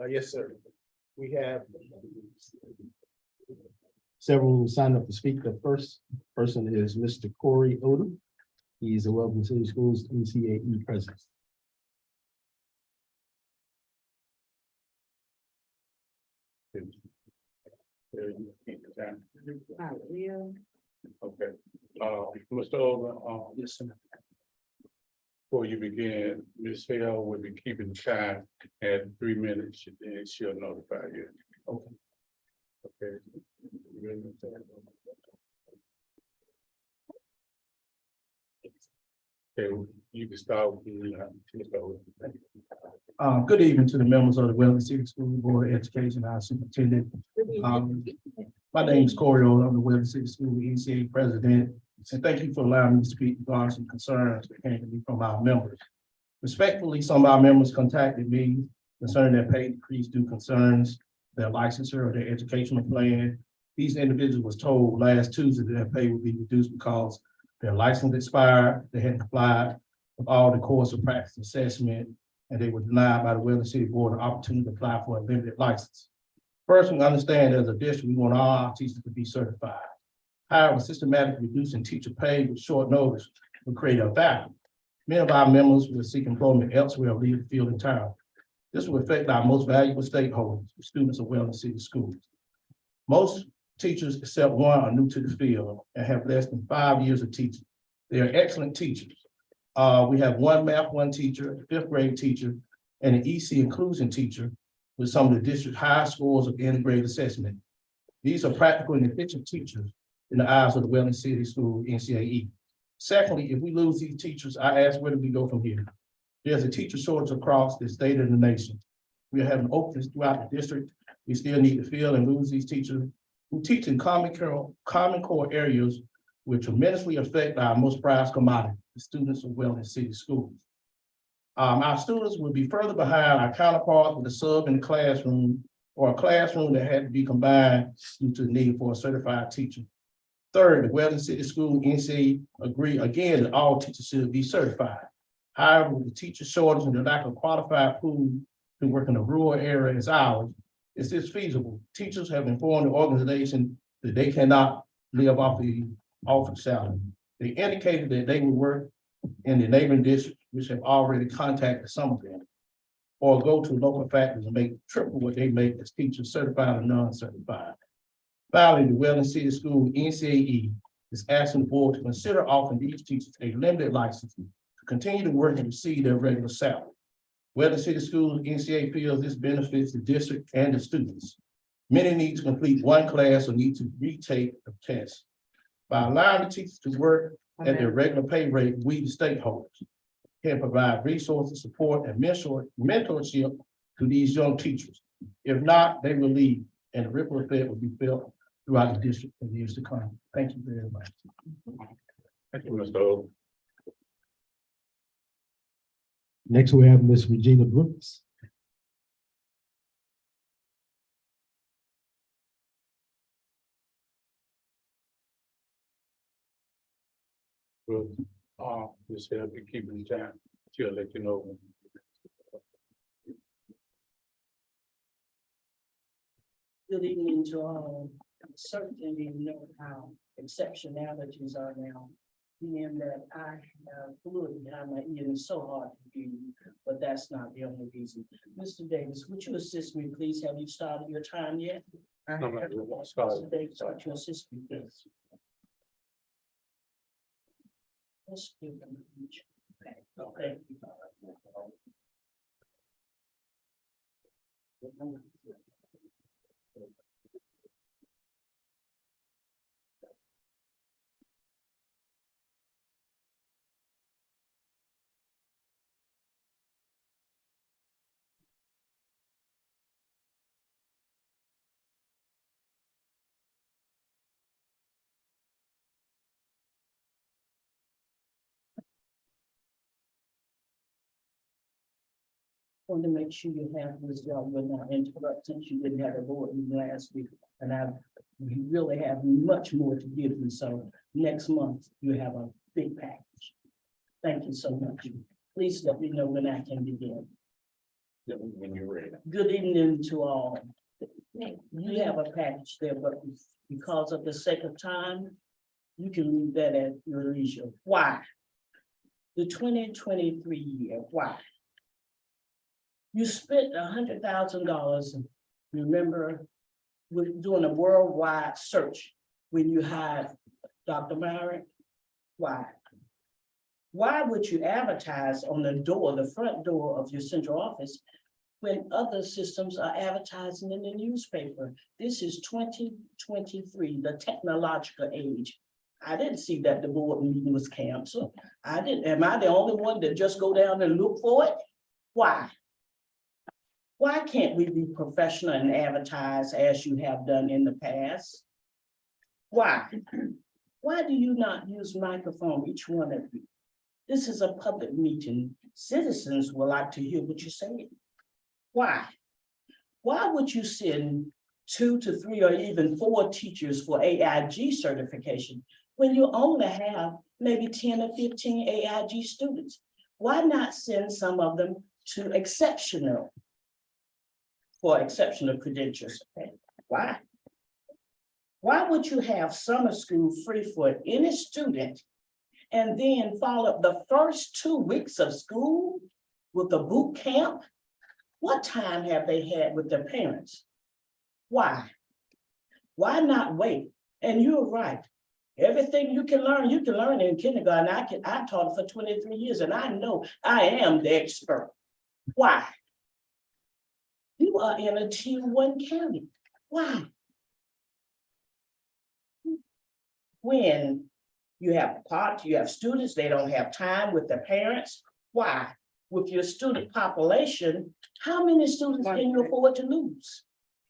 Yes, sir. We have several who signed up to speak. The first person is Mr. Corey Odom. He's a Welcome City Schools NCAE president. Okay, Mr. Oldham, yes, sir. before you begin, Ms. Hale will be keeping time at 3 minutes, and she'll notify you. Okay. Okay. Okay, you can start with Mr. Oldham. Good evening to the members of the Wellington City School Board of Education, our superintendent. My name is Corey Odom, I'm the Wellington City School NCAA president, and thank you for allowing me to speak regarding some concerns that came to me from our members. Respectfully, some of our members contacted me concerning their pay decrease due concerns, their licensure or their educational plan. These individuals was told last Tuesday that their pay would be reduced because their license expired, they hadn't complied with all the course of practice assessment, and they were denied by the Wellington City Board an opportunity to apply for a limited license. First, we understand as a district, we want all our teachers to be certified. However, systematically reducing teacher pay with short notice will create a vacuum. Many of our members will seek employment elsewhere or leave the field entirely. This will affect our most valuable stakeholders, the students of Wellington City Schools. Most teachers, except one, are new to the field and have less than 5 years of teaching. They are excellent teachers. We have one Math 1 teacher, a 5th grade teacher, and an EC inclusion teacher with some of the district's highest scores of integrated assessment. These are practical and efficient teachers in the eyes of the Wellington City School NCAE. Secondly, if we lose these teachers, I ask, where do we go from here? There's a teacher shortage across the state of the nation. We are having openings throughout the district. We still need to fill and lose these teachers who teach in common core areas which tremendously affect our most prized commodity, the students of Wellington City Schools. Our students will be further behind our counterparts with a sub in the classroom or a classroom that had to be combined due to the need for a certified teacher. Third, the Wellington City School NCAE agree again that all teachers should be certified. However, with the teacher shortage and the lack of qualified pool to work in a rural area as ours, is this feasible? Teachers have informed the organization that they cannot live off the offered salary. They indicated that they would work in the neighboring districts, which have already contacted some of them, or go to local factories and make triple what they make as teachers, certified or non-certified. Finally, the Wellington City School NCAE is asking the board to consider offering these teachers a limited license to continue to work and receive their regular salary. Wellington City Schools NCAE feels this benefits the district and the students. Many need to complete one class or need to retake a test. By allowing the teachers to work at their regular pay rate, we, the stakeholders, can provide resources, support, and mentorship to these young teachers. If not, they will leave, and the ripple effect will be felt throughout the district in years to come. Thank you very much. Thank you, Mr. Oldham. Next, we have Ms. Regina Brooks. Well, Ms. Hale be keeping time. She'll let you know. Good evening to all. Certainly know how exceptionalities are now. Being that I have fluid behind my ear, it's so hard to hear you, but that's not the only reason. Mr. Davis, would you assist me, please? Have you started your time yet? No, ma'am, we won't start. Mr. Davis, would you assist me, please? Let's give them each. Okay. Want to make sure you have this job will not interrupt since you didn't have a board meeting last week. And we really have much more to give you. So next month you have a big package. Thank you so much. Please let me know when I can begin. When you're ready. Good evening to all. You have a package there, but because of the sake of time, you can read that at your leisure. Why? The 2023 year, why? You spent $100,000, remember, with doing a worldwide search when you hired Dr. Myrick? Why? Why would you advertise on the door, the front door of your central office, when other systems are advertising in the newspaper? This is 2023, the technological age. I didn't see that the board meeting was canceled. I didn't. Am I the only one that just go down and look for it? Why? Why can't we be professional and advertise as you have done in the past? Why? Why do you not use microphone, each one of you? This is a public meeting. Citizens would like to hear what you're saying. Why? Why would you send 2 to 3 or even 4 teachers for AIG certification when you only have maybe 10 or 15 AIG students? Why not send some of them to exceptional for exceptional credentials? Okay. Why? Why would you have summer school free for any student and then follow up the first 2 weeks of school with a boot camp? What time have they had with their parents? Why? Why not wait? And you're right. Everything you can learn in kindergarten. I taught for 23 years and I know I am the expert. Why? You are in a tier 1 county. Why? When you have students, they don't have time with their parents. Why? With your student population, how many students can you afford to lose?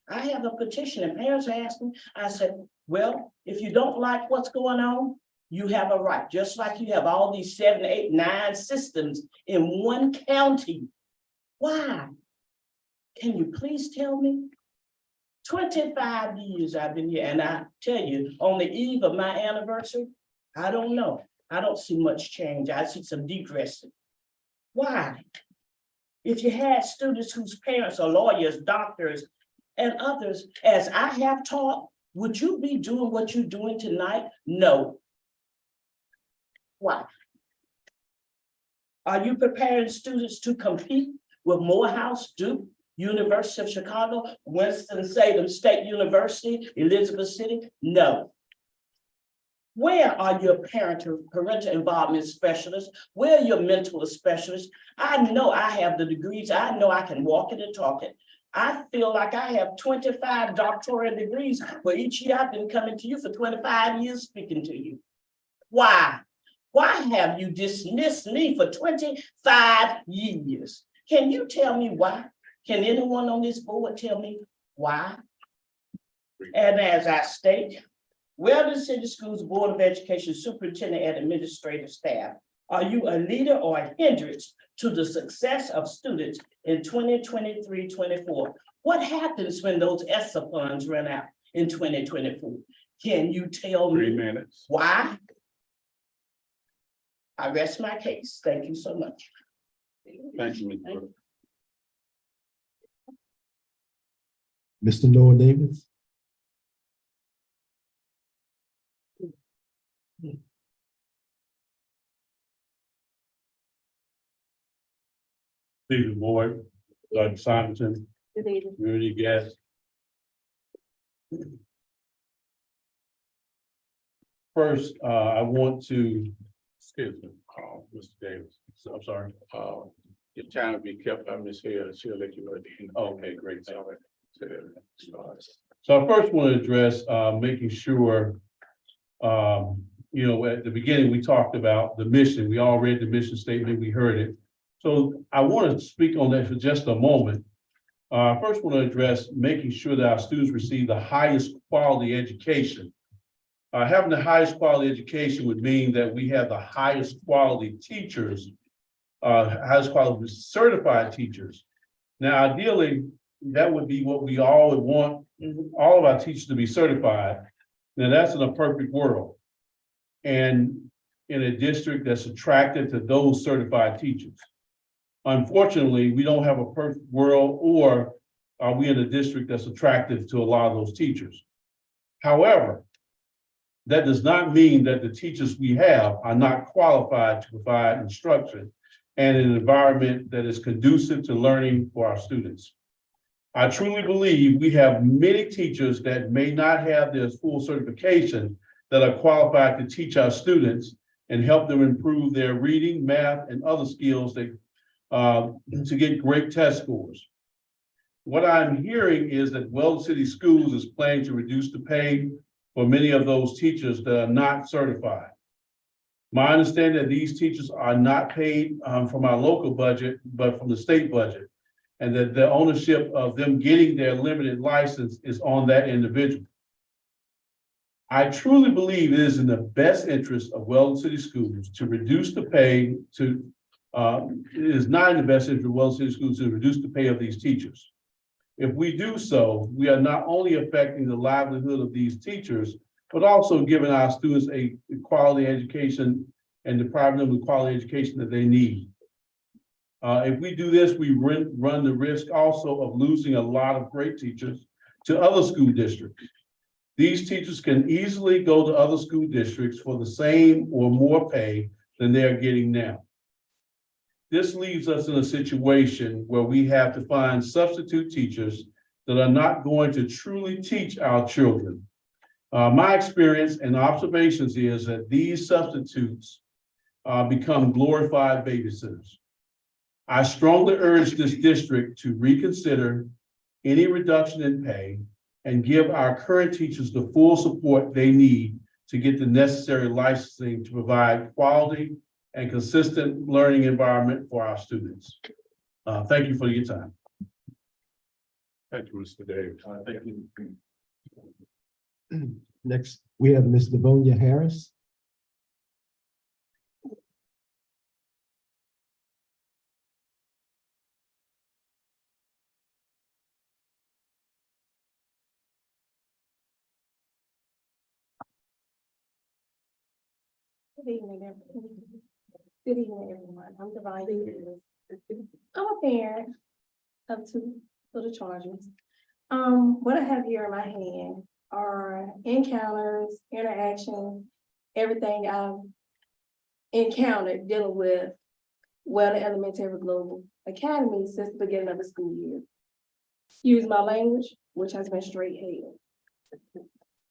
I have a petition and parents asked me, I said, well, if you don't like what's going on, you have a right, just like you have all these 7, 8, 9 systems in one county. Why? Can you please tell me? 25 years I've been here, and I tell you, on the eve of my anniversary, I don't know. I don't see much change. I see some degressing. Why? If you had students whose parents are lawyers, doctors, and others, as I have taught, would you be doing what you're doing tonight? No. Why? Are you preparing students to compete with Morehouse, Duke, University of Chicago, Winston-Salem State University, Elizabeth City? No. Where are your parental involvement specialists? Where are your mental specialists? I know I have the degrees. I know I can walk it and talk it. I feel like I have 25 doctoral degrees for each year. I've been coming to you for 25 years speaking to you. Why? Why have you dismissed me for 25 years? Can you tell me why? Can anyone on this board tell me why? And as I state, Weldon City Schools Board of Education Superintendent and Administrative Staff, are you a leader or a hindrance to the success of students in 2023-24? What happens when those ESSA funds run out in 2024? Can you tell me 3 minutes. why? I rest my case. Thank you so much. Thank you, Ms. Brooks. Mr. Noah Davis. Stephen Boyd, Dr. Simonton, community guest. First, I want to, excuse me, Mr. Davis, so I'm sorry, your time will be kept by Ms. Hill, she'll let you know at the end. Okay, great. So I first want to address, making sure, you know, at the beginning, we talked about the mission. We all read the mission statement, we heard it. So I want to speak on that for just a moment. I first want to address making sure that our students receive the highest quality education. Having the highest quality education would mean that we have the highest quality teachers, highest quality certified teachers, Now, ideally, that would be what we all would want, all of our teachers to be certified. Now, that's in a perfect world. And in a district that's attractive to those certified teachers. Unfortunately, we don't have a perfect world, or are we in a district that's attractive to a lot of those teachers? However, that does not mean that the teachers we have are not qualified to provide instruction and an environment that is conducive to learning for our students. I truly believe we have many teachers that may not have their full certification that are qualified to teach our students and help them improve their reading, math, and other skills that, to get great test scores. What I'm hearing is that Weldon City Schools is planning to reduce the pay for many of those teachers that are not certified. My understanding that these teachers are not paid from our local budget, but from the state budget, and that the ownership of them getting their limited license is on that individual. I truly believe it is in the best interest of Weldon City Schools to reduce the pay to, it is not in the best interest of Weldon City Schools to reduce the pay of these teachers. If we do so, we are not only affecting the livelihood of these teachers, but also giving our students a quality education and depriving them of the quality education that they need. If we do this, we run the risk also of losing a lot of great teachers to other school districts. These teachers can easily go to other school districts for the same or more pay than they are getting now. This leaves us in a situation where we have to find substitute teachers that are not going to truly teach our children. My experience and observations is that these substitutes become glorified babysitters. I strongly urge this district to reconsider any reduction in pay and give our current teachers the full support they need to get the necessary licensing to provide quality and consistent learning environment for our students. Thank you for your time. Thank you, Mr. Davis. Thank you. Next, we have Ms. Livonia Harris. Good evening, everyone. I'm Divine Davis. I'm a parent of two little charges. What I have here in my hand are encounters, interactions, everything I've encountered dealing with Weldon Elementary Global Academy since the beginning of the school year. Excuse my language, which has been straight hate.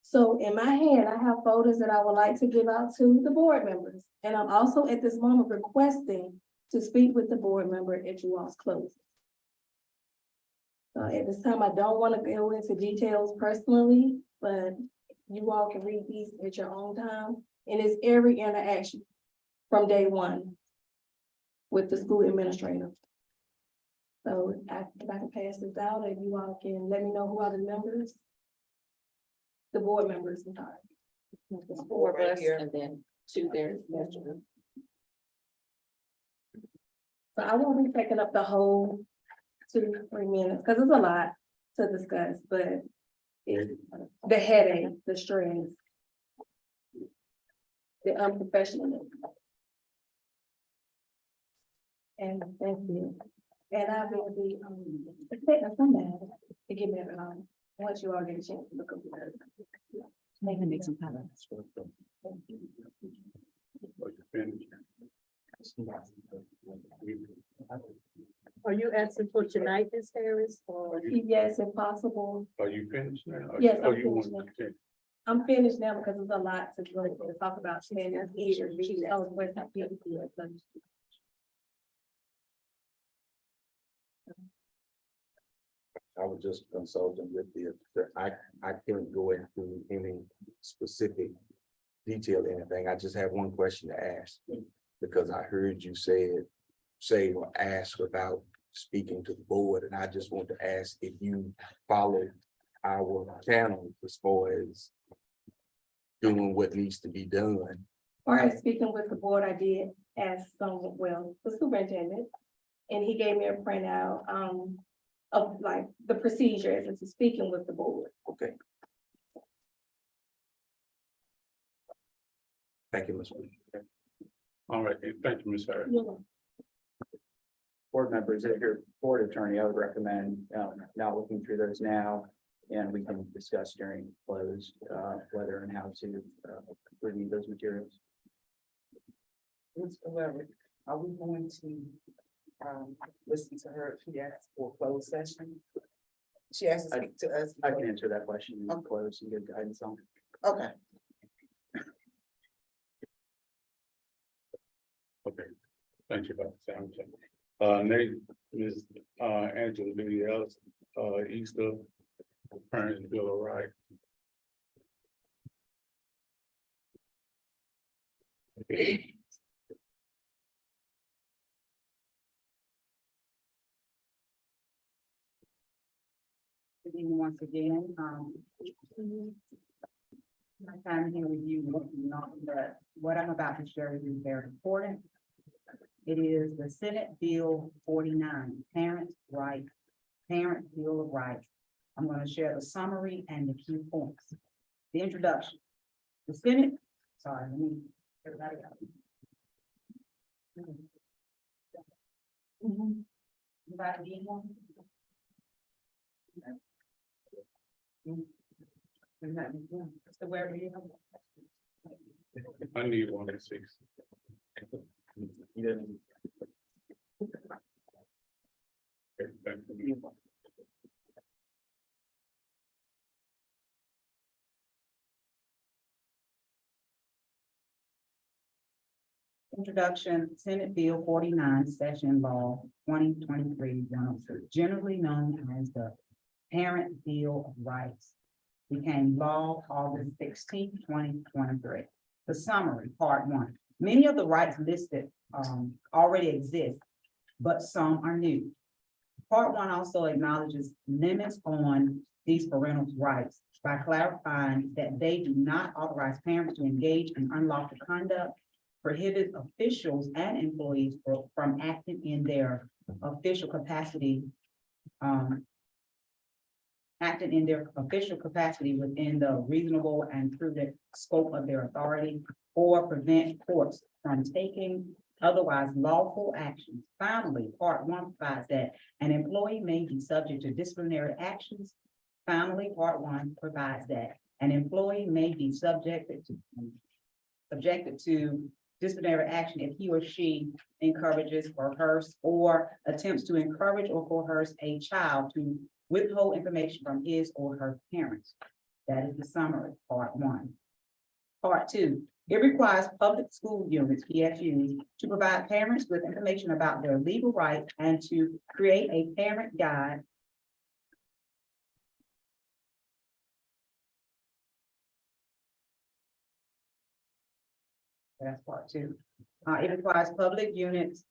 So in my hand, I have photos that I would like to give out to the board members. And I'm also at this moment requesting to speak with the board member at you all's closing. At this time, I don't want to go into details personally, but you all can read these at your own time. And it's every interaction from day one with the school administrator. So if I can pass this out, and you all can let me know who are the members. The board members, I'm sorry. There's four of us and then two there. So I won't be taking up the whole 2-3 minutes, because it's a lot to discuss, but it's the headache, the stress, the unprofessionalism. And thank you. And I will be expecting somebody to give me once you all get a chance to look over there. Maybe make some comments. Are you asking for tonight, Ms. Harris, or? Yes, if possible. Are you finished now? Yes, Oh, I'm you want finished now. to continue? I'm finished now because there's a lot to talk about. I was just consulting with I can't go into any specific detail or anything. I just have one question to ask. Because I heard you say or ask about speaking to the board, and I just want to ask if you follow our channel as far as doing what needs to be done. Or as speaking with the board, I did ask the superintendent, and he gave me a printout. of like the procedures and to speaking with the board. Okay. Thank you, Ms. Williams. All right, thank you, Ms. Harris. Board members, if you're board attorney, I would recommend now looking through those now. And we can discuss during close whether and how to review those materials. Ms. Whoever, are we going to, listen to her, she asked for a closed session? She asked to speak to us. I can answer that question in close and give guidance on. Okay. Okay, thank you, Dr. Samuelson. Next, Ms. Angela Lee Ellis, Easter, Parents Bill of Rights. Good evening once again, my time here with you, but what I'm about to share with you is very important. It is the Senate Bill 49, Parent Bill of Rights. I'm going to share the summary and the key points. The introduction. The Senate, sorry, let me, everybody else. Anybody need one? So where are you? I need 1 and 6. Okay, thank you. Introduction, Senate Bill 49, Session Law 2023-106, generally known as the Parent Bill of Rights, became law August 16, 2023. The summary, part 1. Many of the rights listed already exist, but some are new. Part 1 also acknowledges limits on these parental rights by clarifying that they do not authorize parents to engage in unlawful conduct, prohibit officials and employees from acting in their official capacity, within the reasonable and prudent scope of their authority, or prevent courts from taking otherwise lawful actions. Finally, part 1 provides that an employee may be subject to disciplinary actions. Finally, part 1 provides that an employee may be subjected to disciplinary action if he or she encourages, coerces, or attempts to encourage or coerce a child to withhold information from his or her parents. That is the summary, part 1. Part 2, it requires public school units, PSUs, to provide parents with information about their legal rights and to create a parent guide . That's part 2. It requires public units,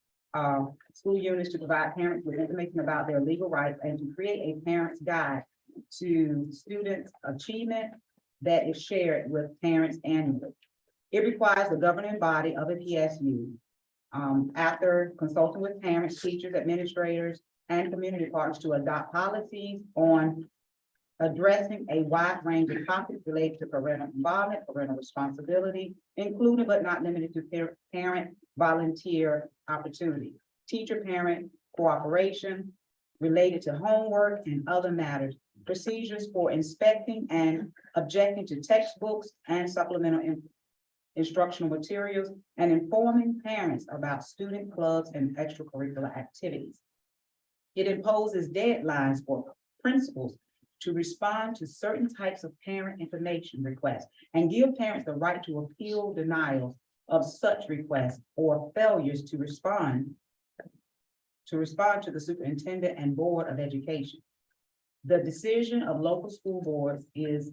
school units to provide parents with information about their legal rights and to create a parent's guide to students' achievement that is shared with parents annually. It requires the governing body of a PSU, after consulting with parents, teachers, administrators, and community partners, to adopt policies on addressing a wide range of topics related to parental involvement, parental responsibility, including but not limited to parent volunteer opportunity, teacher-parent cooperation related to homework and other matters, procedures for inspecting and objecting to textbooks and supplemental instructional materials, and informing parents about student clubs and extracurricular activities. It imposes deadlines for principals to respond to certain types of parent information requests and give parents the right to appeal denials of such requests or failures to respond to the superintendent and board of education. The decision of local school boards is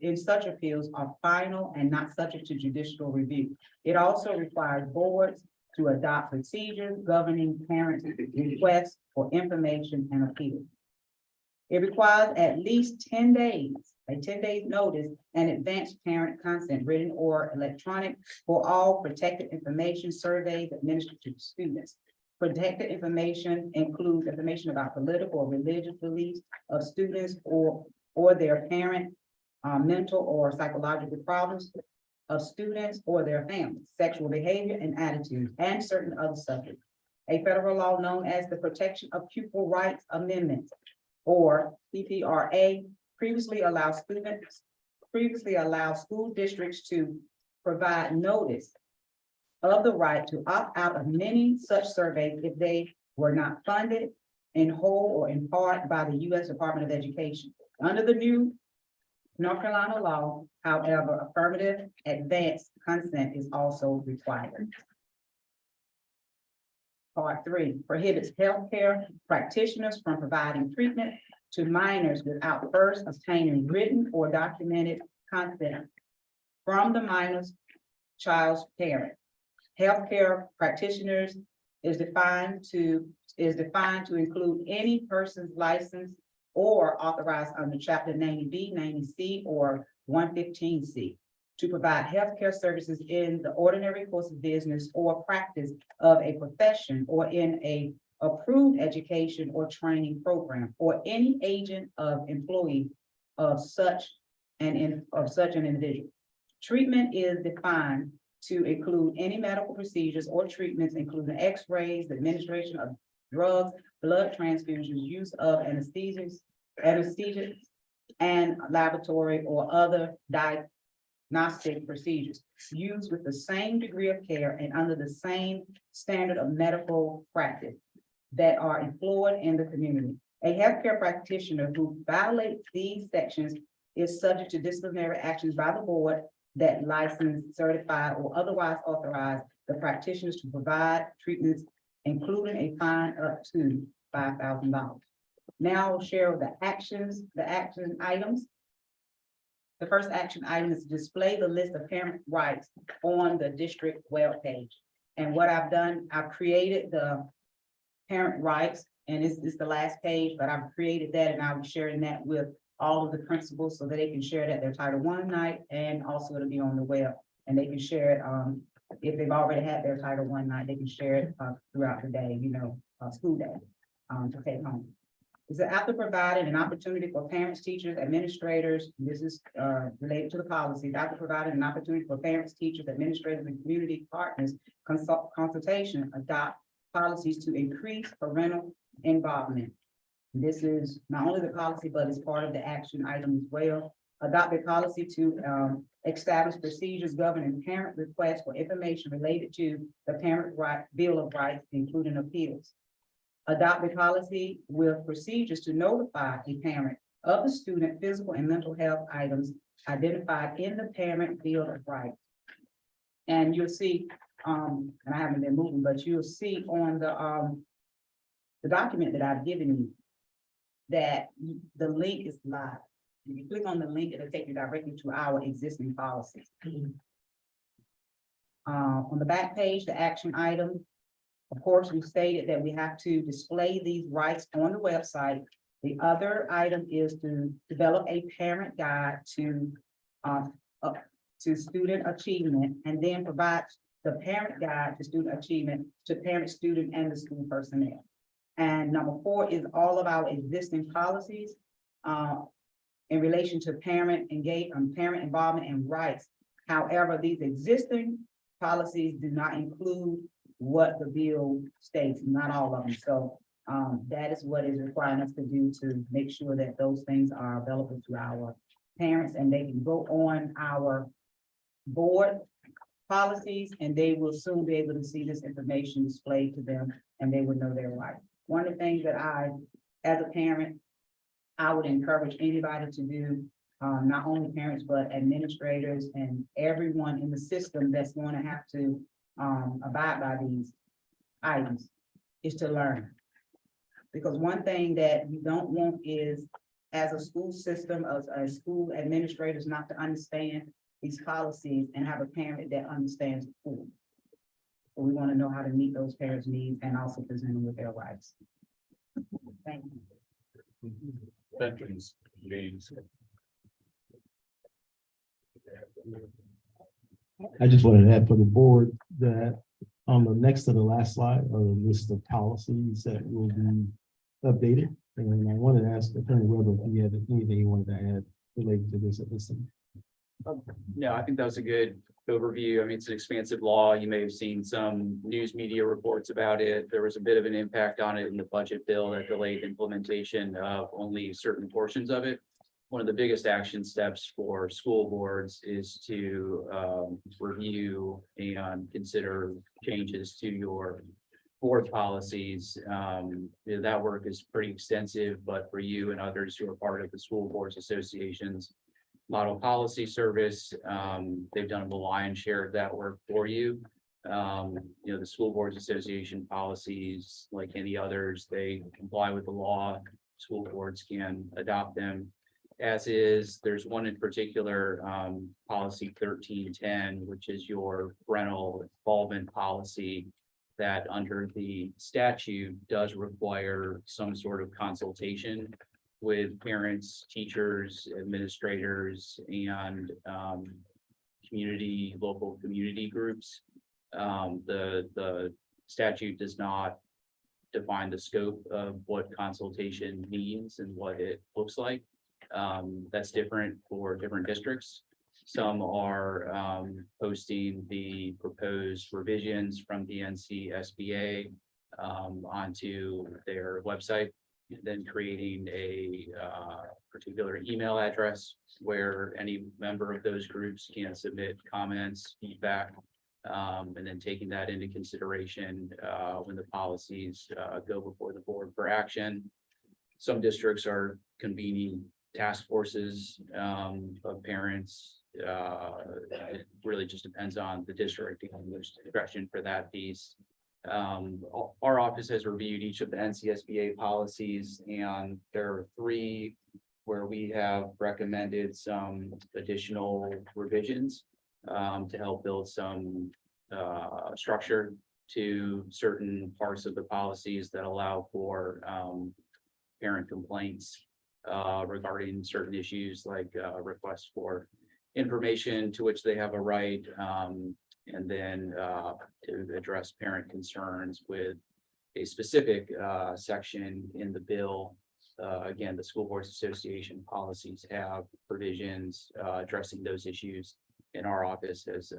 in such appeals are final and not subject to judicial review. It also requires boards to adopt procedures governing parents' requests for information and appeal. It requires at least 10 days, a 10-day notice, and advanced parent consent, written or electronic, for all protected information surveys administered to students. Protected information includes information about political or religious beliefs of students or their parent, mental or psychological problems of students or their families, sexual behavior and attitudes, and certain other subjects. A federal law known as the Protection of Pupil Rights Amendment, or PPRA, previously allowed school districts to provide notice of the right to opt out of many such surveys if they were not funded in whole or in part by the U.S. Department of Education. Under the new North Carolina law, however, affirmative advance consent is also required. Part 3 prohibits healthcare practitioners from providing treatment to minors without first obtaining written or documented consent from the minor's child's parent. Healthcare practitioners is defined to include any person's licensed or authorized under Chapter 90B, 90C, or 115C to provide healthcare services in the ordinary course of business or practice of a profession or in a approved education or training program, or any agent of employee of such an individual. Treatment is defined to include any medical procedures or treatments, including x-rays, the administration of drugs, blood transfusions, use of anesthesias, and laboratory or other diagnostic procedures used with the same degree of care and under the same standard of medical practice that are employed in the community. A healthcare practitioner who violates these sections is subject to disciplinary actions by the board that license, certify, or otherwise authorize the practitioners to provide treatments, including a fine up to $5,000. Now I'll share the action items. The first action item is to display the list of parent rights on the district webpage. And what I've done, I've created the parent rights, and it's the last page, but I've created that and I'll be sharing that with all of the principals so that they can share it at their Title I night, and also it'll be on the web, and they can share it, if they've already had their Title I night, they can share it throughout the day, school day, to take home. Is that after providing an opportunity for parents, teachers, administrators, this is related to the policies, after providing an opportunity for parents, teachers, administrators, and community partners consultation, adopt policies to increase parental involvement. This is not only the policy, but it's part of the action item as well. Adopt a policy to establish procedures governing parent requests for information related to the Parent Bill of Rights, including appeals. Adopt a policy with procedures to notify a parent of the student physical and mental health items identified in the Parent Bill of Rights. And you'll see, and I haven't been moving, but you'll see on the document that I've given you that the link is live. If you click on the link, it'll take you directly to our existing policies. On the back page, the action item, of course, we stated that we have to display these rights on the website. The other item is to develop a parent guide to student achievement, and then provide the parent guide to student achievement to parent, student, and the school personnel. And number 4 is all of our existing policies in relation to parent involvement and rights. However, these existing policies do not include what the bill states, not all of them. So that is what is requiring us to do to make sure that those things are available to our parents, and they can go on our board policies, and they will soon be able to see this information displayed to them, and they will know their rights. One of the things that as a parent, I would encourage anybody to do, not only parents, but administrators and everyone in the system that's going to have to abide by these items, is to learn. Because one thing that you don't want is, as a school system, as school administrators, not to understand these policies and have a parent that understands the school. So we want to know how to meet those parents' needs and also present them with their rights. Thank you. Veterans meetings. I just wanted to add for the board that On the next to the last slide are a list of policies that will be updated. And I wanted to ask Attorney Weber if he had anything he wanted to add related to this at this time. No, I think that was a good overview. I mean, it's an expansive law. You may have seen some news media reports about it. There was a bit of an impact on it in the budget bill that delayed implementation of only certain portions of it. One of the biggest action steps for school boards is to review and consider changes to your board policies. That work is pretty extensive, but for you and others who are part of the School Boards Association's Model Policy Service, they've done the lion's share of that work for you. The School Boards Association policies, like any others, they comply with the law. School boards can adopt them as is. There's one in particular, policy 1310, which is your parental involvement policy, that under the statute does require some sort of consultation with parents, teachers, administrators, and local community groups. The statute does not define the scope of what consultation means and what it looks like. That's different for different districts. Some are posting the proposed revisions from the NCSBA onto their website, then creating a particular email address where any member of those groups can submit comments, feedback, and then taking that into consideration when the policies go before the board for action. Some districts are convening task forces of parents. It really just depends on the district and there's discretion for that piece. Our office has reviewed each of the NCSBA policies, and there are 3 where we have recommended some additional revisions to help build some structure to certain parts of the policies that allow for parent complaints regarding certain issues like requests for information to which they have a right, and then to address parent concerns with a specific section in the bill. Again, the School Boards Association policies have provisions addressing those issues, and our office has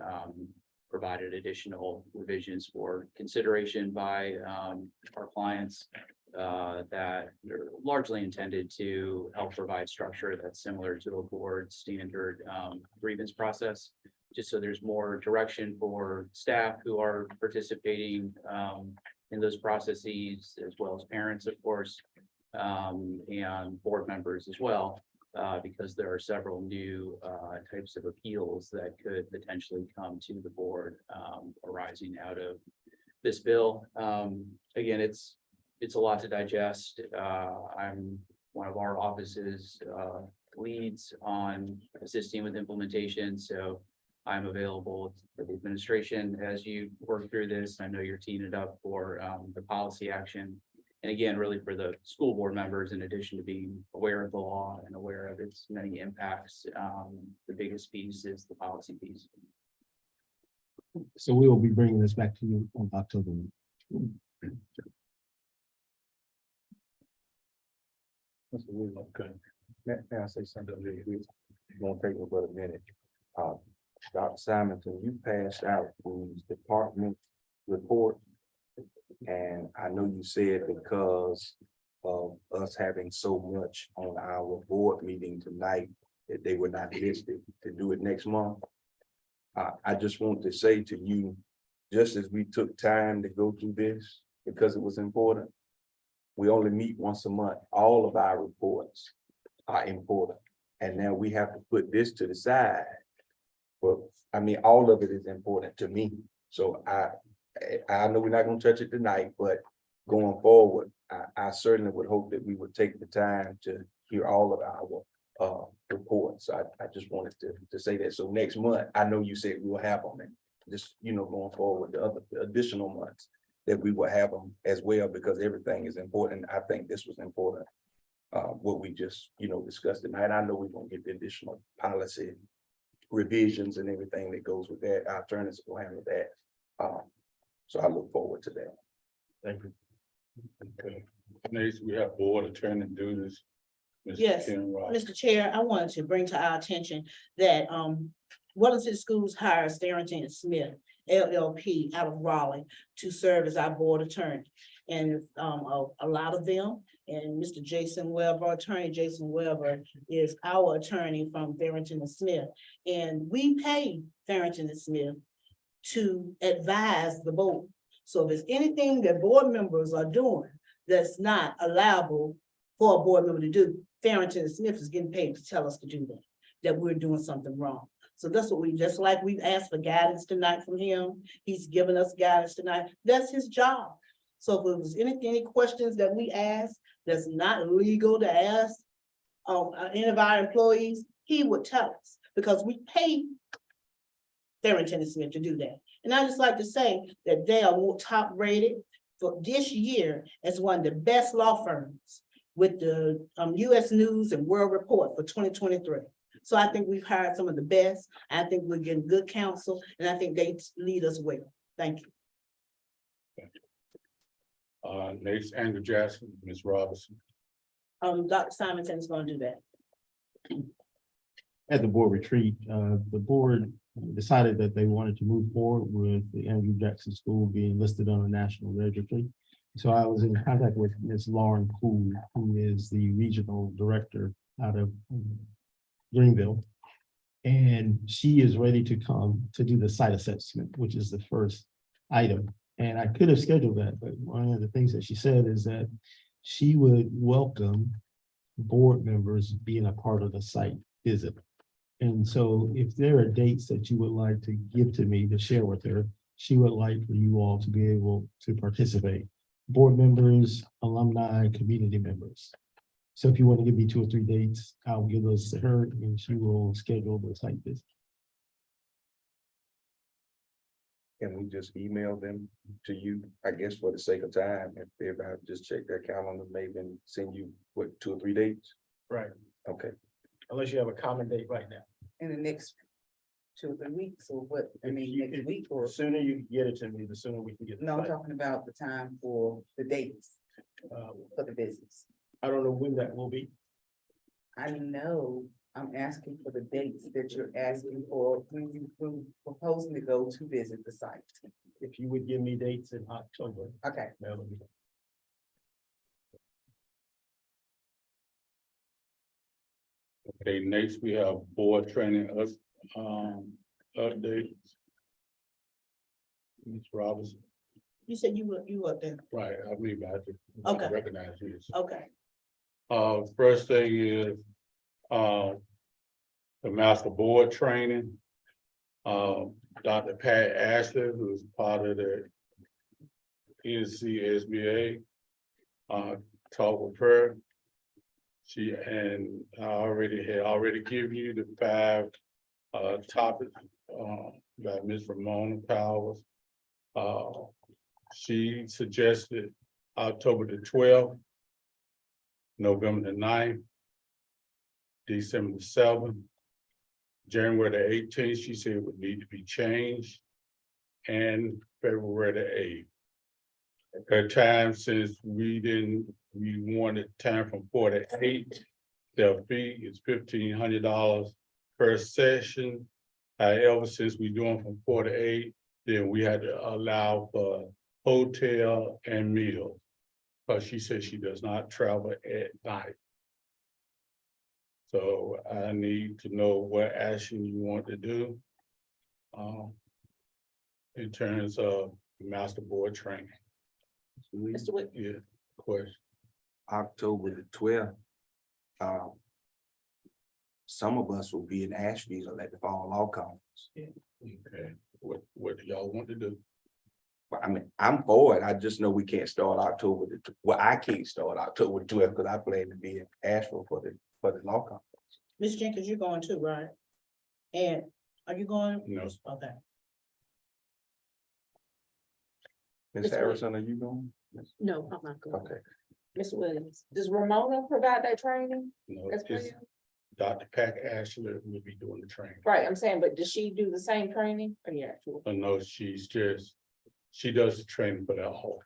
provided additional revisions for consideration by our clients that are largely intended to help provide structure that's similar to a board standard grievance process, just so there's more direction for staff who are participating in those processes, as well as parents, of course, and board members as well, because there are several new types of appeals that could potentially come to the board arising out of this bill. Again, it's a lot to digest. I'm one of our office's leads on assisting with implementation, so I'm available for the administration as you work through this. I know you're teeing it up for the policy action. And again, really for the school board members, in addition to being aware of the law and aware of its many impacts, the biggest piece is the policy piece. So we will be bringing this back to you on October. Okay. May I say something? It won't take but a minute. Dr. Simonton, you passed out the department report. And I know you said because of us having so much on our board meeting tonight that they were not listed to do it next month. I just want to say to you, just as we took time to go through this because it was important, we only meet once a month. All of our reports are important. And now we have to put this to the side. But I mean, all of it is important to me. So I know we're not going to touch it tonight, but going forward, I certainly would hope that we would take the time to hear all of our reports. I just wanted to say that. So next month, I know you said we'll have them, and just, going forward, the additional months that we will have them as well, because everything is important. I think this was important, what we just, discussed tonight. I know we're going to get the additional policy revisions and everything that goes with that. Our attorneys will handle that. So I look forward to that. Thank you. Okay. Next, we have board attorney duties. Mr. Yes, Ken Ross. Mr. Chair, I wanted to bring to our attention that, Wellington Schools hired Darrington Smith, LLP out of Raleigh to serve as our board attorney. And, a lot of them, and Mr. Jason Weber, Attorney Jason Weber is our attorney from Darrington and Smith. And we pay Darrington and Smith to advise the board. So if there's anything that board members are doing that's not allowable for a board member to do, Darrington and Smith is getting paid to tell us to do that we're doing something wrong. So that's what just like we've asked for guidance tonight from him, he's given us guidance tonight. That's his job. So if there was any questions that we ask that's not legal to ask any of our employees, he would tell us, because we pay Darrington and Smith to do that. And I just like to say that they are top rated for this year as one of the best law firms with the US News and World Report for 2023. So I think we've hired some of the best. I think we're getting good counsel, and I think they lead us well. Thank you. Next, Andrew Jackson, Ms. Robinson. Dr. Simonton is gonna do that. At the board retreat, the board decided that they wanted to move forward with the Andrew Jackson School being listed on the national registry. So I was in contact with Ms. Lauren Poole, who is the regional director out of Greenville. And she is ready to come to do the site assessment, which is the first item. And I could have scheduled that, but one of the things that she said is that she would welcome board members being a part of the site visit. And so if there are dates that you would like to give to me to share with her, she would like for you all to be able to participate. Board members, alumni, community members. So if you want to give me 2 or 3 dates, I'll give those to her and she will schedule the site visit. Can we just email them to you? I guess for the sake of time, if everybody just check their calendar, maybe and send you, what, 2 or 3 dates? Right, Okay. unless you have a common date right now. In the next 2 or 3 weeks, or what, I mean, next week, or, The sooner you get it to me, the sooner we can get. the no, I'm site. talking about the time for the dates for the business. I don't know when that will be. I know, I'm asking for the dates that you're asking for when you proposing to go to visit the site. If you would give me dates in October, Okay, that would be. Okay, next we have board training updates. Ms. Robinson, You said you up there. right, I mean, I have to Okay. recognize you. Okay. First thing is, the master board training. Dr. Pat Ashley, who's part of the NCSBA, talked with her. I already given you the 5 topics by Ms. Ramona Powers. She suggested October the 12th, November the 9th, December the 7th, January the 18th, she said it would need to be changed, and February the 8th. Her time, since we wanted time from 4 to 8, their fee is $1,500 per session. However, since we're doing from 4 to 8, then we had to allow for hotel and meals. But she said she does not travel at night. So I need to know what action you want to do. In terms of master board training. Mr. Whit, Yeah, question. October the 12th. Some of us will be in Asheville at the Fall Law Conference. Okay, what do y'all want to do? But I mean, I'm for it. I just know we can't start October I can't start October 12th because I plan to be in Asheville for the law conference. Ms. Jenkins, you're going too, right? And are you going? No. Okay. Ms. Harrison, are you going? No, I'm not good. Okay. Mr. Williams, does Ramona provide that training? No, That's for it's you? Dr. Pack Ashley will be doing the training. Right, I'm saying, but does she do the same training? Or yeah, actually? I know she's just She does the training for that horse.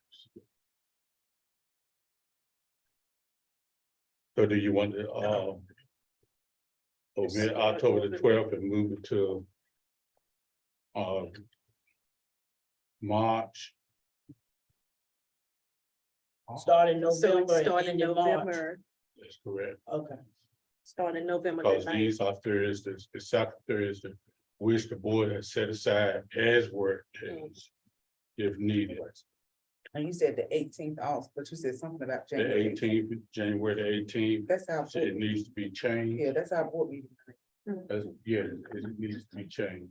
So do you want to, omit October the 12th and move it to March? Starting So November. it's starting and ending March. November, That's correct. Okay, starting November the Because 9th. these are Thursdays, the second Thursday, which the board has set aside as work days if needed. And you said the 18th also, but you said something about The January. 18th, January the 18th, That's our, board- it needs to be changed. yeah, that's our board meeting. Yeah, it needs to be changed.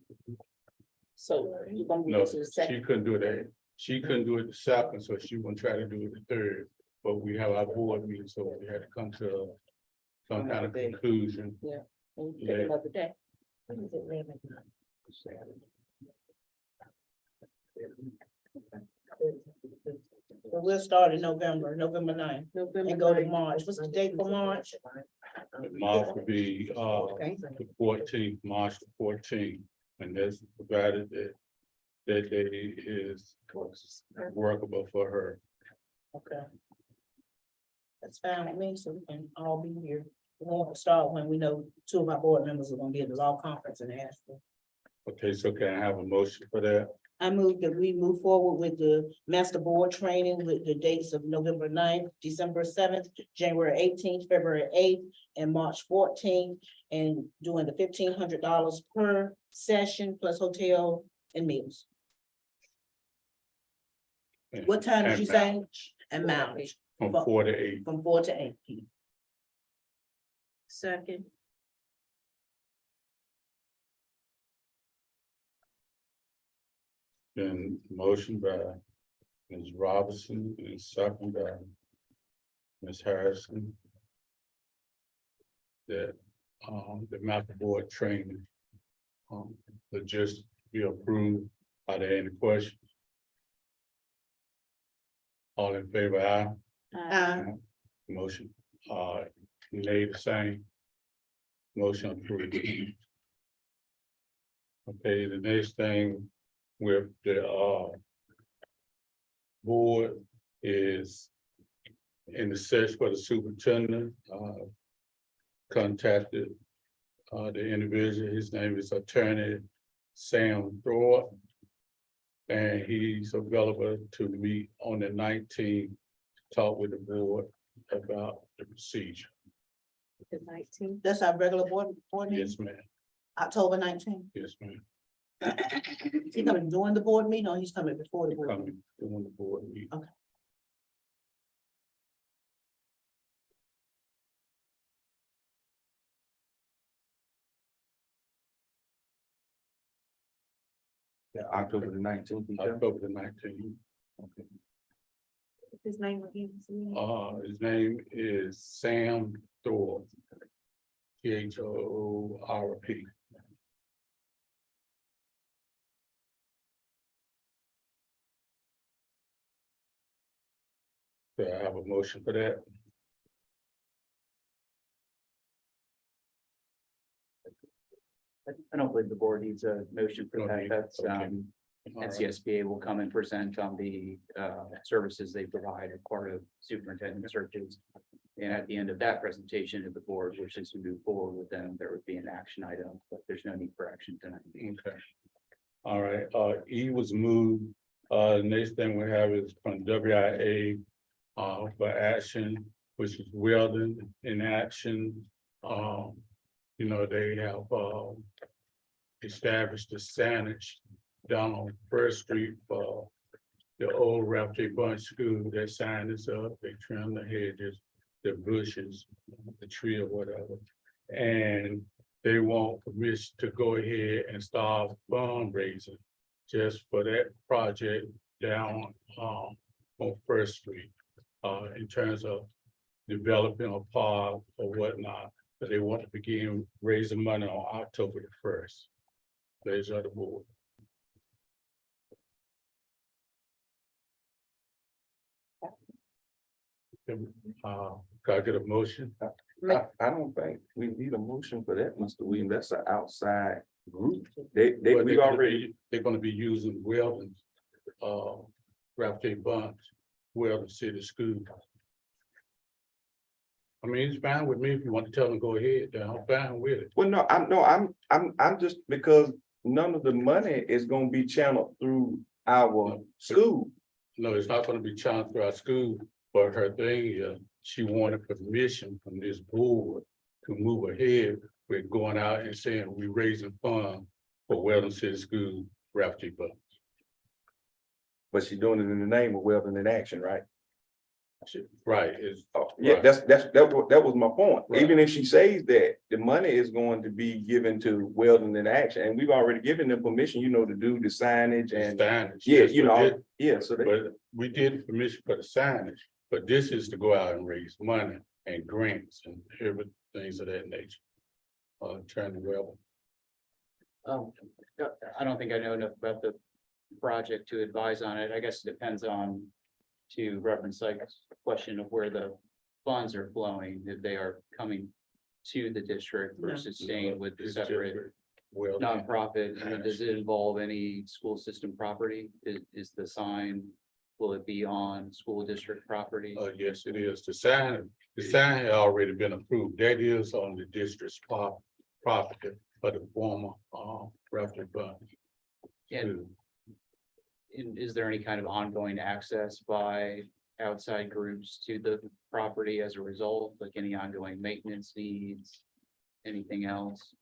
So you're gonna No, move to the she second. couldn't do that. She couldn't do it the second, so she gonna try to do it the third. But we have our board meeting, so we had to come to some kind of conclusion. And you pick another day. so we'll start in November, November 9th, November and go to 9th. March. What's the date for March? March would be the 14th, March the 14th, and that's provided that day is workable for her. Okay. That's fine with me, so we can all be here. We won't start when we know two of our board members are gonna be at the law conference in Asheville. Okay, so can I have a motion for that? I move that we move forward with the master board training with the dates of November 9th, December 7th, January 18th, February 8th, and March 14th, and doing the $1,500 per session plus hotel and meals. What time did you say? And mileage From 4 to 8. from 4 to 8 p.m. Second, Then motion by Ms. Robinson and second by Ms. Harrison. That the map board training would just be approved. Are there any questions? All in favor, aye? Motion, nay, the same. Motion approved. Okay, the next thing with the board is in the search for the superintendent, contacted the individual. His name is Attorney Sam Thorpe. And he's available to meet on the 19th, talk with the board about the procedure. the 19th. That's our regular board meeting, Yes, ma'am. October 19th. Yes, ma'am. He coming during the board meeting or he's coming before the board? meeting? Coming, doing the board meeting. Okay. October the 19th. October the 19th. His name again. His name is Sam Thorpe. THORP. Do I have a motion for that? I don't believe the board needs a motion for Don't that. need- That's, okay. All right. NCSBA will come and present on the services they provide as part of superintendent searches. And at the end of that presentation, if the board wishes to move forward with them, there would be an action item, but there's no need for action tonight. Okay. All right, E was moved. Next thing we have is from WIA for action, which is welding in action. You know, they have established the signage down on First Street for the old Ralph J. Bunch School. That sign is up, they trim the hedges, the bushes, the tree or whatever. And they want permission to go ahead and start fundraising just for that project down on First Street. In terms of developing a park or whatnot, but they want to begin raising money on October the 1st. There's other board. Can I get a motion? I don't think we need a motion for that, Mr. Williams. That's an outside group. They, But we already, they're gonna be using welding Ralph J. Bunch, Weldon City School. I mean, it's fine with me if you want to tell them, go ahead, then I'm fine with it. Well, no, I'm just, because none of the money is gonna be channeled through our school. No, it's not gonna be challenged through our school, but her thing is, she wanted permission from this board to move ahead with going out and saying, we raising funds for Weldon City School, Ralph J. Bunch. But she's doing it in the name of Weldon in Action, right? Right, it's, Oh, yeah, Right. that was my point. Right. Even if she says that, the money is going to be given to Weldon in Action, and we've already given them permission, to do the signage and, signage. yeah, Yes, but yeah, so they. But we did permission for the signage, but this is to go out and raise money and grants and everything of that nature. Attorney Weldon. I don't think I know enough about the project to advise on it. I guess it depends on, to reference like a question of where the funds are flowing, if they are coming to the district versus staying with the It's separate different. Well, nonprofit. I mean, does it involve any school system property? Is the sign, will it be on school district property? yes, it is. The sign had already been approved. That is on the district's property for the former, Ralph J. Bunch. And is there any kind of ongoing access by outside groups to the property as a result, like any ongoing maintenance needs? Anything else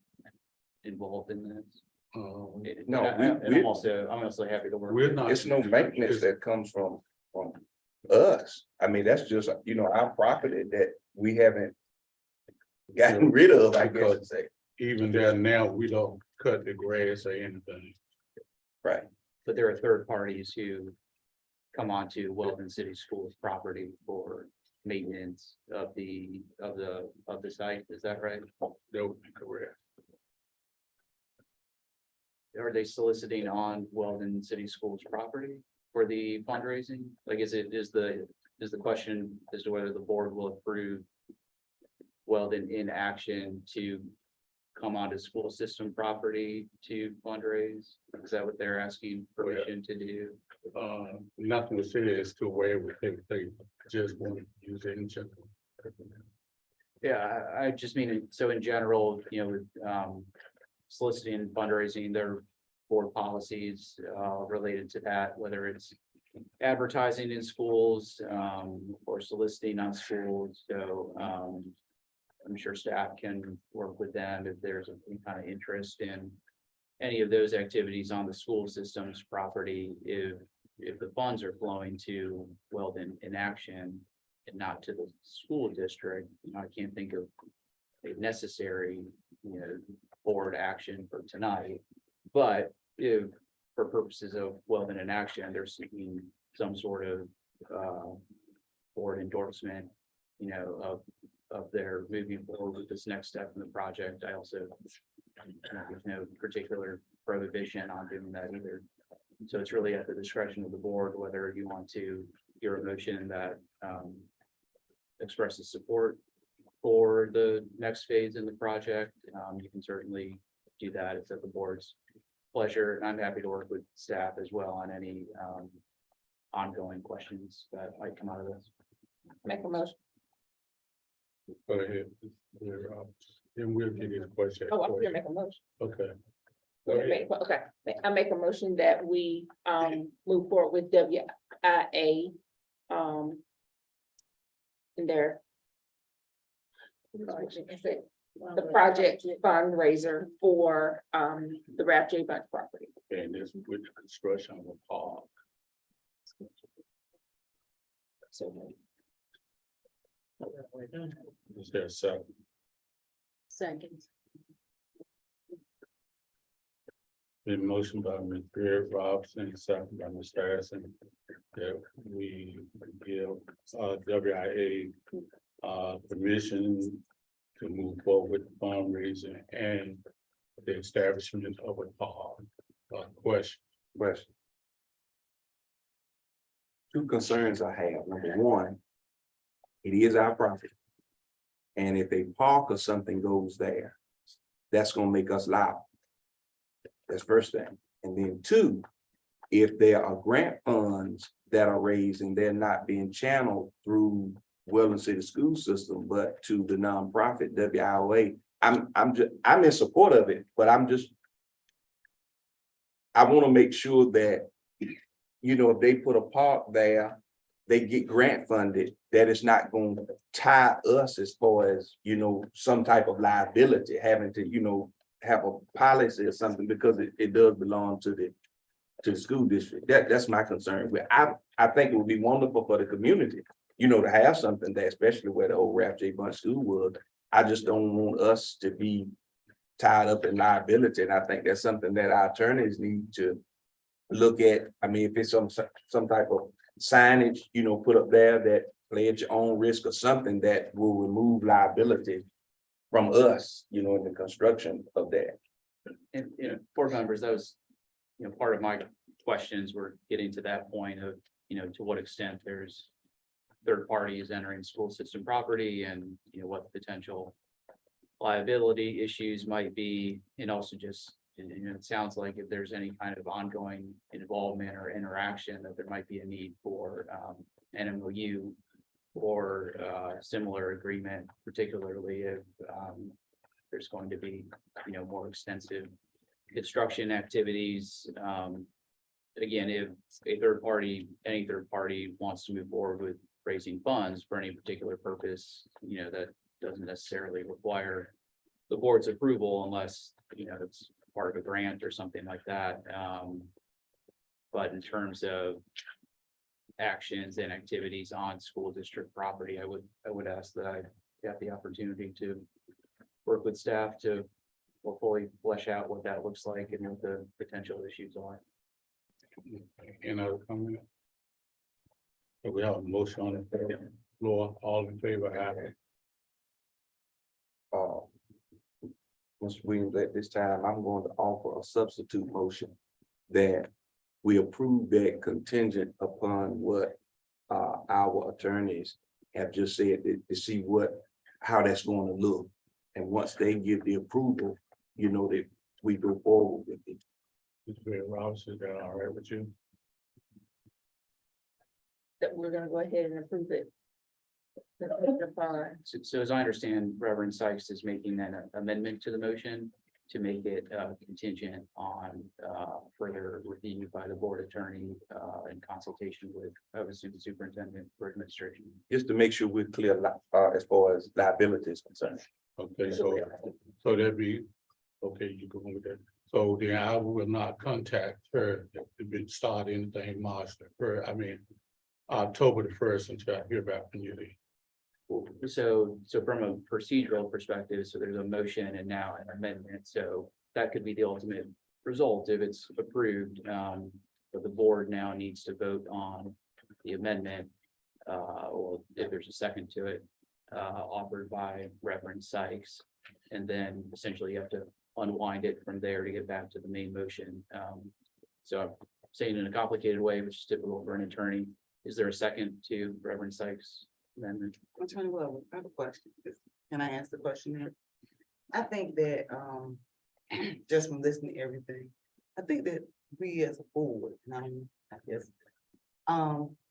involved in this? No, And I'm also happy to work. We're with- not. It's no maintenance that comes from us. I mean, that's just, our property that we haven't gotten rid of, I guess to say. Even there now, we don't cut the grass or anything. Right. But there are third parties who come onto Weldon City Schools property for maintenance of the site. Is that right? That would be correct. Are they soliciting on Weldon City Schools property for the fundraising? Like, is the question as to whether the board will approve Weldon in Action to come onto school system property to fundraise? Is that what they're asking permission to do? Nothing to say as to where we think they just want to use it in general. Yeah, I just mean, so in general, with soliciting fundraising, there are board policies related to that, whether it's advertising in schools or soliciting on schools. So I'm sure staff can work with them if there's any kind of interest in any of those activities on the school system's property. If the funds are flowing to Weldon in Action and not to the school district, I can't think of a necessary, board action for tonight. But if, for purposes of Weldon in Action, they're seeking some sort of board endorsement, of their moving forward with this next step in the project. I also, there's no particular prohibition on doing that either. So it's really at the discretion of the board, whether you want to hear a motion that expresses support for the next phase in the project. You can certainly do that. It's at the board's pleasure. And I'm happy to work with staff as well on any ongoing questions that might come out of this. Make a motion. Go ahead. Then we'll get into question. Oh, I'm gonna make a motion. Okay. Go ahead. Okay, I make a motion that we move forward with WIA in their the project fundraiser for the Ralph J. Bunch property. And this with the construction of a park. So Is there a second? Seconds. Been motion by Ms. Beard Robinson, second by Ms. Harrison, that we give WIA permission to move forward with the fundraising and the establishment of a park. Question. Two concerns I have. Number one, it is our property. And if a park or something goes there, that's gonna make us loud. That's first thing. And then two, if there are grant funds that are raised and they're not being channeled through Welland City School System, but to the nonprofit WIOA, I'm in support of it, but I want to make sure that, you know, if they put a park there, they get grant funded, that it's not going to tie us as far as, you know, some type of liability, having to, you know, have a policy or something, because it does belong to the school district. That's my concern. But I think it would be wonderful for the community, you know, to have something there, especially where the old Ralph J. Bunch School was. I just don't want us to be tied up in liability. And I think that's something that our attorneys need to look at. I mean, if it's some type of signage, you know, put up there that play at your own risk or something that will remove liability from us, you know, in the construction of that. And, you know, board members, that was, you know, part of my questions were getting to that point of, you know, to what extent there's third parties entering school system property and, you know, what the potential liability issues might be. And also just, you know, it sounds like if there's any kind of ongoing involvement or interaction, that there might be a need for an MOU or similar agreement, particularly if there's going to be, you know, more extensive construction activities. Again, if any third party wants to move forward with raising funds for any particular purpose, you know, that doesn't necessarily require the board's approval unless, you know, it's part of a grant or something like that. But in terms of actions and activities on school district property, I would ask that I have the opportunity to work with staff to fully flesh out what that looks like and what the potential issues are. Any other comment? So we have a motion on the floor, all in favor, aye. Mr. Williams, at this time, I'm going to offer a substitute motion that we approve that contingent upon what our attorneys have just said to see how that's going to look. And once they give the approval, you know, that we go forward with it. Mr. Rouse, is that all right with you? That we're gonna go ahead and approve it. So as I understand, Reverend Sykes is making an amendment to the motion to make it contingent on further review by the board attorney in consultation with, I would assume, the superintendent for administration. Just to make sure we're clear as far as liability is concerned. Okay, so that'd be, okay, you go with that. So then I will not contact her to start anything October the 1st until I hear back from you. So from a procedural perspective, so there's a motion and now an amendment, so that could be the ultimate result if it's approved. But the board now needs to vote on the amendment, or if there's a second to it, offered by Reverend Sykes. And then essentially you have to unwind it from there to get back to the main motion. So I'm saying in a complicated way, which is typical for an attorney. Is there a second to Reverend Sykes' amendment? Attorney Wells, I have a question. Can I ask the question here? I think that, just from listening to everything, I think that we as a board, and I guess,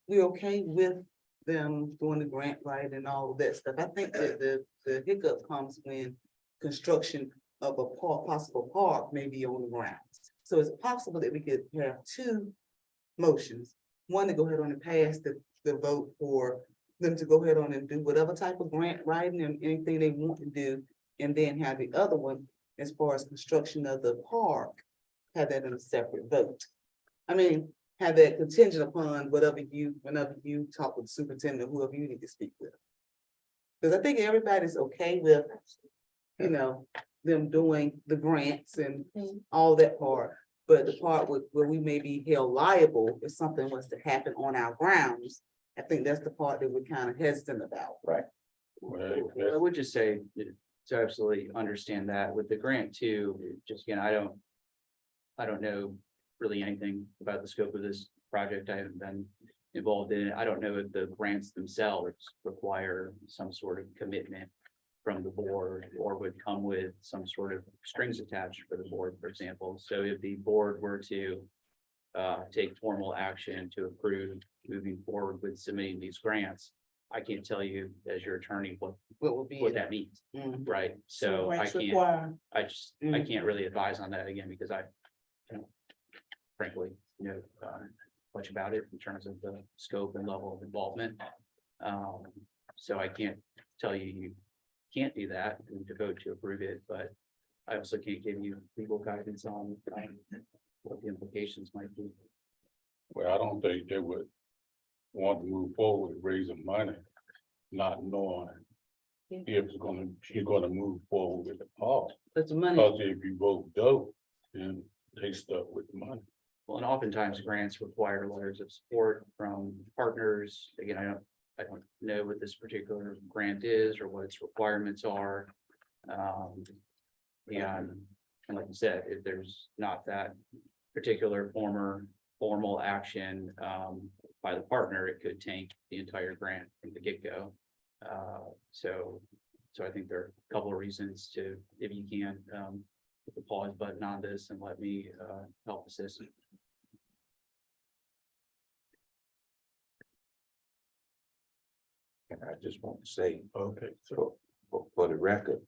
we're okay with them doing the grant writing and all of that stuff. I think that the hiccup comes when construction of a possible park may be on the grounds. So it's possible that we could have two motions. One to go ahead on and pass the vote for them to go ahead on and do whatever type of grant writing and anything they want to do. And then have the other one, as far as construction of the park, have that in a separate vote. I mean, have that contingent upon whenever you talk with the superintendent, whoever you need to speak with. Because I think everybody's okay with, you know, them doing the grants and all that part. But the part where we may be held liable if something was to happen on our grounds, I think that's the part that we're kind of hesitant about. Right. I would just say to absolutely understand that with the grant too, just again, I don't know really anything about the scope of this project. I haven't been involved in it. I don't know if the grants themselves require some sort of commitment from the board or would come with some sort of strings attached for the board, for example. So if the board were to take formal action to approve moving forward with submitting these grants. I can't tell you as your attorney what What would be? that means, Mhm. right? So I Grants can't, require- I can't really advise on that again because I don't frankly know much about it in terms of the scope and level of involvement. So I can't tell you you can't do that and to vote to approve it, but I also can't give you legal guidance on what the implications might be. Well, I don't think they would want to move forward with raising money, not knowing if you're gonna move forward with the cost. But the money, Because if you vote no, then they stuck with the money. Well, and oftentimes grants require letters of support from partners. Again, I don't know what this particular grant is or what its requirements are. And like you said, if there's not that particular formal action by the partner, it could tank the entire grant from the get-go. So I think there are a couple of reasons to, if you can, put the pause button on this and let me help assist. And I just want to say, Okay, so for the record,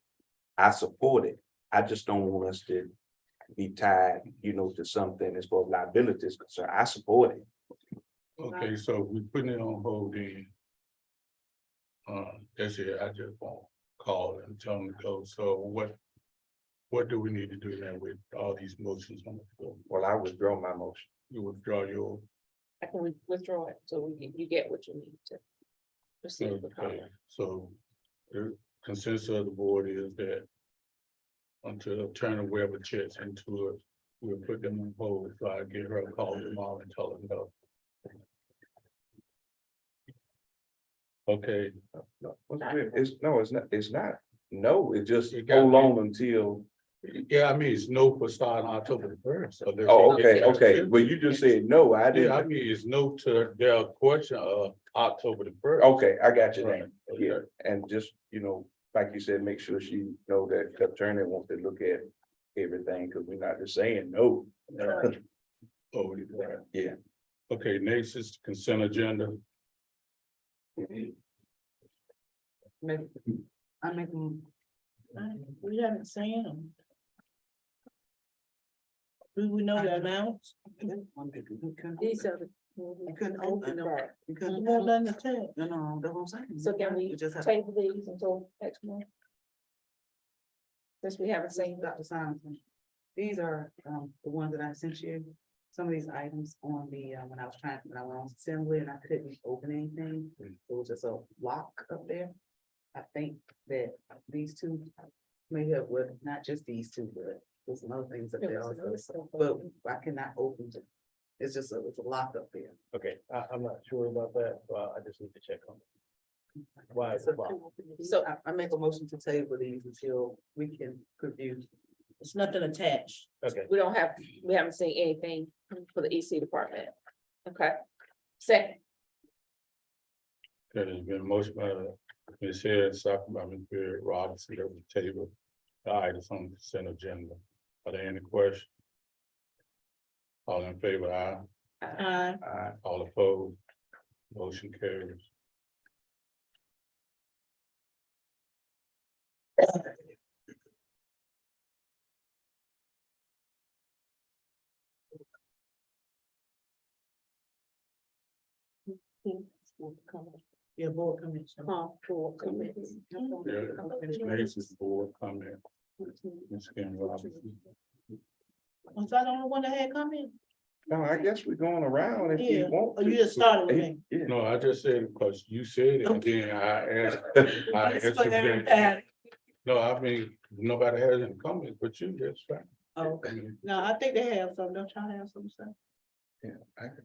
I support it. I just don't want us to be tied, to something as far as liability is concerned. I support it. okay, so we putting it on hold then. That's it. I just won't call and tell them to go. So what do we need to do now with all these motions on the floor? Well, I withdraw my motion. You withdraw your, I can withdraw it, so you get what you need to proceed with the okay, comment. so the consensus of the board is that until Attorney Weber checks into it, we'll put them on hold. So I give her a call tomorrow and tell her no. Okay, It's not. No, it's just It got hold me. on until, yeah, I mean, it's no for starting October the first. okay, but you just said no, I Yeah, I didn't. mean, it's no to their question of October the first. Okay, I got you Right, now. Yeah, okay. and just, like you said, make sure she know that the attorney wants to look at everything, because we're not just saying no. Oh, right. Yeah. Okay, next is consent agenda. I make them, We haven't seen them. Do we know the amounts? These are the. you couldn't open them, you We couldn't. won't let them tell. No, that's what I'm saying. So can we You just have table these until next month? Since we haven't seen them. Dr. Simon. These are the ones that I sent you. Some of these items on the, when I went on assembly and I couldn't open anything, it was just a lock up there. I think that these two may have, well, not just these two, but there's some other things up there also, but I cannot open it. It's just, it's a lock up there. Okay, I'm not sure about that, so I just need to check on it. Why is it locked? So I make a motion to table these until we can review. It's nothing attached. Okay, We haven't seen anything for the EC department. Okay. Second, There's been a motion by Ms. Harris, second by Ms. Barry Robinson, that we table the items on the consent agenda. Are there any questions? All in favor, aye. All opposed, motion carries. Yeah, board commission. Yeah, next is board comment. Ms. Kim Robinson. Was I the only one that had come in? No, I guess we're going around if you Yeah, want. or you just started with me? Yeah. No, I just said it because you said it, and then I asked. I It's asked for you then- everybody. No, I mean, nobody has any comments, but you just fine. Oh, no, I think they have some, don't y'all have some stuff?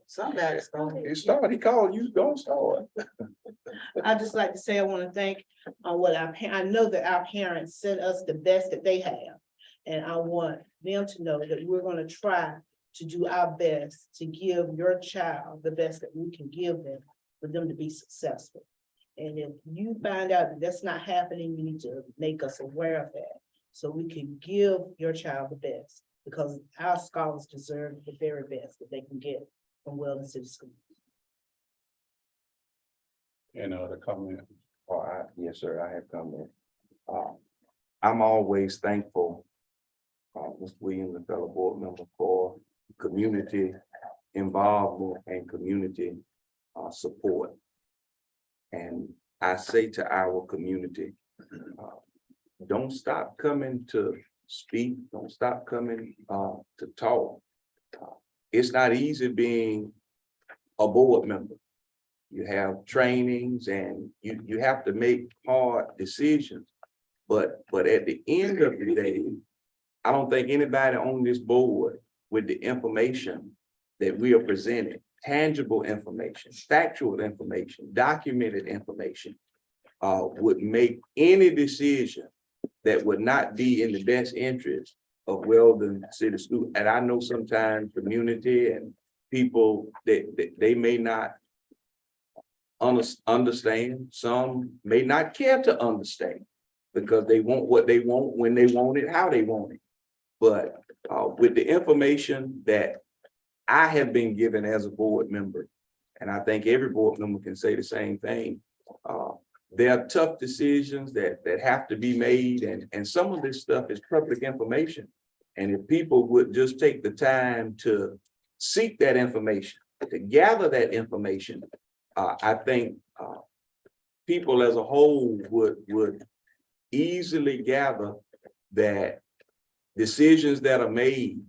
Somebody started. It started, he called, you don't start. I just like to say, I want to thank what I know that our parents sent us the best that they have. And I want them to know that we're gonna try to do our best to give your child the best that we can give them for them to be successful. And if you find out that that's not happening, you need to make us aware of that. So we can give your child the best. because our scholars deserve the very best that they can get from Weldon City Schools. Any other comment? Yes, sir, I have comment. I'm always thankful, Mr. Williams and fellow board member, for community involvement and community support. And I say to our community, don't stop coming to speak, don't stop coming to talk. It's not easy being a board member. You have trainings and you have to make hard decisions. But at the end of the day, I don't think anybody on this board with the information that we are presenting, tangible information, factual information, documented information, would make any decision that would not be in the best interest of Weldon City School. And I know sometimes community and people that they may not understand, some may not care to understand because they want what they want, when they want it, how they want it. But with the information that I have been given as a board member, and I think every board member can say the same thing, there are tough decisions that have to be made, and some of this stuff is public information. And if people would just take the time to seek that information, to gather that information, I think people as a whole would easily gather that decisions that are made,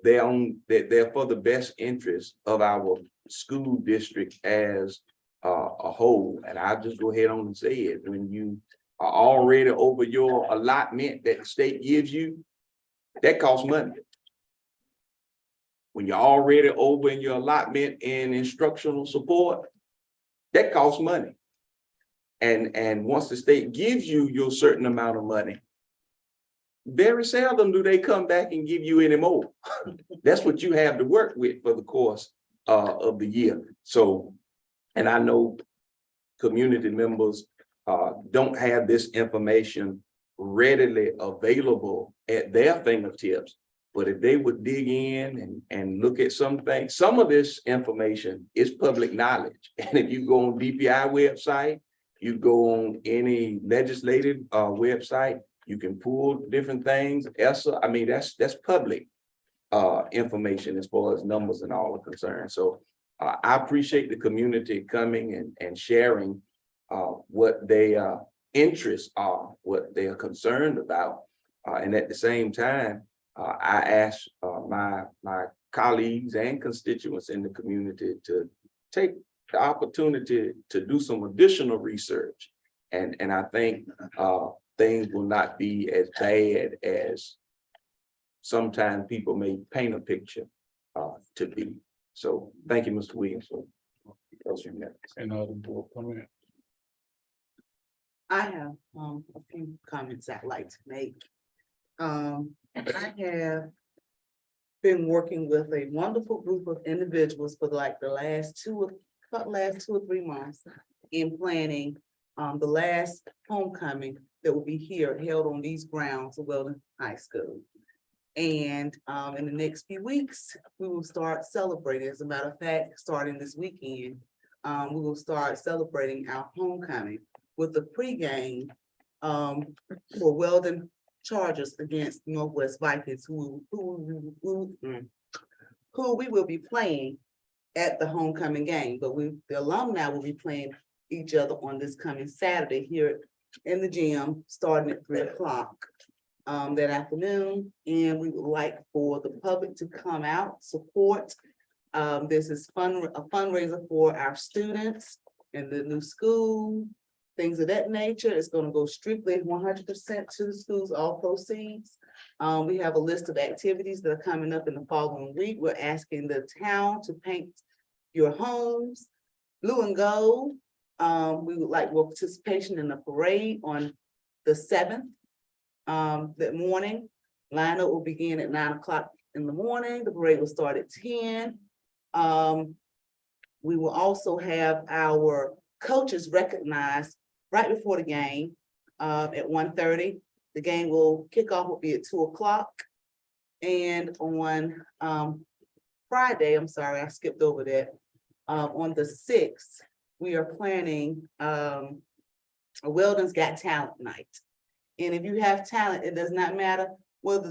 they're for the best interest of our school district as a whole. And I'll just go ahead on and say it. When you are already over your allotment that the state gives you, that costs money. When you're already over in your allotment in instructional support, that costs money. And once the state gives you your certain amount of money, very seldom do they come back and give you any more. That's what you have to work with for the course of the year. So, and I know community members don't have this information readily available at their fingertips. But if they would dig in and look at some things, some of this information is public knowledge. And if you go on DPI website, you go on any legislative website, you can pull different things. ESSA, I mean, that's public information as far as numbers and all are concerned. So I appreciate the community coming and sharing what their interests are, what they are concerned about. And at the same time, I ask my colleagues and constituents in the community to take the opportunity to do some additional research. And I think things will not be as bad as sometimes people may paint a picture to be. So thank you, Mr. Williams. Any other board comment? I have a few comments I'd like to make. I have been working with a wonderful group of individuals for like the last two or 3 months in planning the last homecoming that will be here held on these grounds of Weldon High School. And in the next few weeks, we will start celebrating. As a matter of fact, starting this weekend, we will start celebrating our homecoming with the pregame for Weldon Chargers against Northwest Vikings, who we will be playing at the homecoming game. But the alumni will be playing each other on this coming Saturday here in the gym, starting at 3 o'clock that afternoon. And we would like for the public to come out, support. This is a fundraiser for our students in the new school, things of that nature. It's going to go strictly 100% to the schools, all proceeds. We have a list of activities that are coming up in the following week. We're asking the town to paint your homes blue and gold. We would like more participation in the parade on the 7th. That morning, lineup will begin at 9 o'clock in the morning. The parade will start at 10. We will also have our coaches recognized right before the game at 1:30. The game will kick off will be at 2 o'clock. And on Friday, I'm sorry, I skipped over that. On the sixth, we are planning a Weldon's Got Talent Night. And if you have talent, it does not matter whether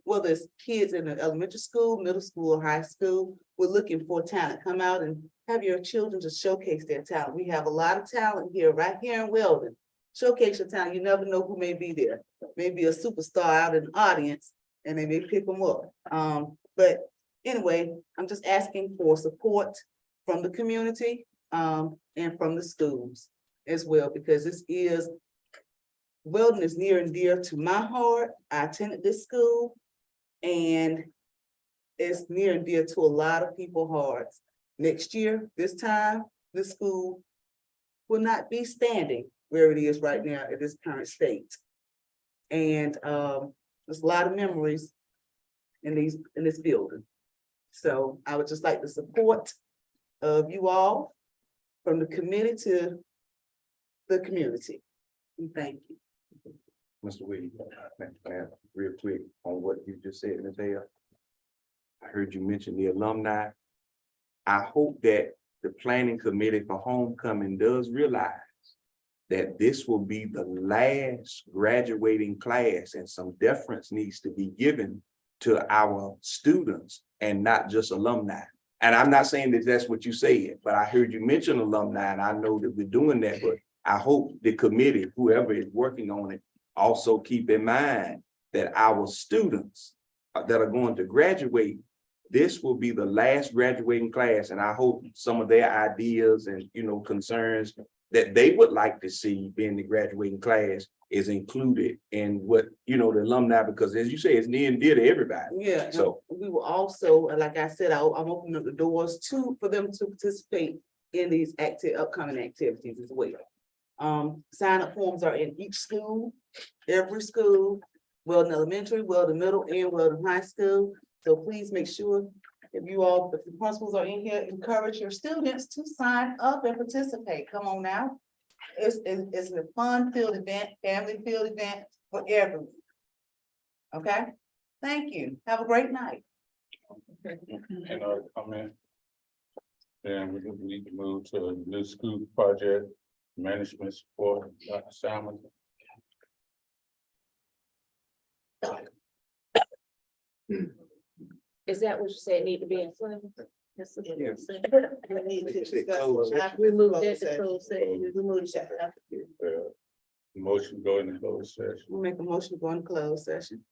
whether it's kids in the elementary school, middle school, or high school, we're looking for talent. Come out and have your children to showcase their talent. We have a lot of talent here, right here in Weldon. Showcase your talent. You never know who may be there. Maybe a superstar out in the audience and they may pick them up. But anyway, I'm just asking for support from the community and from the schools as well, because Weldon is near and dear to my heart. I attended this school and it's near and dear to a lot of people's hearts. Next year, this time, this school will not be standing where it is right now at this current state. And there's a lot of memories in this building. So I would just like the support of you all from the committee to the community. And thank you. Mr. Williams, real quick on what you just said, Ms. Hale. I heard you mention the alumni. I hope that the planning committee for homecoming does realize that this will be the last graduating class and some deference needs to be given to our students and not just alumni. And I'm not saying that that's what you said, but I heard you mention alumni and I know that we're doing that, but I hope the committee, whoever is working on it, also keep in mind that our students that are going to graduate, this will be the last graduating class. And I hope some of their ideas and, concerns that they would like to see being the graduating class is included in what, the alumni, because as you say, it's near and dear to everybody. Yeah, So we will also, like I said, I'm opening up the doors for them to participate in these upcoming activities as well. Sign up forms are in each school, every school, Weldon Elementary, Weldon Middle, and Weldon High School. So please make sure if the principals are in here, encourage your students to sign up and participate. Come on now. It's a fun-filled event, family-filled event for everyone. Okay, thank you. Have a great night. And comment. And we need to move to a new school project management support, Dr. Salmon. Is that what you said need to be included? We need to discuss. We moved that to closed session. We moved that. Motion go into closed session. We'll make a motion to go into closed session.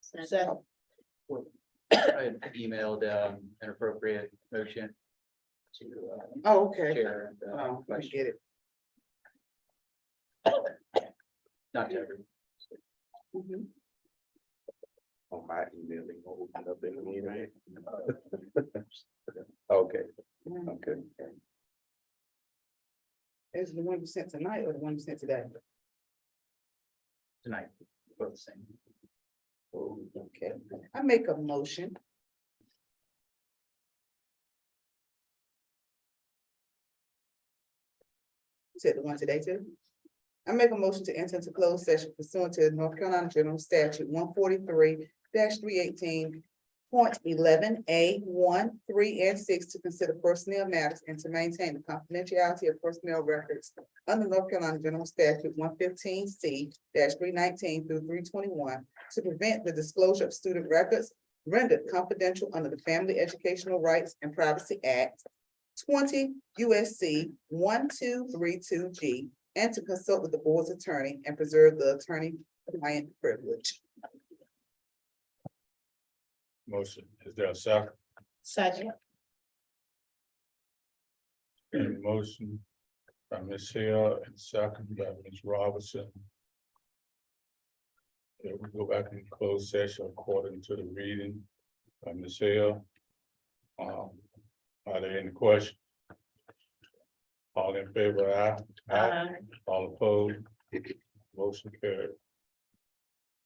Second. I emailed an appropriate motion to Oh, okay. chair. Oh, I get it. Not to everyone. Mhm. on my email, they gonna open up in the meeting. Okay, okay. Is the one you sent tonight or the one you sent today? Tonight, both the same. Oh, okay, I make a motion. You said the one today too? I make a motion to enter into closed session pursuant to North Carolina General Statute 143-318.11A 1, 3, and 6 to consider personnel matters and to maintain the confidentiality of personnel records under North Carolina General Statute 115C-319 through 321 to prevent the disclosure of student records rendered confidential under the Family Educational Rights and Privacy Act 20 USC 1232G, and to consult with the board's attorney and preserve the attorney-client privilege. Motion, is there a second? Second. And motion by Ms. Hill and second by Ms. Robertson. Yeah, we go back in closed session according to the reading by Ms. Hill. Are there any questions? All in favor, aye? Aye. All opposed? Motion carried.